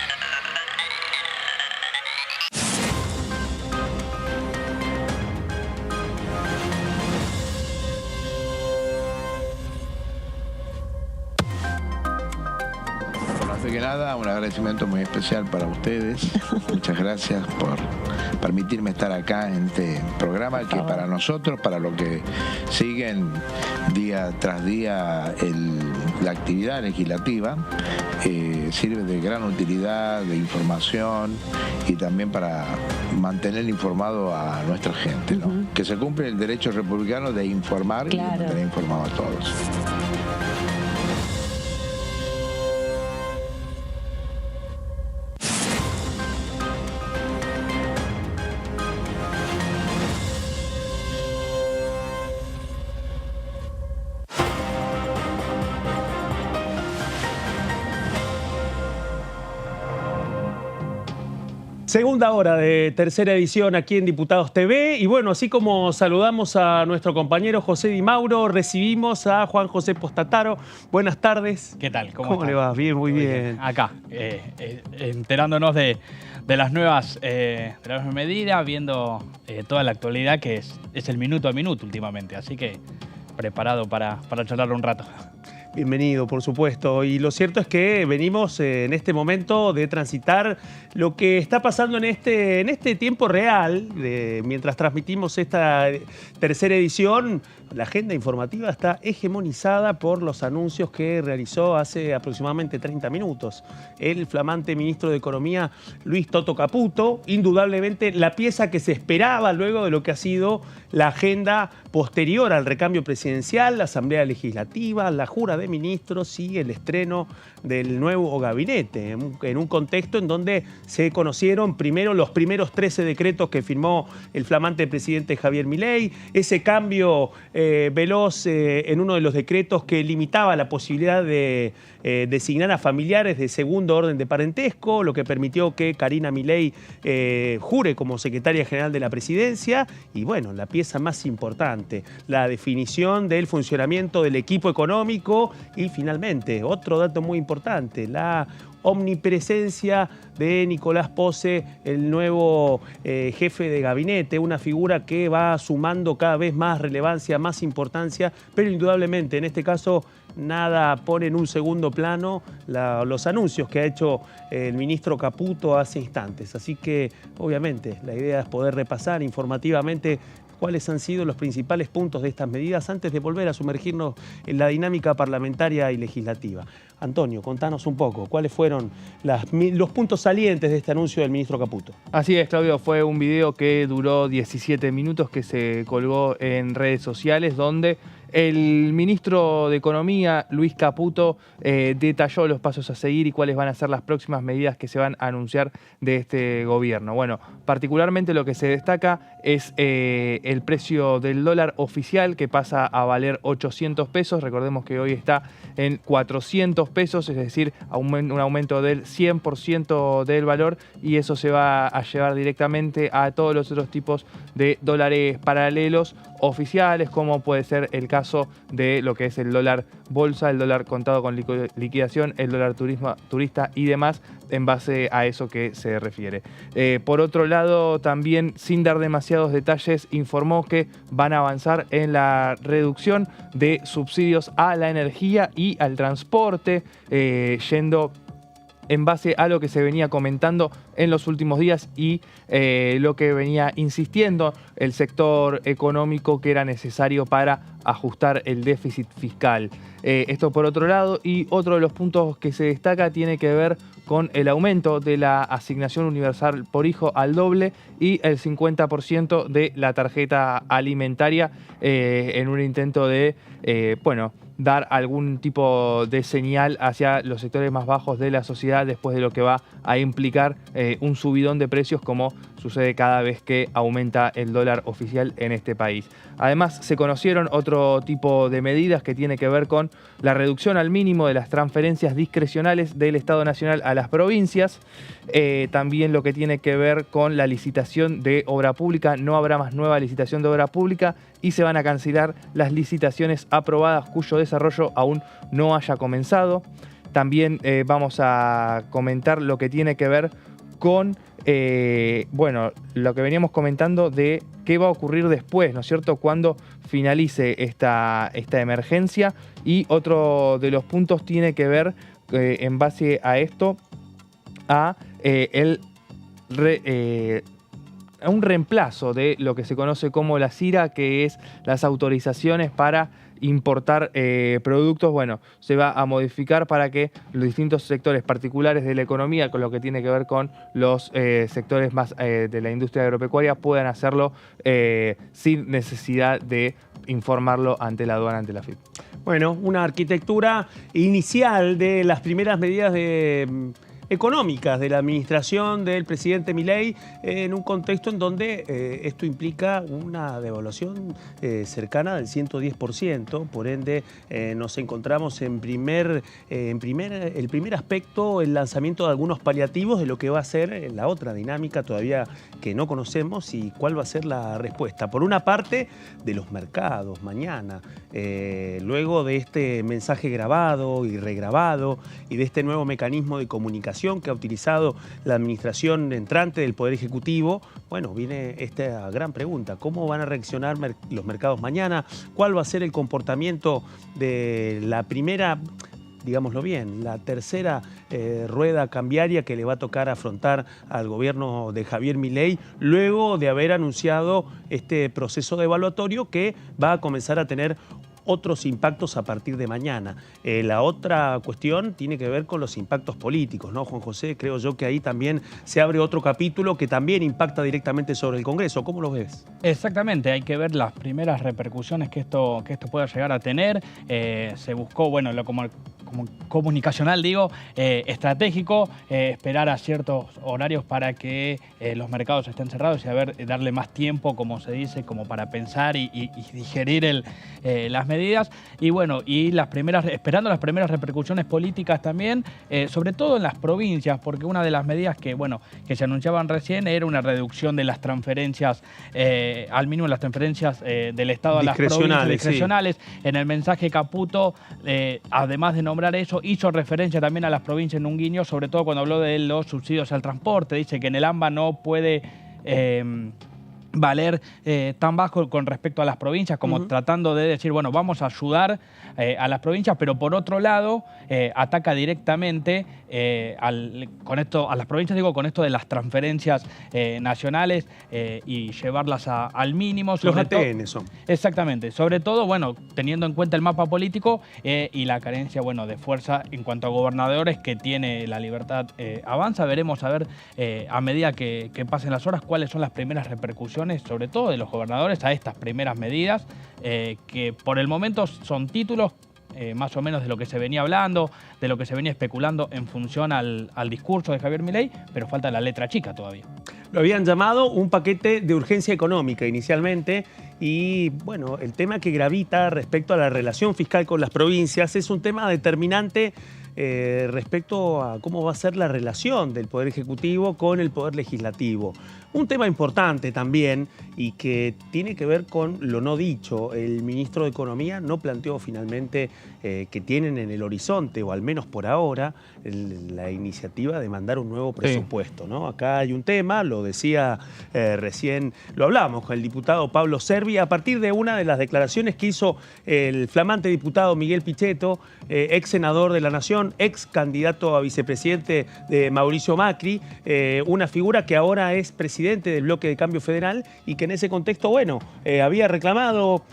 [SPEAKER 17] Que nada, un agradecimiento muy especial para ustedes. Muchas gracias por permitirme estar acá en este programa que para nosotros, para los que siguen día tras día la actividad legislativa, sirve de gran utilidad, de información y también para mantener informado a nuestra gente, ¿no? Que se cumple el derecho republicano de informar y de mantener informado a todos.
[SPEAKER 1] Segunda hora de tercera edición aquí en Diputados TV. Y bueno, así como saludamos a nuestro compañero José Di Mauro, recibimos a Juan José Postataro. Buenas tardes.
[SPEAKER 18] ¿Qué tal?
[SPEAKER 1] ¿Cómo le va? Bien, muy bien.
[SPEAKER 18] Acá, enterándonos de las nuevas medidas, viendo toda la actualidad que es el minuto a minuto últimamente. Así que preparado para charlar un rato.
[SPEAKER 1] Bienvenido, por supuesto. Y lo cierto es que venimos en este momento de transitar lo que está pasando en este tiempo real. Mientras transmitimos esta tercera edición, la agenda informativa está hegemonizada por los anuncios que realizó hace aproximadamente 30 minutos el flamante ministro de Economía, Luis Toto Caputo. Indudablemente la pieza que se esperaba luego de lo que ha sido la agenda posterior al recambio presidencial, la Asamblea Legislativa, la jura de ministros y el estreno del nuevo gabinete, en un contexto en donde se conocieron primero los primeros 13 decretos que firmó el flamante presidente Javier Milei, ese cambio veloz en uno de los decretos que limitaba la posibilidad de designar a familiares de segundo orden de parentesco, lo que permitió que Karina Milei jure como secretaria general de la presidencia, y bueno, la pieza más importante, la definición del funcionamiento del equipo económico y finalmente, otro dato muy importante, la omnipresencia de Nicolás Pose, el nuevo jefe de gabinete, una figura que va sumando cada vez más relevancia, más importancia, pero indudablemente en este caso nada pone en un segundo plano los anuncios que ha hecho el ministro Caputo hace instantes. Así que obviamente la idea es poder repasar informativamente cuáles han sido los principales puntos de estas medidas antes de volver a sumergirnos en la dinámica parlamentaria y legislativa. Antonio, contanos un poco, ¿cuáles fueron los puntos salientes de este anuncio del ministro Caputo?
[SPEAKER 3] Así es, Claudio, fue un video que duró 17 minutos que se colgó en redes sociales donde El ministro de Economía, Luis Caputo, detalló los pasos a seguir y cuáles van a ser las próximas medidas que se van a anunciar de este gobierno. Bueno, particularmente lo que se destaca es el precio del dólar oficial, que pasa a valer 800 pesos. Recordemos que hoy está en 400 pesos, es decir, un aumento del 100% del valor, y eso se va a llevar directamente a todos los otros tipos de dólares paralelos oficiales, como puede ser el caso de lo que es el dólar bolsa, el dólar contado con liquidación, el dólar turista y demás, en base a eso que se refiere. Por otro lado, también, sin dar demasiados detalles, informó que van a avanzar en la reducción de subsidios a la energía y al transporte, yendo en base a lo que se venía comentando en los últimos días y lo que venía insistiendo el sector económico, que era necesario para ajustar el déficit fiscal. Esto por otro lado, y otro de los puntos que se destaca tiene que ver con el aumento de la asignación universal por hijo al doble y el 50% de la tarjeta alimentaria, en un intento de, dar algún tipo de señal hacia los sectores más bajos de la sociedad, después de lo que va a implicar un subidón de precios, como sucede cada vez que aumenta el dólar oficial en este país. Además, se conocieron otro tipo de medidas que tiene que ver con la reducción al mínimo de las transferencias discrecionales del Estado Nacional a las provincias, también lo que tiene que ver con la licitación de obra pública. No habrá más nueva licitación de obra pública y se van a cancelar las licitaciones aprobadas cuyo desarrollo aún no haya comenzado. También vamos a comentar lo que tiene que ver con lo que veníamos comentando de qué va a ocurrir después, ¿no es cierto?, cuando finalice esta emergencia. Y otro de los puntos tiene que ver, en base a esto, a un reemplazo de lo que se conoce como la CIRA, que es las autorizaciones para importar productos. Bueno, se va a modificar para que los distintos sectores particulares de la economía, con lo que tiene que ver con los sectores más de la industria agropecuaria, puedan hacerlo sin necesidad de informarlo ante la aduana, ante la FIP.
[SPEAKER 1] Bueno, una arquitectura inicial de las primeras medidas económicas de la administración del presidente Milei, en un contexto en donde esto implica una devaluación cercana del 110%, por ende nos encontramos el primer aspecto, el lanzamiento de algunos paliativos de lo que va a ser la otra dinámica todavía que no conocemos y cuál va a ser la respuesta. Por una parte, de los mercados mañana, luego de este mensaje grabado y regrabado y de este nuevo mecanismo de comunicación que ha utilizado la administración entrante del Poder Ejecutivo, bueno, viene esta gran pregunta: ¿cómo van a reaccionar los mercados mañana? ¿Cuál va a ser el comportamiento de la primera, digámoslo bien, la tercera rueda cambiaria que le va a tocar afrontar al gobierno de Javier Milei, luego de haber anunciado este proceso devaluatorio que va a comenzar a tener otros impactos a partir de mañana? La otra cuestión tiene que ver con los impactos políticos, ¿no, Juan José? Creo yo que ahí también se abre otro capítulo que también impacta directamente sobre el Congreso. ¿Cómo lo ves?
[SPEAKER 18] Exactamente, hay que ver las primeras repercusiones que esto pueda llegar a tener. Se buscó, como comunicacional, estratégico, esperar a ciertos horarios para que los mercados estén cerrados y darle más tiempo, como se dice, como para pensar y digerir las medidas. Y esperando las primeras repercusiones políticas también, sobre todo en las provincias, porque una de las medidas que se anunciaban recién era una reducción de las transferencias al mínimo, las transferencias del Estado a las provincias discrecionales. Sí. En el mensaje, Caputo, además de nombrar eso, hizo referencia también a las provincias en un guiño, sobre todo cuando habló de los subsidios al transporte. Dice que en el AMBA no puede valer tan bajo con respecto a las provincias, como tratando de decir, vamos a ayudar a las provincias, pero por otro lado ataca directamente a las provincias, con esto de las transferencias nacionales y llevarlas al mínimo.
[SPEAKER 1] Los ATN son.
[SPEAKER 18] Exactamente. Sobre todo, teniendo en cuenta el mapa político y la carencia, de fuerza en cuanto a gobernadores que tiene la Libertad Avanza. Veremos a ver a medida que pasen las horas cuáles son las primeras repercusiones, sobre todo de los gobernadores, a estas primeras medidas, que por el momento son títulos más o menos de lo que se venía hablando, de lo que se venía especulando en función al discurso de Javier Milei, pero falta la letra chica todavía.
[SPEAKER 1] Lo habían llamado un paquete de urgencia económica inicialmente y, el tema que gravita respecto a la relación fiscal con las provincias es un tema determinante respecto a cómo va a ser la relación del Poder Ejecutivo con el Poder Legislativo. Un tema importante también y que tiene que ver con lo no dicho. El ministro de Economía no planteó finalmente que tienen en el horizonte, o al menos por ahora, la iniciativa de mandar un nuevo presupuesto, ¿no? Acá hay un tema, lo decía recién, lo hablamos con el diputado Pablo Servi, a partir de una de las declaraciones que hizo el flamante diputado Miguel Pichetto, ex senador de la Nación, ex candidato a vicepresidente de Mauricio Macri, una figura que ahora es presidente del Bloque de Cambio Federal y que en ese contexto, había reclamado,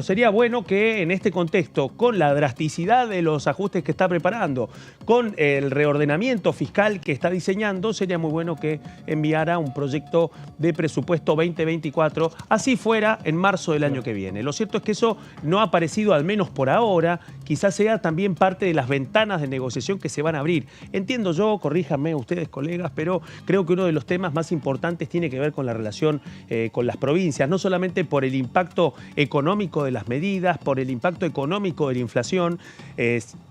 [SPEAKER 1] sería bueno que en este contexto, con la drasticidad de los ajustes que está preparando, con el reordenamiento fiscal que está diseñando, sería muy bueno que enviara un proyecto de presupuesto 2024, así fuera en marzo del año que viene. Lo cierto es que eso no ha aparecido, al menos por ahora, quizás sea también parte de las ventanas de negociación que se van a abrir. Entiendo yo, corríjanme ustedes, colegas, pero creo que uno de los temas más importantes tiene que ver con la relación con las provincias, no solamente por el impacto económico de las medidas, por el impacto económico de la inflación,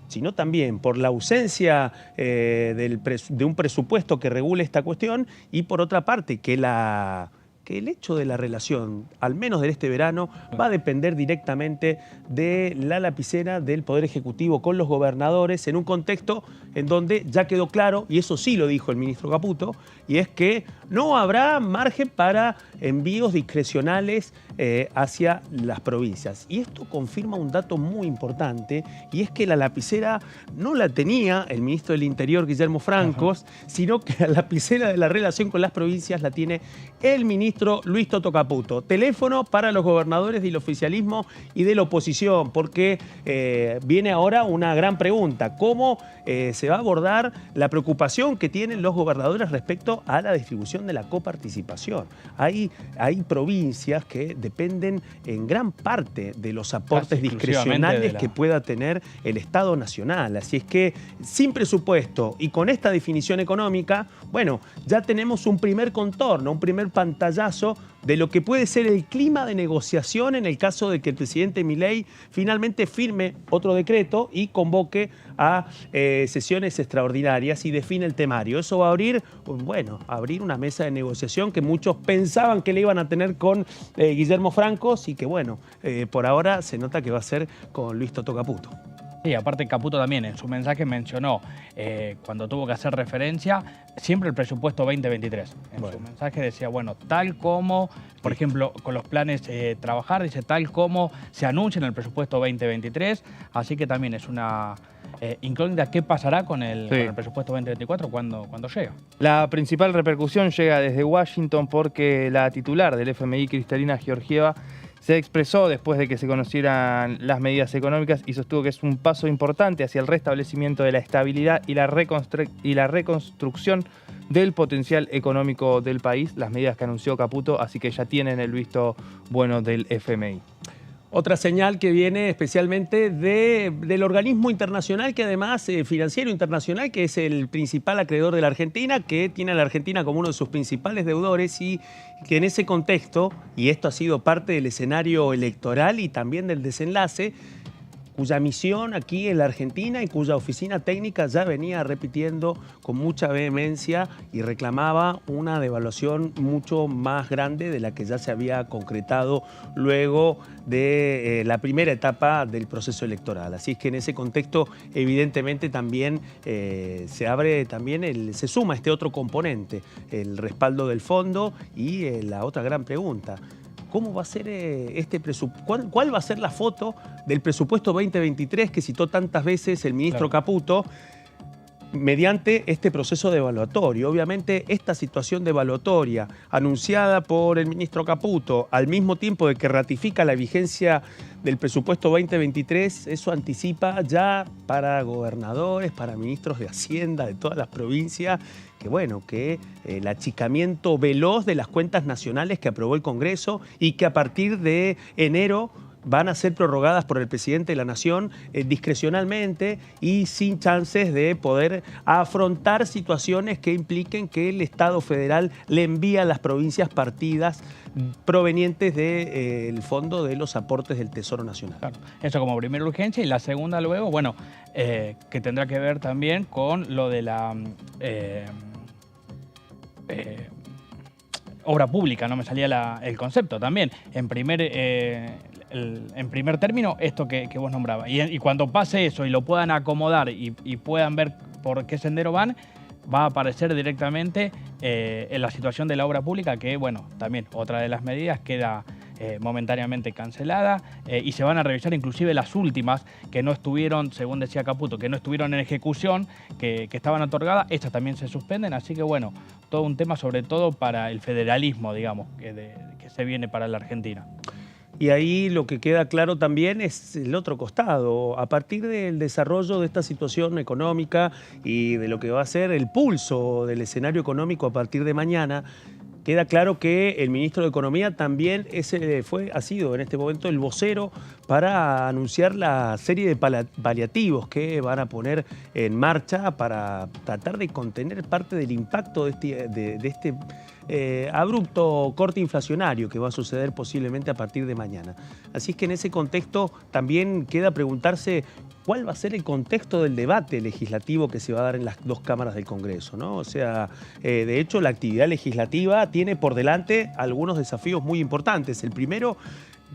[SPEAKER 1] sino también por la ausencia de un presupuesto que regule esta cuestión y por otra parte que el hecho de la relación, al menos de este verano, va a depender directamente de la lapicera del Poder Ejecutivo con los gobernadores en un contexto en donde ya quedó claro, y eso sí lo dijo el ministro Caputo, y es que no habrá margen para envíos discrecionales hacia las provincias. Y esto confirma un dato muy importante, y es que la lapicera no la tenía el ministro del Interior, Guillermo Francos, sino que la lapicera de la relación con las provincias la tiene el ministro Luis Toto Caputo. Teléfono para los gobernadores del oficialismo y de la oposición, porque viene ahora una gran pregunta. ¿Cómo se va a abordar la preocupación que tienen los gobernadores respecto a la distribución de la coparticipación? Hay provincias que dependen en gran parte de los aportes discrecionales que pueda tener el Estado Nacional. Así es que sin presupuesto y con esta definición económica, ya tenemos un primer contorno, un primer pantallazo de lo que puede ser el clima de negociación en el caso de que el presidente Milei finalmente firme otro decreto y convoque a sesiones extraordinarias y define el temario. Eso va a abrir, abrir una mesa de negociación que muchos pensaban que le iban a tener con Guillermo Francos y que, por ahora se nota que va a ser con Luis Toto Caputo.
[SPEAKER 18] Sí, aparte Caputo también en su mensaje mencionó, cuando tuvo que hacer referencia, siempre el presupuesto 2023. En su mensaje decía, tal como, por ejemplo, con los planes trabajar, dice tal como se anuncia en el presupuesto 2023, así que también es una incógnita qué pasará con el presupuesto 2024 cuando llega.
[SPEAKER 3] La principal repercusión llega desde Washington porque la titular del FMI, Kristalina Georgieva, se expresó después de que se conocieran las medidas económicas y sostuvo que es un paso importante hacia el restablecimiento de la estabilidad y la reconstrucción del potencial económico del país, las medidas que anunció Caputo, así que ya tienen el visto bueno del FMI.
[SPEAKER 1] Otra señal que viene especialmente del organismo internacional, que además financiero internacional, que es el principal acreedor de la Argentina, que tiene a la Argentina como uno de sus principales deudores y que en ese contexto, y esto ha sido parte del escenario electoral y también del desenlace, cuya misión aquí en la Argentina y cuya oficina técnica ya venía repitiendo con mucha vehemencia y reclamaba una devaluación mucho más grande de la que ya se había concretado luego de la primera etapa del proceso electoral. Así es que en ese contexto, evidentemente, también se suma este otro componente, el respaldo del fondo y la otra gran pregunta. ¿Cómo va a ser este presupuesto? ¿Cuál va a ser la foto del presupuesto 2023 que citó tantas veces el ministro Caputo? mediante este proceso devaluatorio. Obviamente, esta situación devaluatoria anunciada por el ministro Caputo, al mismo tiempo de que ratifica la vigencia del presupuesto 2023, eso anticipa ya para gobernadores, para ministros de Hacienda de todas las provincias, que bueno, que el achicamiento veloz de las cuentas nacionales que aprobó el Congreso y que a partir de enero van a ser prorrogadas por el presidente de la Nación discrecionalmente y sin chances de poder afrontar situaciones que impliquen que el Estado federal le envía a las provincias partidas provenientes del fondo de los aportes del Tesoro Nacional.
[SPEAKER 18] Claro. Eso como primera urgencia, y la segunda luego, bueno, que tendrá que ver también con lo de la obra pública, no me salía el concepto también. En primer término, esto que vos nombrabas. Y cuando pase eso y lo puedan acomodar y puedan ver por qué sendero van, va a aparecer directamente en la situación de la obra pública, que, bueno, también otra de las medidas queda momentáneamente cancelada, y se van a revisar inclusive las últimas que no estuvieron, según decía Caputo, que no estuvieron en ejecución, que estaban otorgadas, estas también se suspenden, así que bueno, todo un tema sobre todo para el federalismo, digamos, que se viene para la Argentina.
[SPEAKER 1] Y ahí lo que queda claro también es el otro costado. A partir del desarrollo de esta situación económica y de lo que va a ser el pulso del escenario económico a partir de mañana, queda claro que el ministro de Economía también ha sido en este momento el vocero para anunciar la serie de paliativos que van a poner en marcha para tratar de contener parte del impacto de este abrupto corte inflacionario que va a suceder posiblemente a partir de mañana. Así es que en ese contexto también queda preguntarse cuál va a ser el contexto del debate legislativo que se va a dar en las dos cámaras del Congreso, ¿no? O sea, de hecho, la actividad legislativa tiene por delante algunos desafíos muy importantes. El primero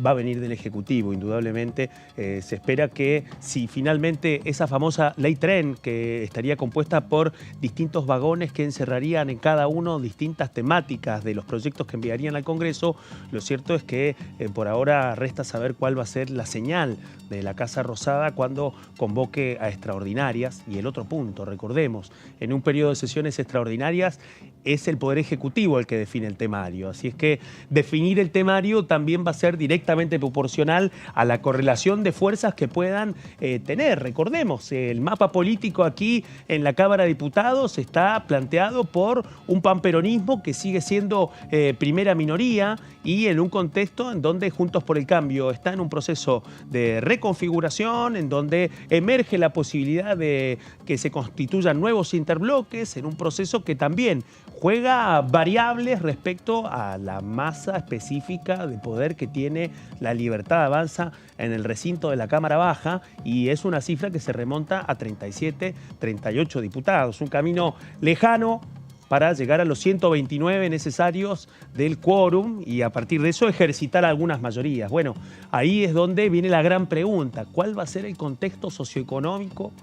[SPEAKER 1] va a venir del Ejecutivo, indudablemente. Se espera que si finalmente esa famosa ley tren, que estaría compuesta por distintos vagones que encerrarían en cada uno distintas temáticas de los proyectos que enviarían al Congreso, lo cierto es que por ahora resta saber cuál va a ser la señal de la Casa Rosada cuando convoque a extraordinarias. Y el otro punto, recordemos, en un periodo de sesiones extraordinarias es el Poder Ejecutivo el que define el temario. Así es que definir el temario también va a ser directamente proporcional a la correlación de fuerzas que puedan tener. Recordemos, el mapa político aquí en la Cámara de Diputados está planteado por un panperonismo que sigue siendo primera minoría y en un contexto en donde Juntos por el Cambio está en un proceso de reconfiguración, en donde emerge la posibilidad de que se constituyan nuevos interbloques, en un proceso que también juega variables respecto a la masa específica de poder que tiene la Libertad Avanza en el recinto de la Cámara Baja, y es una cifra que se remonta a 37, 38 diputados. Un camino lejano para llegar a los 129 necesarios del quórum y a partir de eso ejercitar algunas mayorías. Bueno, ahí es donde viene la gran pregunta. ¿Cuál va a ser el contexto socioeconómico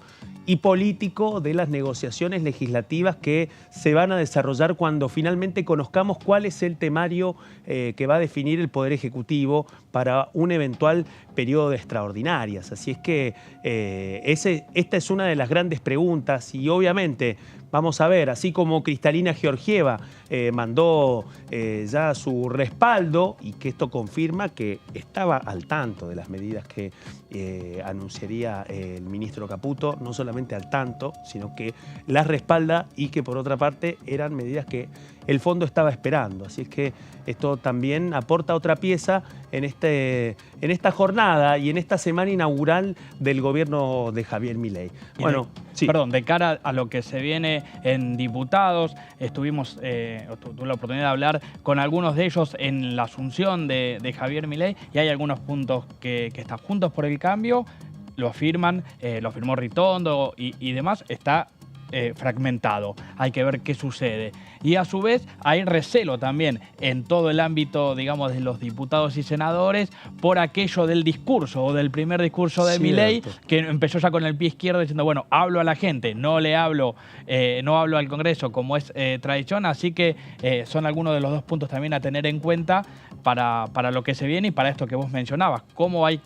[SPEAKER 1] y político de las negociaciones legislativas que se van a desarrollar cuando finalmente conozcamos cuál es el temario que va a definir el Poder Ejecutivo para un eventual periodo de extraordinarias? Así es que esta es una de las grandes preguntas y obviamente vamos a ver, así como Cristalina Georgieva mandó ya su respaldo y que esto confirma que estaba al tanto de las medidas que anunciaría el ministro Caputo, no solamente al tanto, sino que las respalda y que por otra parte eran medidas que el fondo estaba esperando. Así es que esto también aporta otra pieza en esta jornada y en esta semana inaugural del gobierno de Javier Milei. Bueno, sí.
[SPEAKER 18] Perdón, de cara a lo que se viene en diputados, tuve la oportunidad de hablar con algunos de ellos en la asunción de Javier Milei y hay algunos puntos que están Juntos por el Cambio, lo afirman, lo firmó Ritondo y demás, está fragmentado. Hay que ver qué sucede. Y a su vez hay recelo también en todo el ámbito, digamos, de los diputados y senadores por aquello del discurso o del primer discurso de Milei, que empezó ya con el pie izquierdo diciendo, bueno, hablo a la gente, no hablo al Congreso como es tradición, así que son algunos de los dos puntos también a tener en cuenta para lo que se viene y para esto que vos mencionabas, cómo hay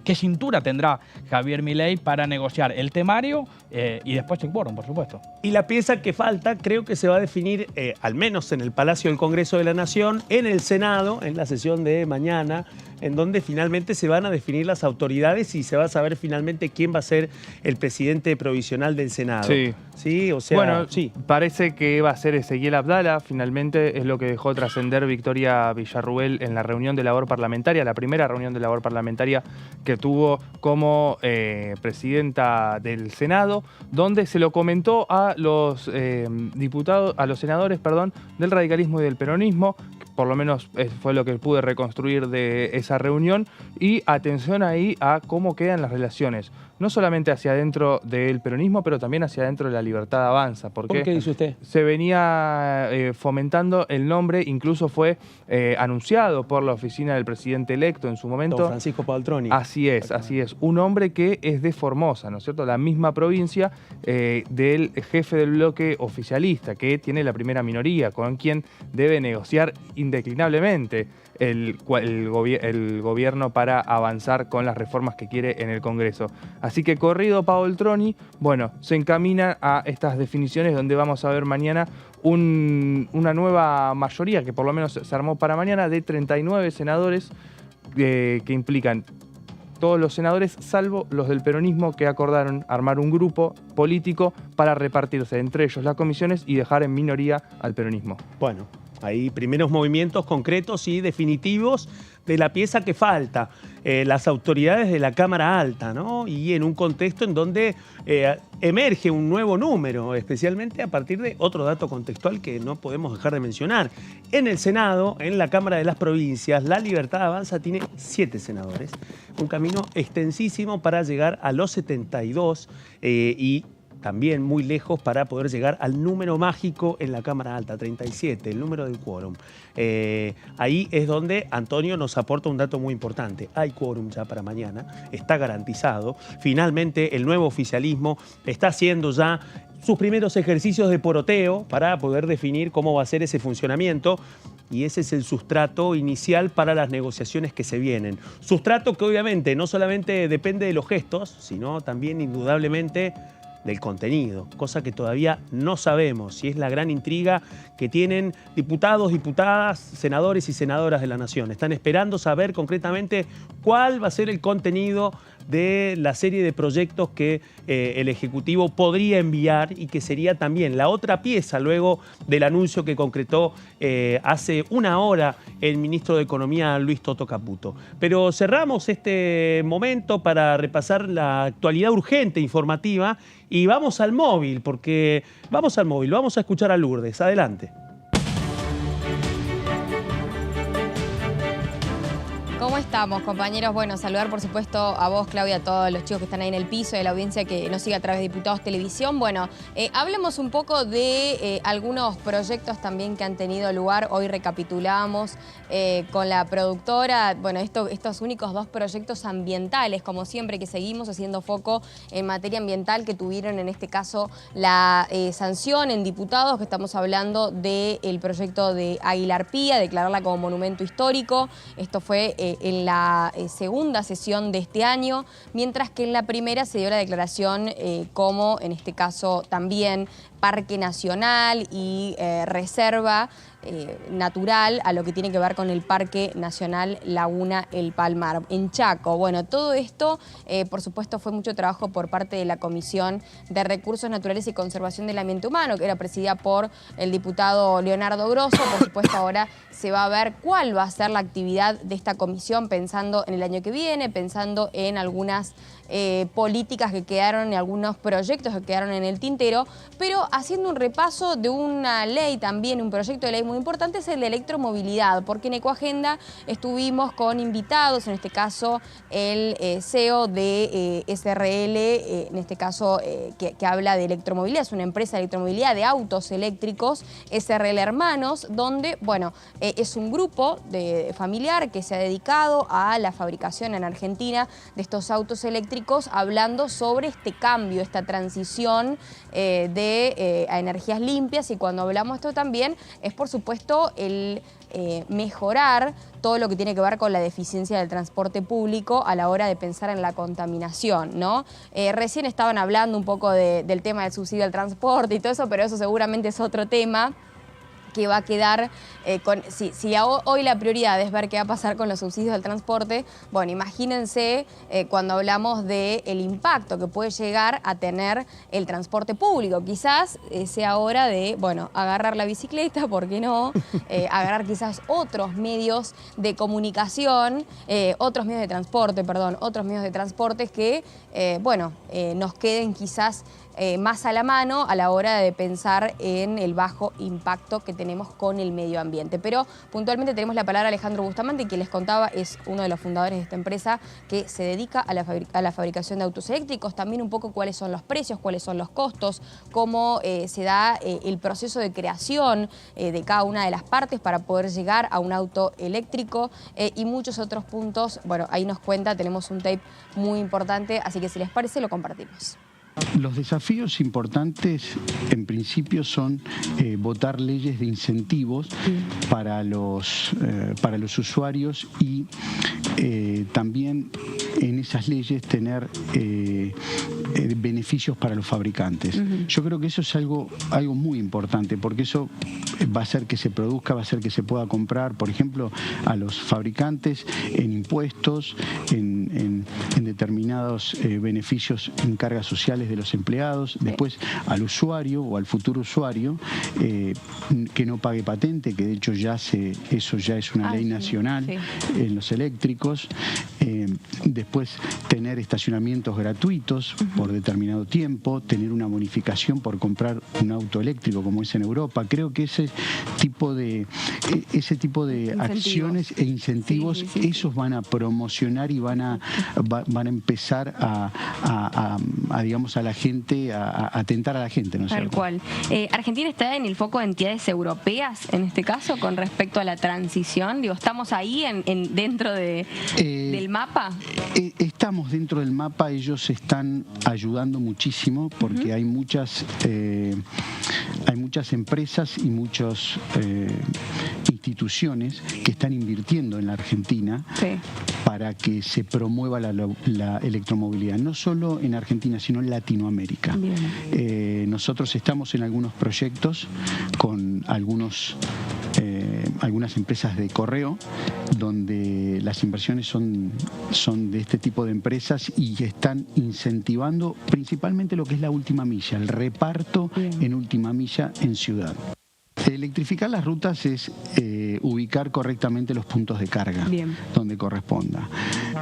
[SPEAKER 18] qué cintura tendrá Javier Milei para negociar el temario y después el quórum, por supuesto.
[SPEAKER 1] Y la pieza que falta creo que se va a definir, al menos en el Palacio del Congreso de la Nación, en el Senado, en la sesión de mañana, en donde finalmente se van a definir las autoridades y se va a saber finalmente quién va a ser el presidente provisional del Senado.
[SPEAKER 3] Sí.
[SPEAKER 1] Sí, o sea,
[SPEAKER 3] bueno,
[SPEAKER 1] sí.
[SPEAKER 3] Parece que va a ser Ezequiel Abdala, finalmente es lo que dejó trascender Victoria Villarruel en la reunión de labor parlamentaria, la primera reunión de labor parlamentaria que tuvo como presidenta del Senado, donde se lo comentó a los diputados, a los senadores, perdón, del radicalismo y del peronismo, por lo menos fue lo que pude reconstruir de esa reunión, y atención ahí a cómo quedan las relaciones, no solamente hacia adentro del peronismo, pero también hacia adentro de la Libertad Avanza.
[SPEAKER 1] ¿Por qué dice usted?
[SPEAKER 3] Se venía fomentando el nombre, incluso fue anunciado por la oficina del presidente electo en su momento.
[SPEAKER 1] Don Francisco Paltroni.
[SPEAKER 3] Así es. Un hombre que es de Formosa, ¿no es cierto? La misma provincia del jefe del bloque oficialista, que tiene la primera minoría, con quien debe negociar indeclinablemente el gobierno para avanzar con las reformas que quiere en el Congreso. Así que corrido Paltroni, bueno, se encamina a estas definiciones donde vamos a ver mañana una nueva mayoría, que por lo menos se armó para mañana, de 39 senadores que implican todos los senadores, salvo los del peronismo, que acordaron armar un grupo político para repartirse entre ellos las comisiones y dejar en minoría al peronismo.
[SPEAKER 1] Bueno, hay primeros movimientos concretos y definitivos de la pieza que falta, las autoridades de la Cámara Alta, ¿no? Y en un contexto en donde emerge un nuevo número, especialmente a partir de otro dato contextual que no podemos dejar de mencionar. En el Senado, en la Cámara de las Provincias, la Libertad Avanza tiene 7 senadores, un camino extensísimo para llegar a los 72 y también muy lejos para poder llegar al número mágico en la Cámara Alta, 37, el número del quórum. Ahí es donde Antonio nos aporta un dato muy importante. Hay quórum ya para mañana, está garantizado. Finalmente, el nuevo oficialismo está haciendo ya sus primeros ejercicios de poroteo para poder definir cómo va a ser ese funcionamiento. Y ese es el sustrato inicial para las negociaciones que se vienen. Sustrato que obviamente no solamente depende de los gestos, sino también indudablemente del contenido, cosa que todavía no sabemos, y es la gran intriga que tienen diputados, diputadas, senadores y senadoras de la Nación. Están esperando saber concretamente cuál va a ser el contenido de la serie de proyectos que el Ejecutivo podría enviar y que sería también la otra pieza luego del anuncio que concretó hace una hora el ministro de Economía, Luis Toto Caputo. Pero cerramos este momento para repasar la actualidad urgente informativa y vamos al móvil, porque vamos a escuchar a Lourdes. Adelante.
[SPEAKER 19] ¿Cómo estamos, compañeros? Bueno, saludar por supuesto a vos, Claudia, a todos los chicos que están ahí en el piso y a la audiencia que nos sigue a través de Diputados Televisión. Bueno, hablemos un poco de algunos proyectos también que han tenido lugar. Hoy recapitulamos con la productora, bueno, estos únicos 2 proyectos ambientales, como siempre, que seguimos haciendo foco en materia ambiental, que tuvieron en este caso la sanción en diputados, que estamos hablando del proyecto de Aguilar Pía, declararla como monumento histórico. Esto fue en la segunda sesión de este año, mientras que en la primera se dio la declaración como, en este caso también, Parque Nacional y reserva natural a lo que tiene que ver con el Parque Nacional Laguna El Palmar, en Chaco. Bueno, todo esto, por supuesto, fue mucho trabajo por parte de la Comisión de Recursos Naturales y Conservación del Ambiente Humano, que era presidida por el diputado Leonardo Grosso. Por supuesto, ahora se va a ver cuál va a ser la actividad de esta comisión, pensando en el año que viene, pensando en algunas políticas que quedaron, y algunos proyectos que quedaron en el tintero, pero haciendo un repaso de una ley también, un proyecto de ley muy importante, es el de electromovilidad, porque en Ecoagenda estuvimos con invitados, en este caso el CEO de SRL, en este caso que habla de electromovilidad, es una empresa de electromovilidad de autos eléctricos, SRL Hermanos, donde, bueno, es un grupo familiar que se ha dedicado a la fabricación en Argentina de estos autos eléctricos políticos hablando sobre este cambio, esta transición a energías limpias, y cuando hablamos de esto también es por supuesto el mejorar todo lo que tiene que ver con la deficiencia del transporte público a la hora de pensar en la contaminación, ¿no? Recién estaban hablando un poco del tema del subsidio al transporte y todo eso, pero eso seguramente es otro tema que va a quedar si hoy la prioridad es ver qué va a pasar con los subsidios del transporte, bueno, imagínense cuando hablamos del impacto que puede llegar a tener el transporte público. Quizás sea hora de, bueno, agarrar la bicicleta, ¿por qué no? Agarrar quizás otros medios de comunicación, otros medios de transporte que, bueno, nos queden quizás más a la mano a la hora de pensar en el bajo impacto que tenemos con el medio ambiente. Pero puntualmente tenemos la palabra Alejandro Bustamante, que les contaba, es uno de los fundadores de esta empresa que se dedica a la fabricación de autos eléctricos. También un poco cuáles son los precios, cuáles son los costos, cómo se da el proceso de creación de cada una de las partes para poder llegar a un auto eléctrico y muchos otros puntos. Bueno, ahí nos cuenta, tenemos un tape muy importante, así que si les parece lo compartimos.
[SPEAKER 20] Los desafíos importantes, en principio, son votar leyes de incentivos para los usuarios y también en esas leyes tener beneficios para los fabricantes. Yo creo que eso es algo muy importante, porque eso va a hacer que se produzca, va a hacer que se pueda comprar, por ejemplo, a los fabricantes en impuestos, en determinados beneficios en cargas sociales de los empleados, después al usuario o al futuro usuario que no pague patente, que de hecho eso ya es una ley nacional en los eléctricos, después tener estacionamientos gratuitos por determinado tiempo, tener una bonificación por comprar un auto eléctrico como es en Europa. Creo que ese tipo de acciones e incentivos, esos van a promocionar y van a empezar digamos, a la gente, a tentar a la gente, ¿no es cierto?
[SPEAKER 19] Tal cual. Argentina está en el foco de entidades europeas, en este caso, con respecto a la transición. Digo, ¿estamos ahí dentro del mapa?
[SPEAKER 20] Estamos dentro del mapa, ellos están ayudando muchísimo porque hay muchas empresas y muchas instituciones que están invirtiendo en la Argentina para que se promueva la electromovilidad, no solo en Argentina, sino en Latinoamérica. Nosotros estamos en algunos proyectos con algunas empresas de correo, donde las inversiones son de este tipo de empresas y están incentivando principalmente lo que es la última milla, el reparto en última milla en ciudad. Electrificar las rutas es ubicar correctamente los puntos de carga donde corresponda.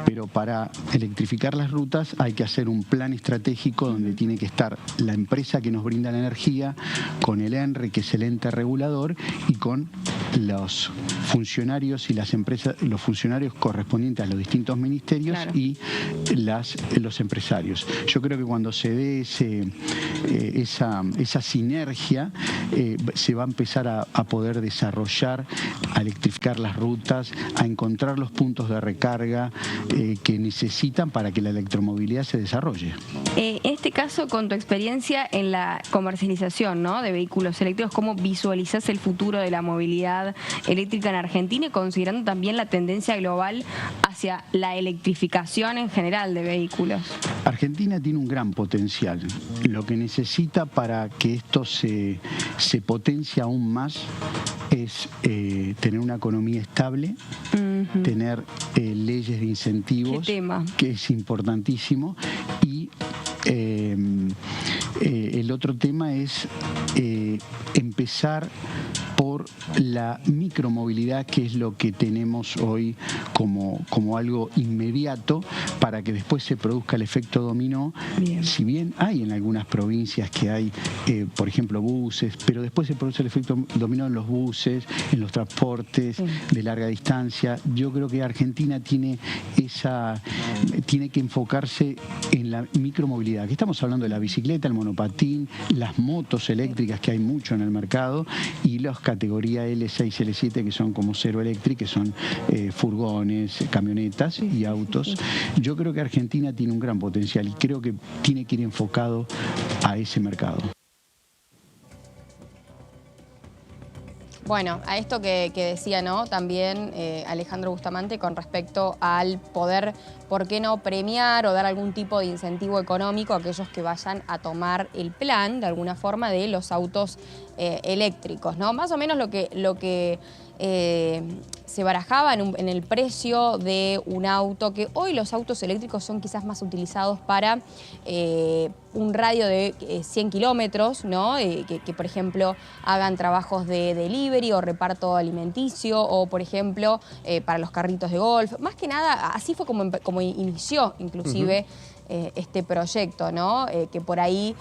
[SPEAKER 20] Pero para electrificar las rutas hay que hacer un plan estratégico donde tiene que estar la empresa que nos brinda la energía, con el ENRE, que es el ente regulador, y con los funcionarios y las empresas, los funcionarios correspondientes a los distintos ministerios y los empresarios. Yo creo que cuando se dé esa sinergia, se va a empezar a poder desarrollar, a electrificar las rutas, a encontrar los puntos de recarga que necesitan para que la electromovilidad se desarrolle.
[SPEAKER 19] En este caso, con tu experiencia en la comercialización, ¿no?, de vehículos eléctricos, ¿cómo visualizas el futuro de la movilidad eléctrica en Argentina y considerando también la tendencia global hacia la electrificación en general de vehículos?
[SPEAKER 20] Argentina tiene un gran potencial. Lo que necesita para que esto se potencie aún más es tener una economía estable, tener leyes de incentivos, que es importantísimo, y el otro tema es empezar por la micromovilidad, que es lo que tenemos hoy como algo inmediato para que después se produzca el efecto dominó. Si bien hay en algunas provincias que hay, por ejemplo, buses, pero después se produce el efecto dominó en los buses, en los transportes de larga distancia. Yo creo que Argentina tiene que enfocarse en la micromovilidad, que estamos hablando de la bicicleta, el monopatín, las motos eléctricas, que hay mucho en el mercado, y los categoría L6, L7, que son como Zero Electric, que son furgones, camionetas y autos. Yo creo que Argentina tiene un gran potencial y creo que tiene que ir enfocado a ese mercado.
[SPEAKER 19] Bueno, a esto que decía, ¿no? También Alejandro Bustamante con respecto al poder, ¿por qué no premiar o dar algún tipo de incentivo económico a aquellos que vayan a tomar el plan, de alguna forma, de los autos eléctricos, ¿no? Más o menos lo que se barajaba en el precio de un auto, que hoy los autos eléctricos son quizás más utilizados para un radio de 100 kilómetros, ¿no? Que, por ejemplo, hagan trabajos de delivery o reparto alimenticio o, por ejemplo, para los carritos de golf. Más que nada, así fue como inició, inclusive, este proyecto, ¿no? Que por ahí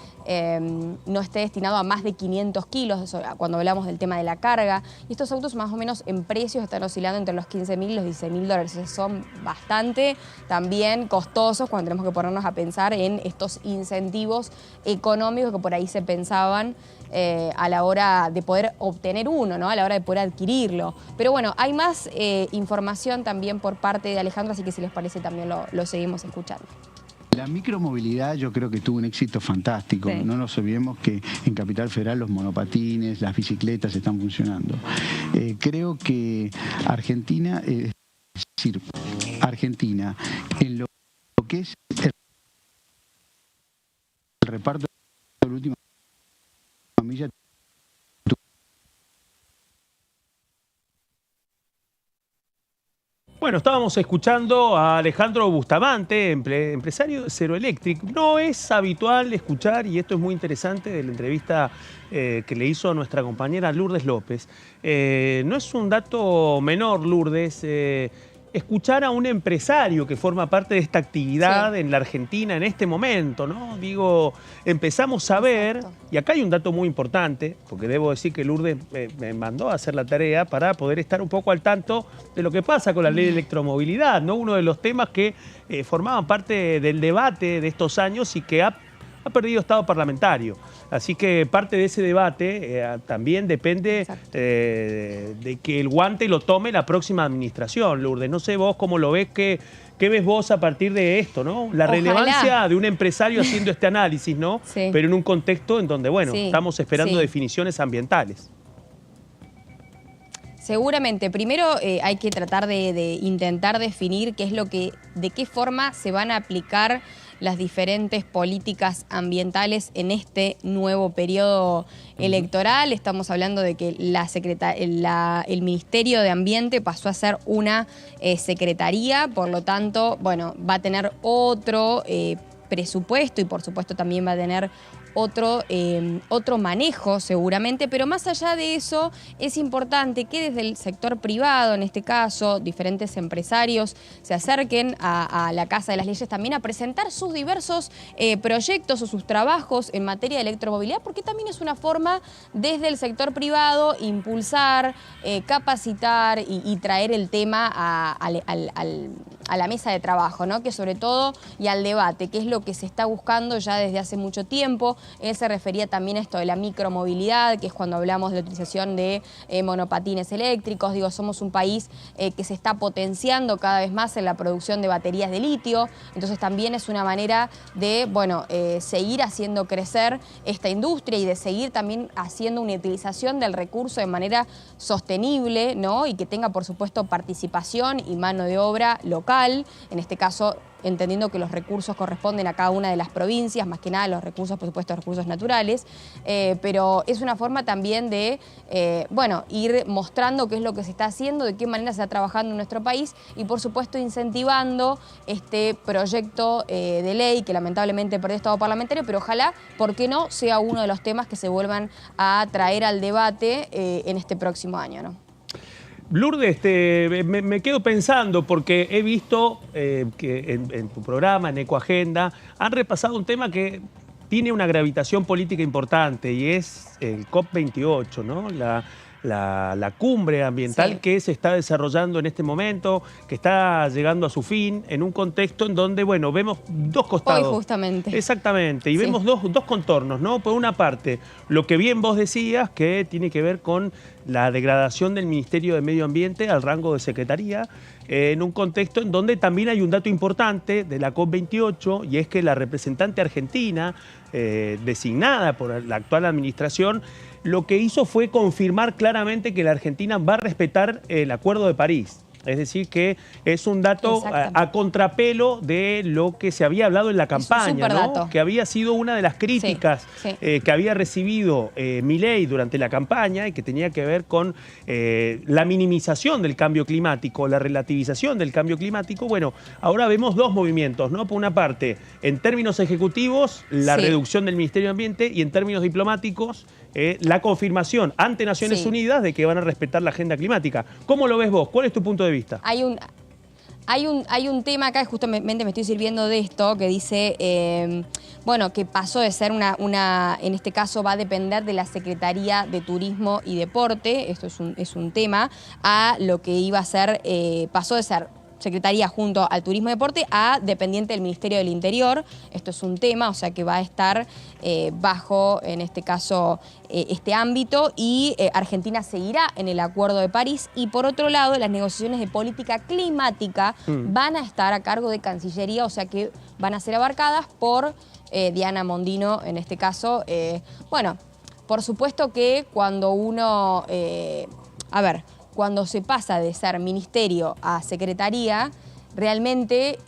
[SPEAKER 19] no esté destinado a más de 500 kilos, cuando hablamos del tema de la carga. Y estos autos más o menos en precios están oscilando entre los 15.000 y los 16.000 dólares. Son bastante también costosos cuando tenemos que ponernos a pensar en estos incentivos económicos que por ahí se pensaban a la hora de poder obtener uno, ¿no? A la hora de poder adquirirlo. Pero bueno, hay más información también por parte de Alejandro, así que si les parece también lo seguimos escuchando.
[SPEAKER 20] La micromovilidad yo creo que tuvo un éxito fantástico. Sí. No nos olvidemos que en Capital Federal los monopatines, las bicicletas están funcionando. Creo que Argentina, es decir, Argentina, en lo que es el reparto de la última milla,
[SPEAKER 1] Bueno, estábamos escuchando a Alejandro Bustamante, empresario de Zero Electric. No es habitual escuchar, y esto es muy interesante de la entrevista que le hizo a nuestra compañera Lourdes López. No es un dato menor, Lourdes, escuchar a un empresario que forma parte de esta actividad en la Argentina en este momento, ¿no? Digo, empezamos a ver, y acá hay un dato muy importante, porque debo decir que Lourdes me mandó a hacer la tarea para poder estar un poco al tanto de lo que pasa con la ley de electromovilidad, ¿no? Uno de los temas que formaban parte del debate de estos años y que ha perdido estado parlamentario. Así que parte de ese debate también depende de que el guante lo tome la próxima administración, Lourdes. No sé vos cómo lo ves, ¿qué ves vos a partir de esto, ¿no? La relevancia de un empresario haciendo este análisis, ¿no? Sí. Pero en un contexto en donde, bueno, estamos esperando definiciones ambientales.
[SPEAKER 19] Seguramente. Primero hay que tratar de intentar definir de qué forma se van a aplicar las diferentes políticas ambientales en este nuevo periodo electoral. Estamos hablando de que el Ministerio de Ambiente pasó a ser una secretaría, por lo tanto, bueno, va a tener otro presupuesto y por supuesto también va a tener otro manejo seguramente, pero más allá de eso es importante que desde el sector privado, en este caso, diferentes empresarios se acerquen a la Casa de las Leyes también a presentar sus diversos proyectos o sus trabajos en materia de electromovilidad, porque también es una forma desde el sector privado impulsar, capacitar y traer el tema a la mesa de trabajo, ¿no? Que sobre todo, y al debate, que es lo que se está buscando ya desde hace mucho tiempo. Él se refería también a esto de la micromovilidad, que es cuando hablamos de la utilización de monopatines eléctricos. Digo, somos un país que se está potenciando cada vez más en la producción de baterías de litio, entonces también es una manera de, bueno, seguir haciendo crecer esta industria y de seguir también haciendo una utilización del recurso de manera sostenible, ¿no? Y que tenga, por supuesto, participación y mano de obra local, en este caso entendiendo que los recursos corresponden a cada una de las provincias, más que nada los recursos, por supuesto, recursos naturales, pero es una forma también de, bueno, ir mostrando qué es lo que se está haciendo, de qué manera se está trabajando en nuestro país y, por supuesto, incentivando este proyecto de ley que lamentablemente perdió estado parlamentario, pero ojalá, ¿por qué no?, sea uno de los temas que se vuelvan a traer al debate en este próximo año, ¿no?
[SPEAKER 1] Lourdes, me quedo pensando porque he visto que en tu programa, en Ecoagenda, han repasado un tema que tiene una gravitación política importante y es el COP28, ¿no? la cumbre ambiental que se está desarrollando en este momento, que está llegando a su fin, en un contexto en donde, bueno, vemos dos costados.
[SPEAKER 19] Hoy justamente.
[SPEAKER 1] Exactamente, y vemos dos contornos, ¿no? Por una parte, lo que bien vos decías, que tiene que ver con la degradación del Ministerio de Medio Ambiente al rango de secretaría, en un contexto en donde también hay un dato importante de la COP28, y es que la representante argentina, designada por la actual administración, lo que hizo fue confirmar claramente que la Argentina va a respetar el Acuerdo de París. Es decir, que es un dato a contrapelo de lo que se había hablado en la campaña, ¿no? Que había sido una de las críticas que había recibido Milei durante la campaña y que tenía que ver con la minimización del cambio climático, la relativización del cambio climático. Bueno, ahora vemos dos movimientos, ¿no? Por una parte, en términos ejecutivos, la reducción del Ministerio de Ambiente, y en términos diplomáticos, la confirmación ante Naciones Unidas de que van a respetar la agenda climática. ¿Cómo lo ves vos? ¿Cuál es tu punto de vista?
[SPEAKER 19] Hay un tema acá, justamente me estoy sirviendo de esto, que dice, bueno, que pasó de ser en este caso va a depender de la Secretaría de Turismo y Deporte, esto es un tema, a lo que iba a ser, pasó de ser Secretaría junto al Turismo y Deporte a dependiente del Ministerio del Interior. Esto es un tema, o sea que va a estar bajo, en este caso, este ámbito, y Argentina seguirá en el Acuerdo de París. Y por otro lado, las negociaciones de política climática van a estar a cargo de Cancillería, o sea que van a ser abarcadas por Diana Mondino, en este caso. Bueno, por supuesto que cuando uno... cuando se pasa de ser ministerio a secretaría, realmente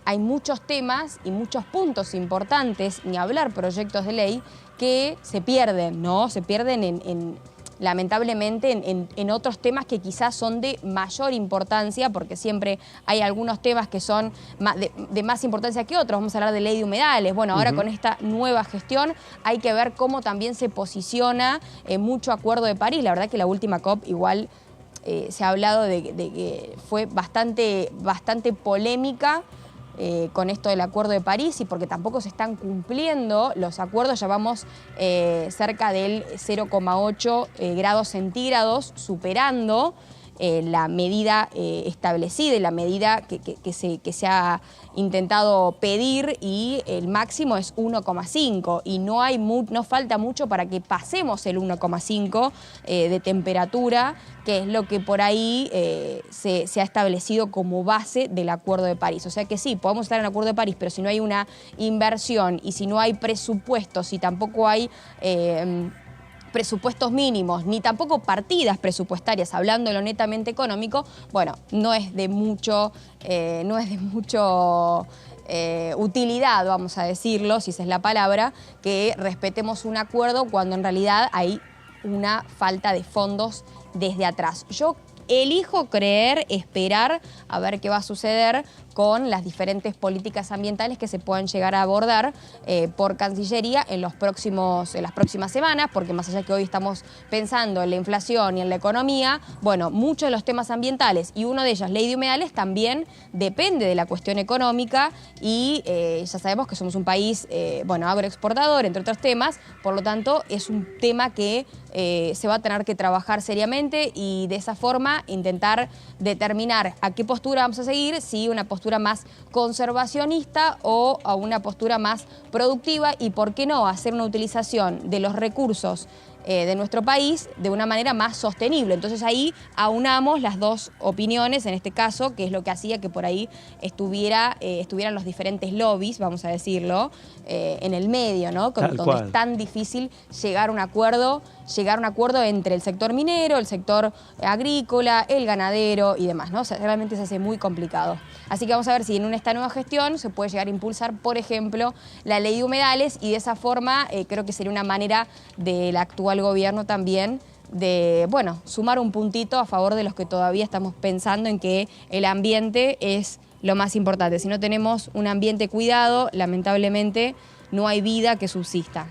[SPEAKER 19] hay muchos temas y muchos puntos importantes, ni hablar proyectos de ley, que se pierden, ¿no? Se pierden lamentablemente en otros temas que quizás son de mayor importancia, porque siempre hay algunos temas que son de más importancia que otros. Vamos a hablar de ley de humedales. Bueno, ahora con esta nueva gestión hay que ver cómo también se posiciona mucho Acuerdo de París. La verdad que la última COP igual... se ha hablado de que fue bastante polémica con esto del Acuerdo de París, y porque tampoco se están cumpliendo los acuerdos. Ya vamos cerca del 0,8 grados centígrados, superando la medida establecida y la medida que se ha intentado pedir, y el máximo es 1,5, y no falta mucho para que pasemos el 1,5 de temperatura, que es lo que por ahí se ha establecido como base del Acuerdo de París. O sea que sí, podemos estar en el Acuerdo de París, pero si no hay una inversión y si no hay presupuestos, si tampoco hay... presupuestos mínimos, ni tampoco partidas presupuestarias, hablando de lo netamente económico, bueno, no es de mucho utilidad, vamos a decirlo, si esa es la palabra, que respetemos un acuerdo cuando en realidad hay una falta de fondos desde atrás. Yo elijo creer, esperar a ver qué va a suceder con las diferentes políticas ambientales que se puedan llegar a abordar por Cancillería en las próximas semanas, porque más allá que hoy estamos pensando en la inflación y en la economía, bueno, muchos de los temas ambientales, y uno de ellos, ley de humedales, también depende de la cuestión económica, y ya sabemos que somos un país, agroexportador, entre otros temas, por lo tanto es un tema que se va a tener que trabajar seriamente, y de esa forma intentar determinar a qué postura vamos a seguir, si una postura más conservacionista o a una postura más productiva, y por qué no hacer una utilización de los recursos de nuestro país de una manera más sostenible. Entonces ahí aunamos las dos opiniones, en este caso, que es lo que hacía que por ahí estuvieran los diferentes lobbies, vamos a decirlo, en el medio, ¿no? Donde es tan difícil llegar a un acuerdo entre el sector minero, el sector agrícola, el ganadero y demás, ¿no? O sea, realmente se hace muy complicado. Así que vamos a ver si en esta nueva gestión se puede llegar a impulsar, por ejemplo, la ley de humedales, y de esa forma creo que sería una manera del actual gobierno también de, sumar un puntito a favor de los que todavía estamos pensando en que el ambiente es lo más importante. Si no tenemos un ambiente cuidado, lamentablemente no hay vida que subsista.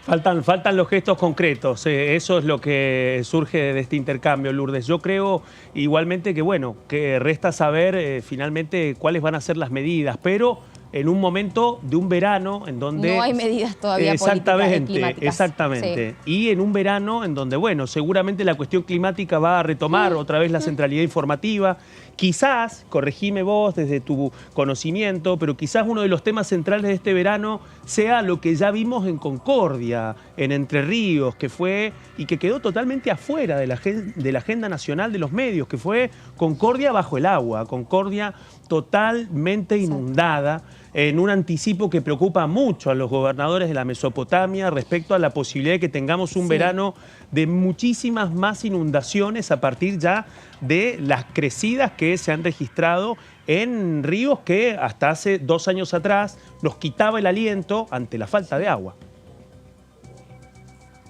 [SPEAKER 1] Faltan los gestos concretos, eso es lo que surge de este intercambio, Lourdes. Yo creo igualmente que resta saber finalmente cuáles van a ser las medidas, pero en un momento de un verano en donde...
[SPEAKER 19] No hay medidas todavía políticas y climáticas.
[SPEAKER 1] Exactamente. Sí. Y en un verano en donde, bueno, seguramente la cuestión climática va a retomar otra vez la centralidad informativa. Quizás, corregime vos desde tu conocimiento, pero quizás uno de los temas centrales de este verano sea lo que ya vimos en Concordia, en Entre Ríos, que fue y que quedó totalmente afuera de la agenda nacional de los medios, que fue Concordia bajo el agua, Concordia totalmente inundada, en un anticipo que preocupa mucho a los gobernadores de la Mesopotamia respecto a la posibilidad de que tengamos un verano de muchísimas más inundaciones a partir ya de las crecidas que se han registrado en ríos que hasta hace 2 años atrás nos quitaba el aliento ante la falta de agua.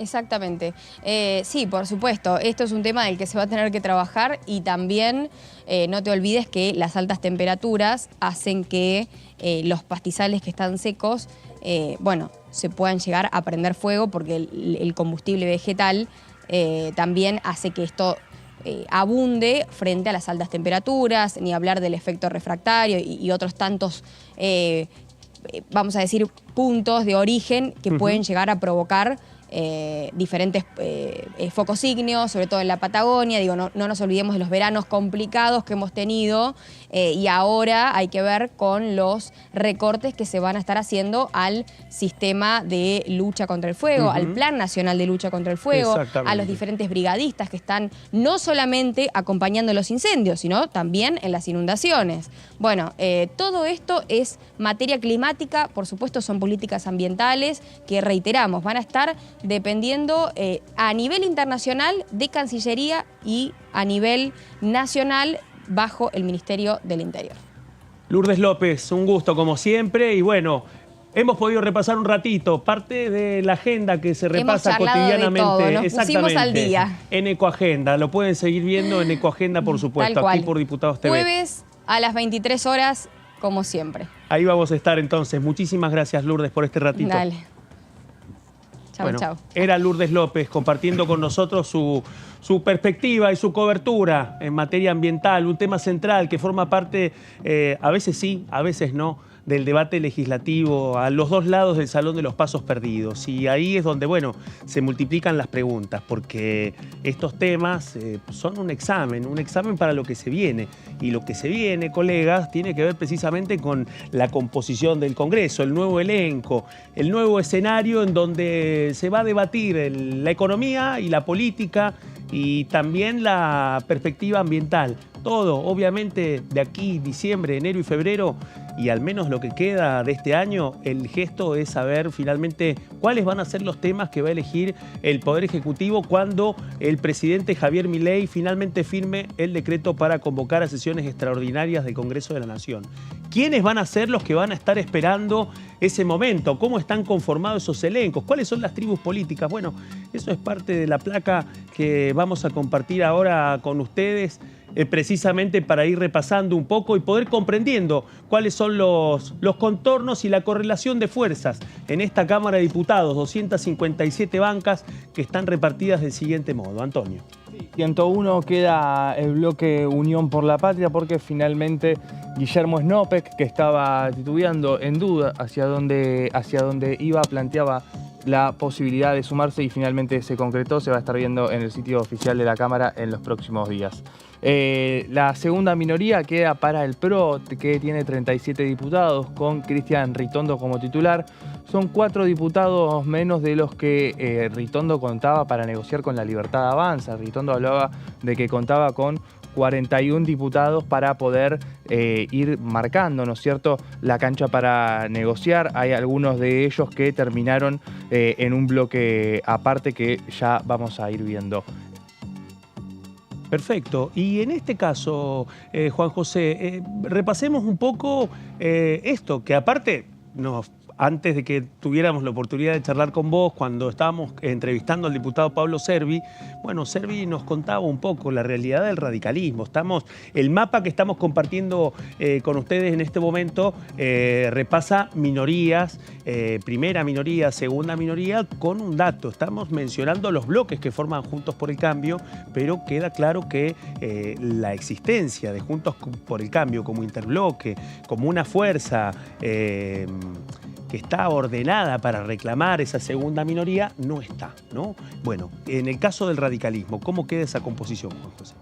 [SPEAKER 19] Exactamente. Sí, por supuesto. Esto es un tema del que se va a tener que trabajar y también no te olvides que las altas temperaturas hacen que los pastizales que están secos, bueno, se puedan llegar a prender fuego porque el combustible vegetal también hace que esto abunde frente a las altas temperaturas, ni hablar del efecto refractario y otros tantos vamos a decir, puntos de origen que pueden llegar a provocar diferentes focos ígneos, sobre todo en la Patagonia. Digo, no nos olvidemos de los veranos complicados que hemos tenido y ahora hay que ver con los recortes que se van a estar haciendo al sistema de lucha contra el fuego, al Plan Nacional de Lucha contra el Fuego, a los diferentes brigadistas que están no solamente acompañando los incendios, sino también en las inundaciones. Bueno, todo esto es materia climática, por supuesto son políticas ambientales que, reiteramos, van a estar dependiendo a nivel internacional de Cancillería y a nivel nacional bajo el Ministerio del Interior.
[SPEAKER 1] Lourdes López, un gusto como siempre y bueno, hemos podido repasar un ratito parte de la agenda que se repasa cotidianamente.
[SPEAKER 19] De todo. Nos pusimos al día.
[SPEAKER 1] En Ecoagenda, lo pueden seguir viendo en Ecoagenda, por supuesto, aquí por Diputados TV.
[SPEAKER 19] Jueves a las 23 horas, como siempre.
[SPEAKER 1] Ahí vamos a estar entonces. Muchísimas gracias, Lourdes, por este ratito.
[SPEAKER 19] Dale. Chau,
[SPEAKER 1] bueno,
[SPEAKER 19] chau.
[SPEAKER 1] Era Lourdes López compartiendo con nosotros su perspectiva y su cobertura en materia ambiental, un tema central que forma parte, a veces sí, a veces no, del debate legislativo a los dos lados del Salón de los Pasos Perdidos. Y ahí es donde, bueno, se multiplican las preguntas, porque estos temas son un examen para lo que se viene. Y lo que se viene, colegas, tiene que ver precisamente con la composición del Congreso, el nuevo elenco, el nuevo escenario en donde se va a debatir la economía y la política y también la perspectiva ambiental. Todo, obviamente, de aquí, diciembre, enero y febrero, y al menos lo que queda de este año, el gesto es saber finalmente cuáles van a ser los temas que va a elegir el Poder Ejecutivo cuando el presidente Javier Milei finalmente firme el decreto para convocar a sesiones extraordinarias del Congreso de la Nación. ¿Quiénes van a ser los que van a estar esperando ese momento? ¿Cómo están conformados esos elencos? ¿Cuáles son las tribus políticas? Bueno, eso es parte de la placa que vamos a compartir ahora con ustedes, precisamente para ir repasando un poco y poder comprendiendo cuáles son los contornos y la correlación de fuerzas en esta Cámara de Diputados, 257 bancas que están repartidas del siguiente modo. Antonio.
[SPEAKER 3] 101 queda el bloque Unión por la Patria porque finalmente Guillermo Snopek, que estaba titubeando en duda hacia dónde iba, planteaba la posibilidad de sumarse y finalmente se concretó. Se va a estar viendo en el sitio oficial de la Cámara en los próximos días. La segunda minoría queda para el PRO, que tiene 37 diputados, con Cristian Ritondo como titular. Son 4 diputados menos de los que Ritondo contaba para negociar con La Libertad Avanza. Ritondo hablaba de que contaba con 41 diputados para poder ir marcando, ¿no es cierto?, la cancha para negociar. Hay algunos de ellos que terminaron en un bloque aparte que ya vamos a ir viendo.
[SPEAKER 1] Perfecto. Y en este caso, Juan José, repasemos un poco esto, que aparte nos antes de que tuviéramos la oportunidad de charlar con vos, cuando estábamos entrevistando al diputado Pablo Servi, bueno, Servi nos contaba un poco la realidad del radicalismo. El mapa que estamos compartiendo con ustedes en este momento repasa minorías, primera minoría, segunda minoría, con un dato. Estamos mencionando los bloques que forman Juntos por el Cambio, pero queda claro que la existencia de Juntos por el Cambio como interbloque, como una fuerza que está ordenada para reclamar esa segunda minoría, no está, ¿no? Bueno, en el caso del radicalismo, ¿cómo queda esa composición, Juan José?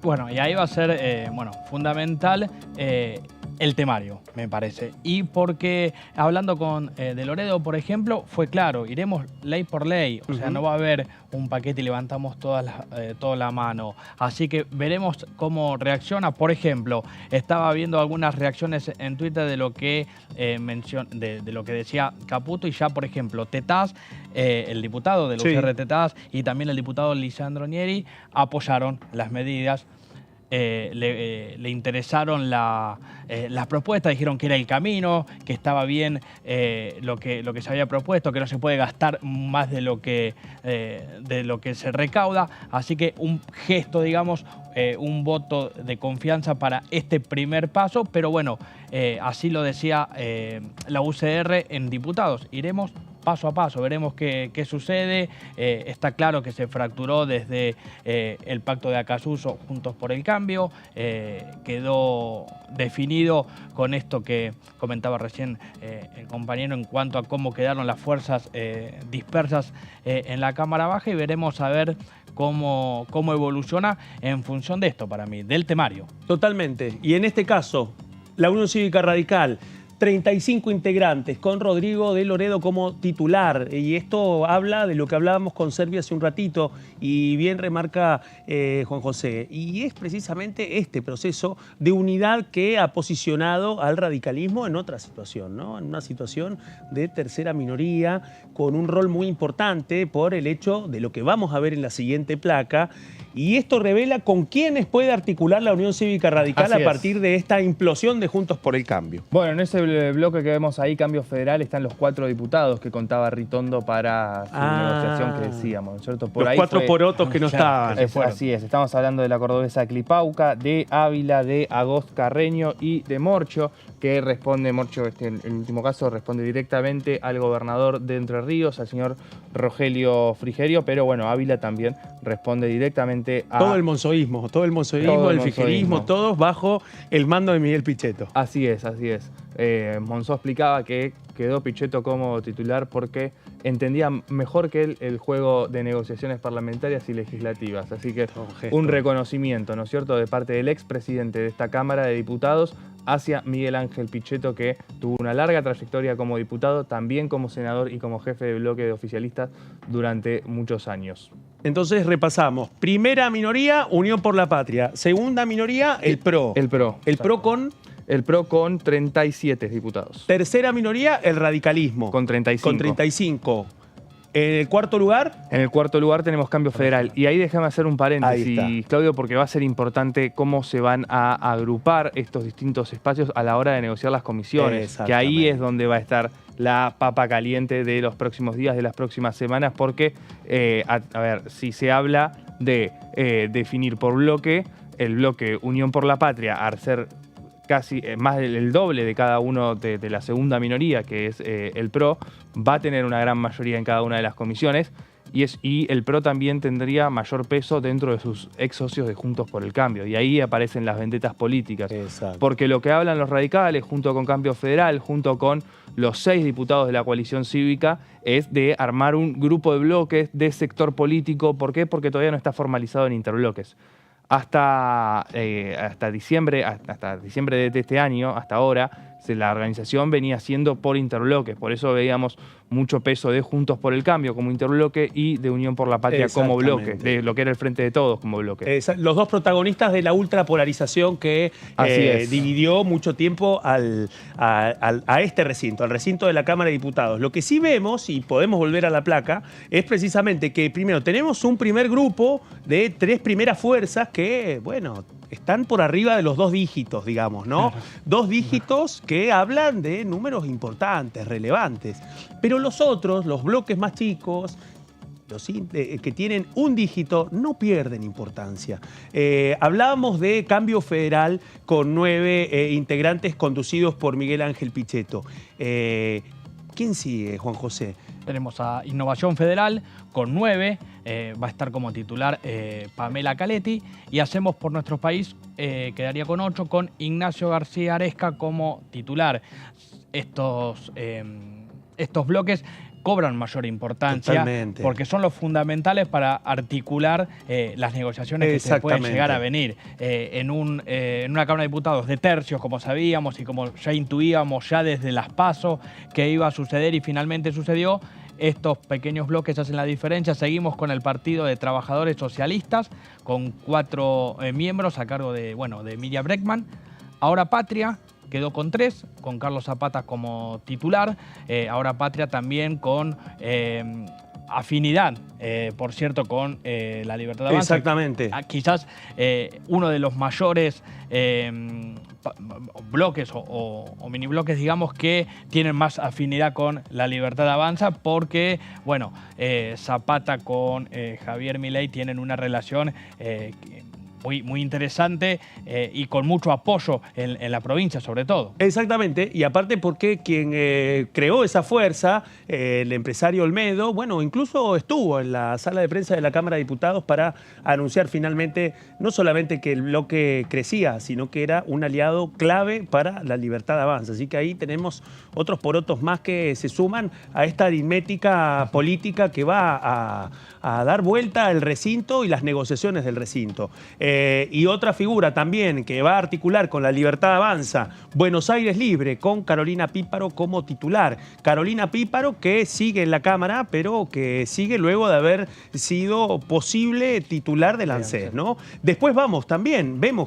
[SPEAKER 18] Bueno, y ahí va a ser fundamental el temario, me parece. Y porque hablando con De Loredo, por ejemplo, fue claro, iremos ley por ley. O sea, no va a haber un paquete y levantamos toda la mano. Así que veremos cómo reacciona. Por ejemplo, estaba viendo algunas reacciones en Twitter de lo que de lo que decía Caputo, y ya, por ejemplo, Tetaz, el diputado de los UCR Tetaz, y también el diputado Lisandro Nieri apoyaron las medidas. Le interesaron las propuestas, dijeron que era el camino, que estaba bien lo que se había propuesto, que no se puede gastar más de lo que se recauda. Así que un gesto, digamos, un voto de confianza para este primer paso, pero bueno, así lo decía la UCR en diputados. Iremos paso a paso, veremos qué sucede. Está claro que se fracturó desde el pacto de Acasuso, Juntos por el Cambio. Quedó definido con esto que comentaba recién el compañero en cuanto a cómo quedaron las fuerzas dispersas en la Cámara Baja, y veremos a ver cómo evoluciona en función de esto, para mí, del temario.
[SPEAKER 1] Totalmente. Y en este caso, la Unión Cívica Radical, 35 integrantes, con Rodrigo de Loredo como titular. Y esto habla de lo que hablábamos con Servi hace un ratito, y bien remarca Juan José. Y es precisamente este proceso de unidad que ha posicionado al radicalismo en otra situación, ¿no? En una situación de tercera minoría, con un rol muy importante por el hecho de lo que vamos a ver en la siguiente placa. Y esto revela con quiénes puede articular la Unión Cívica Radical a partir de esta implosión de Juntos por el Cambio.
[SPEAKER 3] Bueno, en ese bloque que vemos ahí, Cambio Federal, están los 4 diputados que contaba Ritondo para su negociación que decíamos, ¿no es cierto? Por
[SPEAKER 1] los
[SPEAKER 3] ahí
[SPEAKER 1] 4 porotos que no estaban.
[SPEAKER 3] Así es, estamos hablando de la cordobesa Clipauca, de Ávila, de Agost Carreño y de Morcho, que responde, Morcho, en el último caso, responde directamente al gobernador de Entre Ríos, al señor Rogelio Frigerio, pero bueno, Ávila también responde directamente a...
[SPEAKER 1] Todo el monzoísmo, el frigerismo, todos bajo el mando de Miguel Pichetto.
[SPEAKER 3] Así es, así es. Monzó explicaba que quedó Pichetto como titular porque entendía mejor que él el juego de negociaciones parlamentarias y legislativas. Así que un reconocimiento, ¿no es cierto?, de parte del expresidente de esta Cámara de Diputados hacia Miguel Ángel Pichetto, que tuvo una larga trayectoria como diputado, también como senador y como jefe de bloque de oficialistas durante muchos años.
[SPEAKER 1] Entonces repasamos. Primera minoría, Unión por la Patria. Segunda minoría, el PRO.
[SPEAKER 3] El PRO.
[SPEAKER 1] El PRO con...
[SPEAKER 3] El PRO con 37 diputados.
[SPEAKER 1] Tercera minoría, el radicalismo.
[SPEAKER 3] Con 35.
[SPEAKER 1] Con 35. ¿En el cuarto lugar?
[SPEAKER 3] En el cuarto lugar tenemos Cambio Federal. Y ahí déjame hacer un paréntesis, Claudio, porque va a ser importante cómo se van a agrupar estos distintos espacios a la hora de negociar las comisiones. Que ahí es donde va a estar la papa caliente de los próximos días, de las próximas semanas, porque, a ver, si se habla de definir por bloque, el bloque Unión por la Patria, al ser casi más del doble de cada uno de la segunda minoría, que es el PRO, va a tener una gran mayoría en cada una de las comisiones, y el PRO también tendría mayor peso dentro de sus ex socios de Juntos por el Cambio, y ahí aparecen las vendetas políticas. Porque lo que hablan los radicales, junto con Cambio Federal, junto con los 6 diputados de la coalición cívica, es de armar un grupo de bloques de sector político. ¿Por qué? Porque todavía no está formalizado en interbloques. Hasta diciembre de este año, hasta ahora, la organización venía siendo por interbloques. Por eso veíamos mucho peso de Juntos por el Cambio como interbloque y de Unión por la Patria como bloque, de lo que era el Frente de Todos como bloque.
[SPEAKER 1] Los dos protagonistas de la ultrapolarización que dividió mucho tiempo a este recinto, al recinto de la Cámara de Diputados. Lo que sí vemos, y podemos volver a la placa, es precisamente que primero tenemos un primer grupo de 3 primeras fuerzas que, bueno, están por arriba de los 2 dígitos, digamos, ¿no? 2 dígitos que hablan de números importantes, relevantes. Pero los otros, los bloques más chicos, que tienen 1 dígito, no pierden importancia. Hablábamos de Cambio Federal con 9 integrantes conducidos por Miguel Ángel Pichetto. ¿Quién sigue, Juan José?
[SPEAKER 18] Tenemos a Innovación Federal con 9, va a estar como titular Pamela Caletti, y Hacemos por Nuestro País quedaría con 8, con Ignacio García Aresca como titular. Estos bloques cobran mayor importancia. Totalmente. Porque son los fundamentales para articular las negociaciones que se pueden llegar a venir. En una Cámara de Diputados de tercios, como sabíamos y como ya intuíamos ya desde las PASO que iba a suceder y finalmente sucedió, estos pequeños bloques hacen la diferencia. Seguimos con el Partido de Trabajadores Socialistas, con 4 miembros a cargo de Emilia Breckman. Ahora Patria quedó con 3, con Carlos Zapata como titular. Ahora Patria también con afinidad, por cierto, con La Libertad Avanza.
[SPEAKER 1] Exactamente.
[SPEAKER 18] Quizás uno de los mayores bloques o mini bloques, digamos, que tienen más afinidad con La Libertad Avanza, porque, bueno, Zapata con Javier Milei tienen una relación muy interesante y con mucho apoyo en la provincia, sobre todo.
[SPEAKER 1] Exactamente, y aparte porque quien creó esa fuerza, el empresario Olmedo, bueno, incluso estuvo en la sala de prensa de la Cámara de Diputados para anunciar finalmente no solamente que el bloque crecía, sino que era un aliado clave para La Libertad Avanza. Así que ahí tenemos otros porotos más que se suman a esta aritmética política que va a dar vuelta al recinto y las negociaciones del recinto. Y otra figura también que va a articular con La Libertad Avanza, Buenos Aires Libre, con Carolina Píparo como titular. Carolina Píparo que sigue en la Cámara, pero que sigue luego de haber sido posible titular del ANSES, ¿no? Después vemos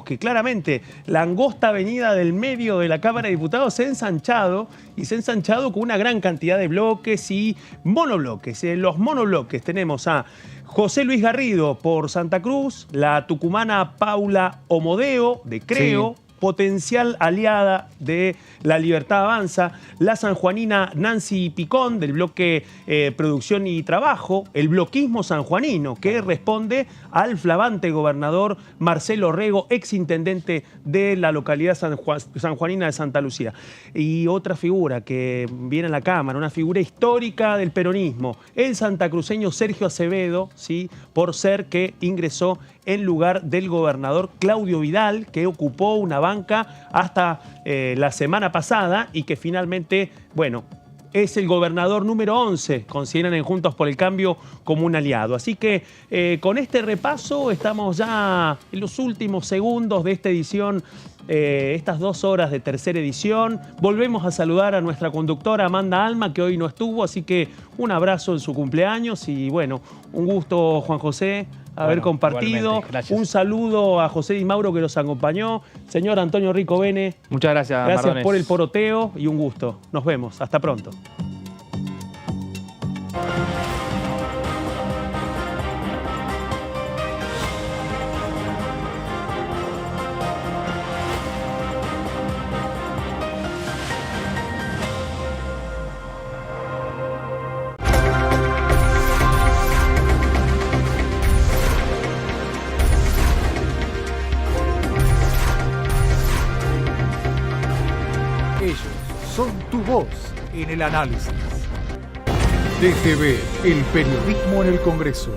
[SPEAKER 1] que claramente la angosta avenida del medio de la Cámara de Diputados se ha ensanchado, y se ha ensanchado con una gran cantidad de bloques y monobloques. Los monobloques tenemos a José Luis Garrido por Santa Cruz, la tucumana Paula Omodeo de Creo, sí, potencial aliada de La Libertad Avanza, la sanjuanina Nancy Picón del bloque Producción y Trabajo, el bloquismo sanjuanino que responde al flamante gobernador Marcelo Rego, exintendente de la localidad sanjuanina de Santa Lucía. Y otra figura que viene a la Cámara, una figura histórica del peronismo, el santacruceño Sergio Acevedo, ¿sí?, por ser que ingresó en lugar del gobernador Claudio Vidal, que ocupó una banca hasta la semana pasada y que finalmente, bueno, es el gobernador número 11, consideran en Juntos por el Cambio como un aliado. Así que con este repaso estamos ya en los últimos segundos de esta edición, estas 2 horas de tercera edición. Volvemos a saludar a nuestra conductora Amanda Alma, que hoy no estuvo, así que un abrazo en su cumpleaños y bueno, un gusto, Juan José, haber compartido. Un saludo a José Di Mauro que nos acompañó. Señor Antonio Rico Bene.
[SPEAKER 3] Muchas gracias,
[SPEAKER 1] Gracias
[SPEAKER 3] Mardones.
[SPEAKER 1] por el poroteo y un gusto. Nos vemos. Hasta pronto.
[SPEAKER 9] Son tu voz en el análisis. DTV, el periodismo en el Congreso.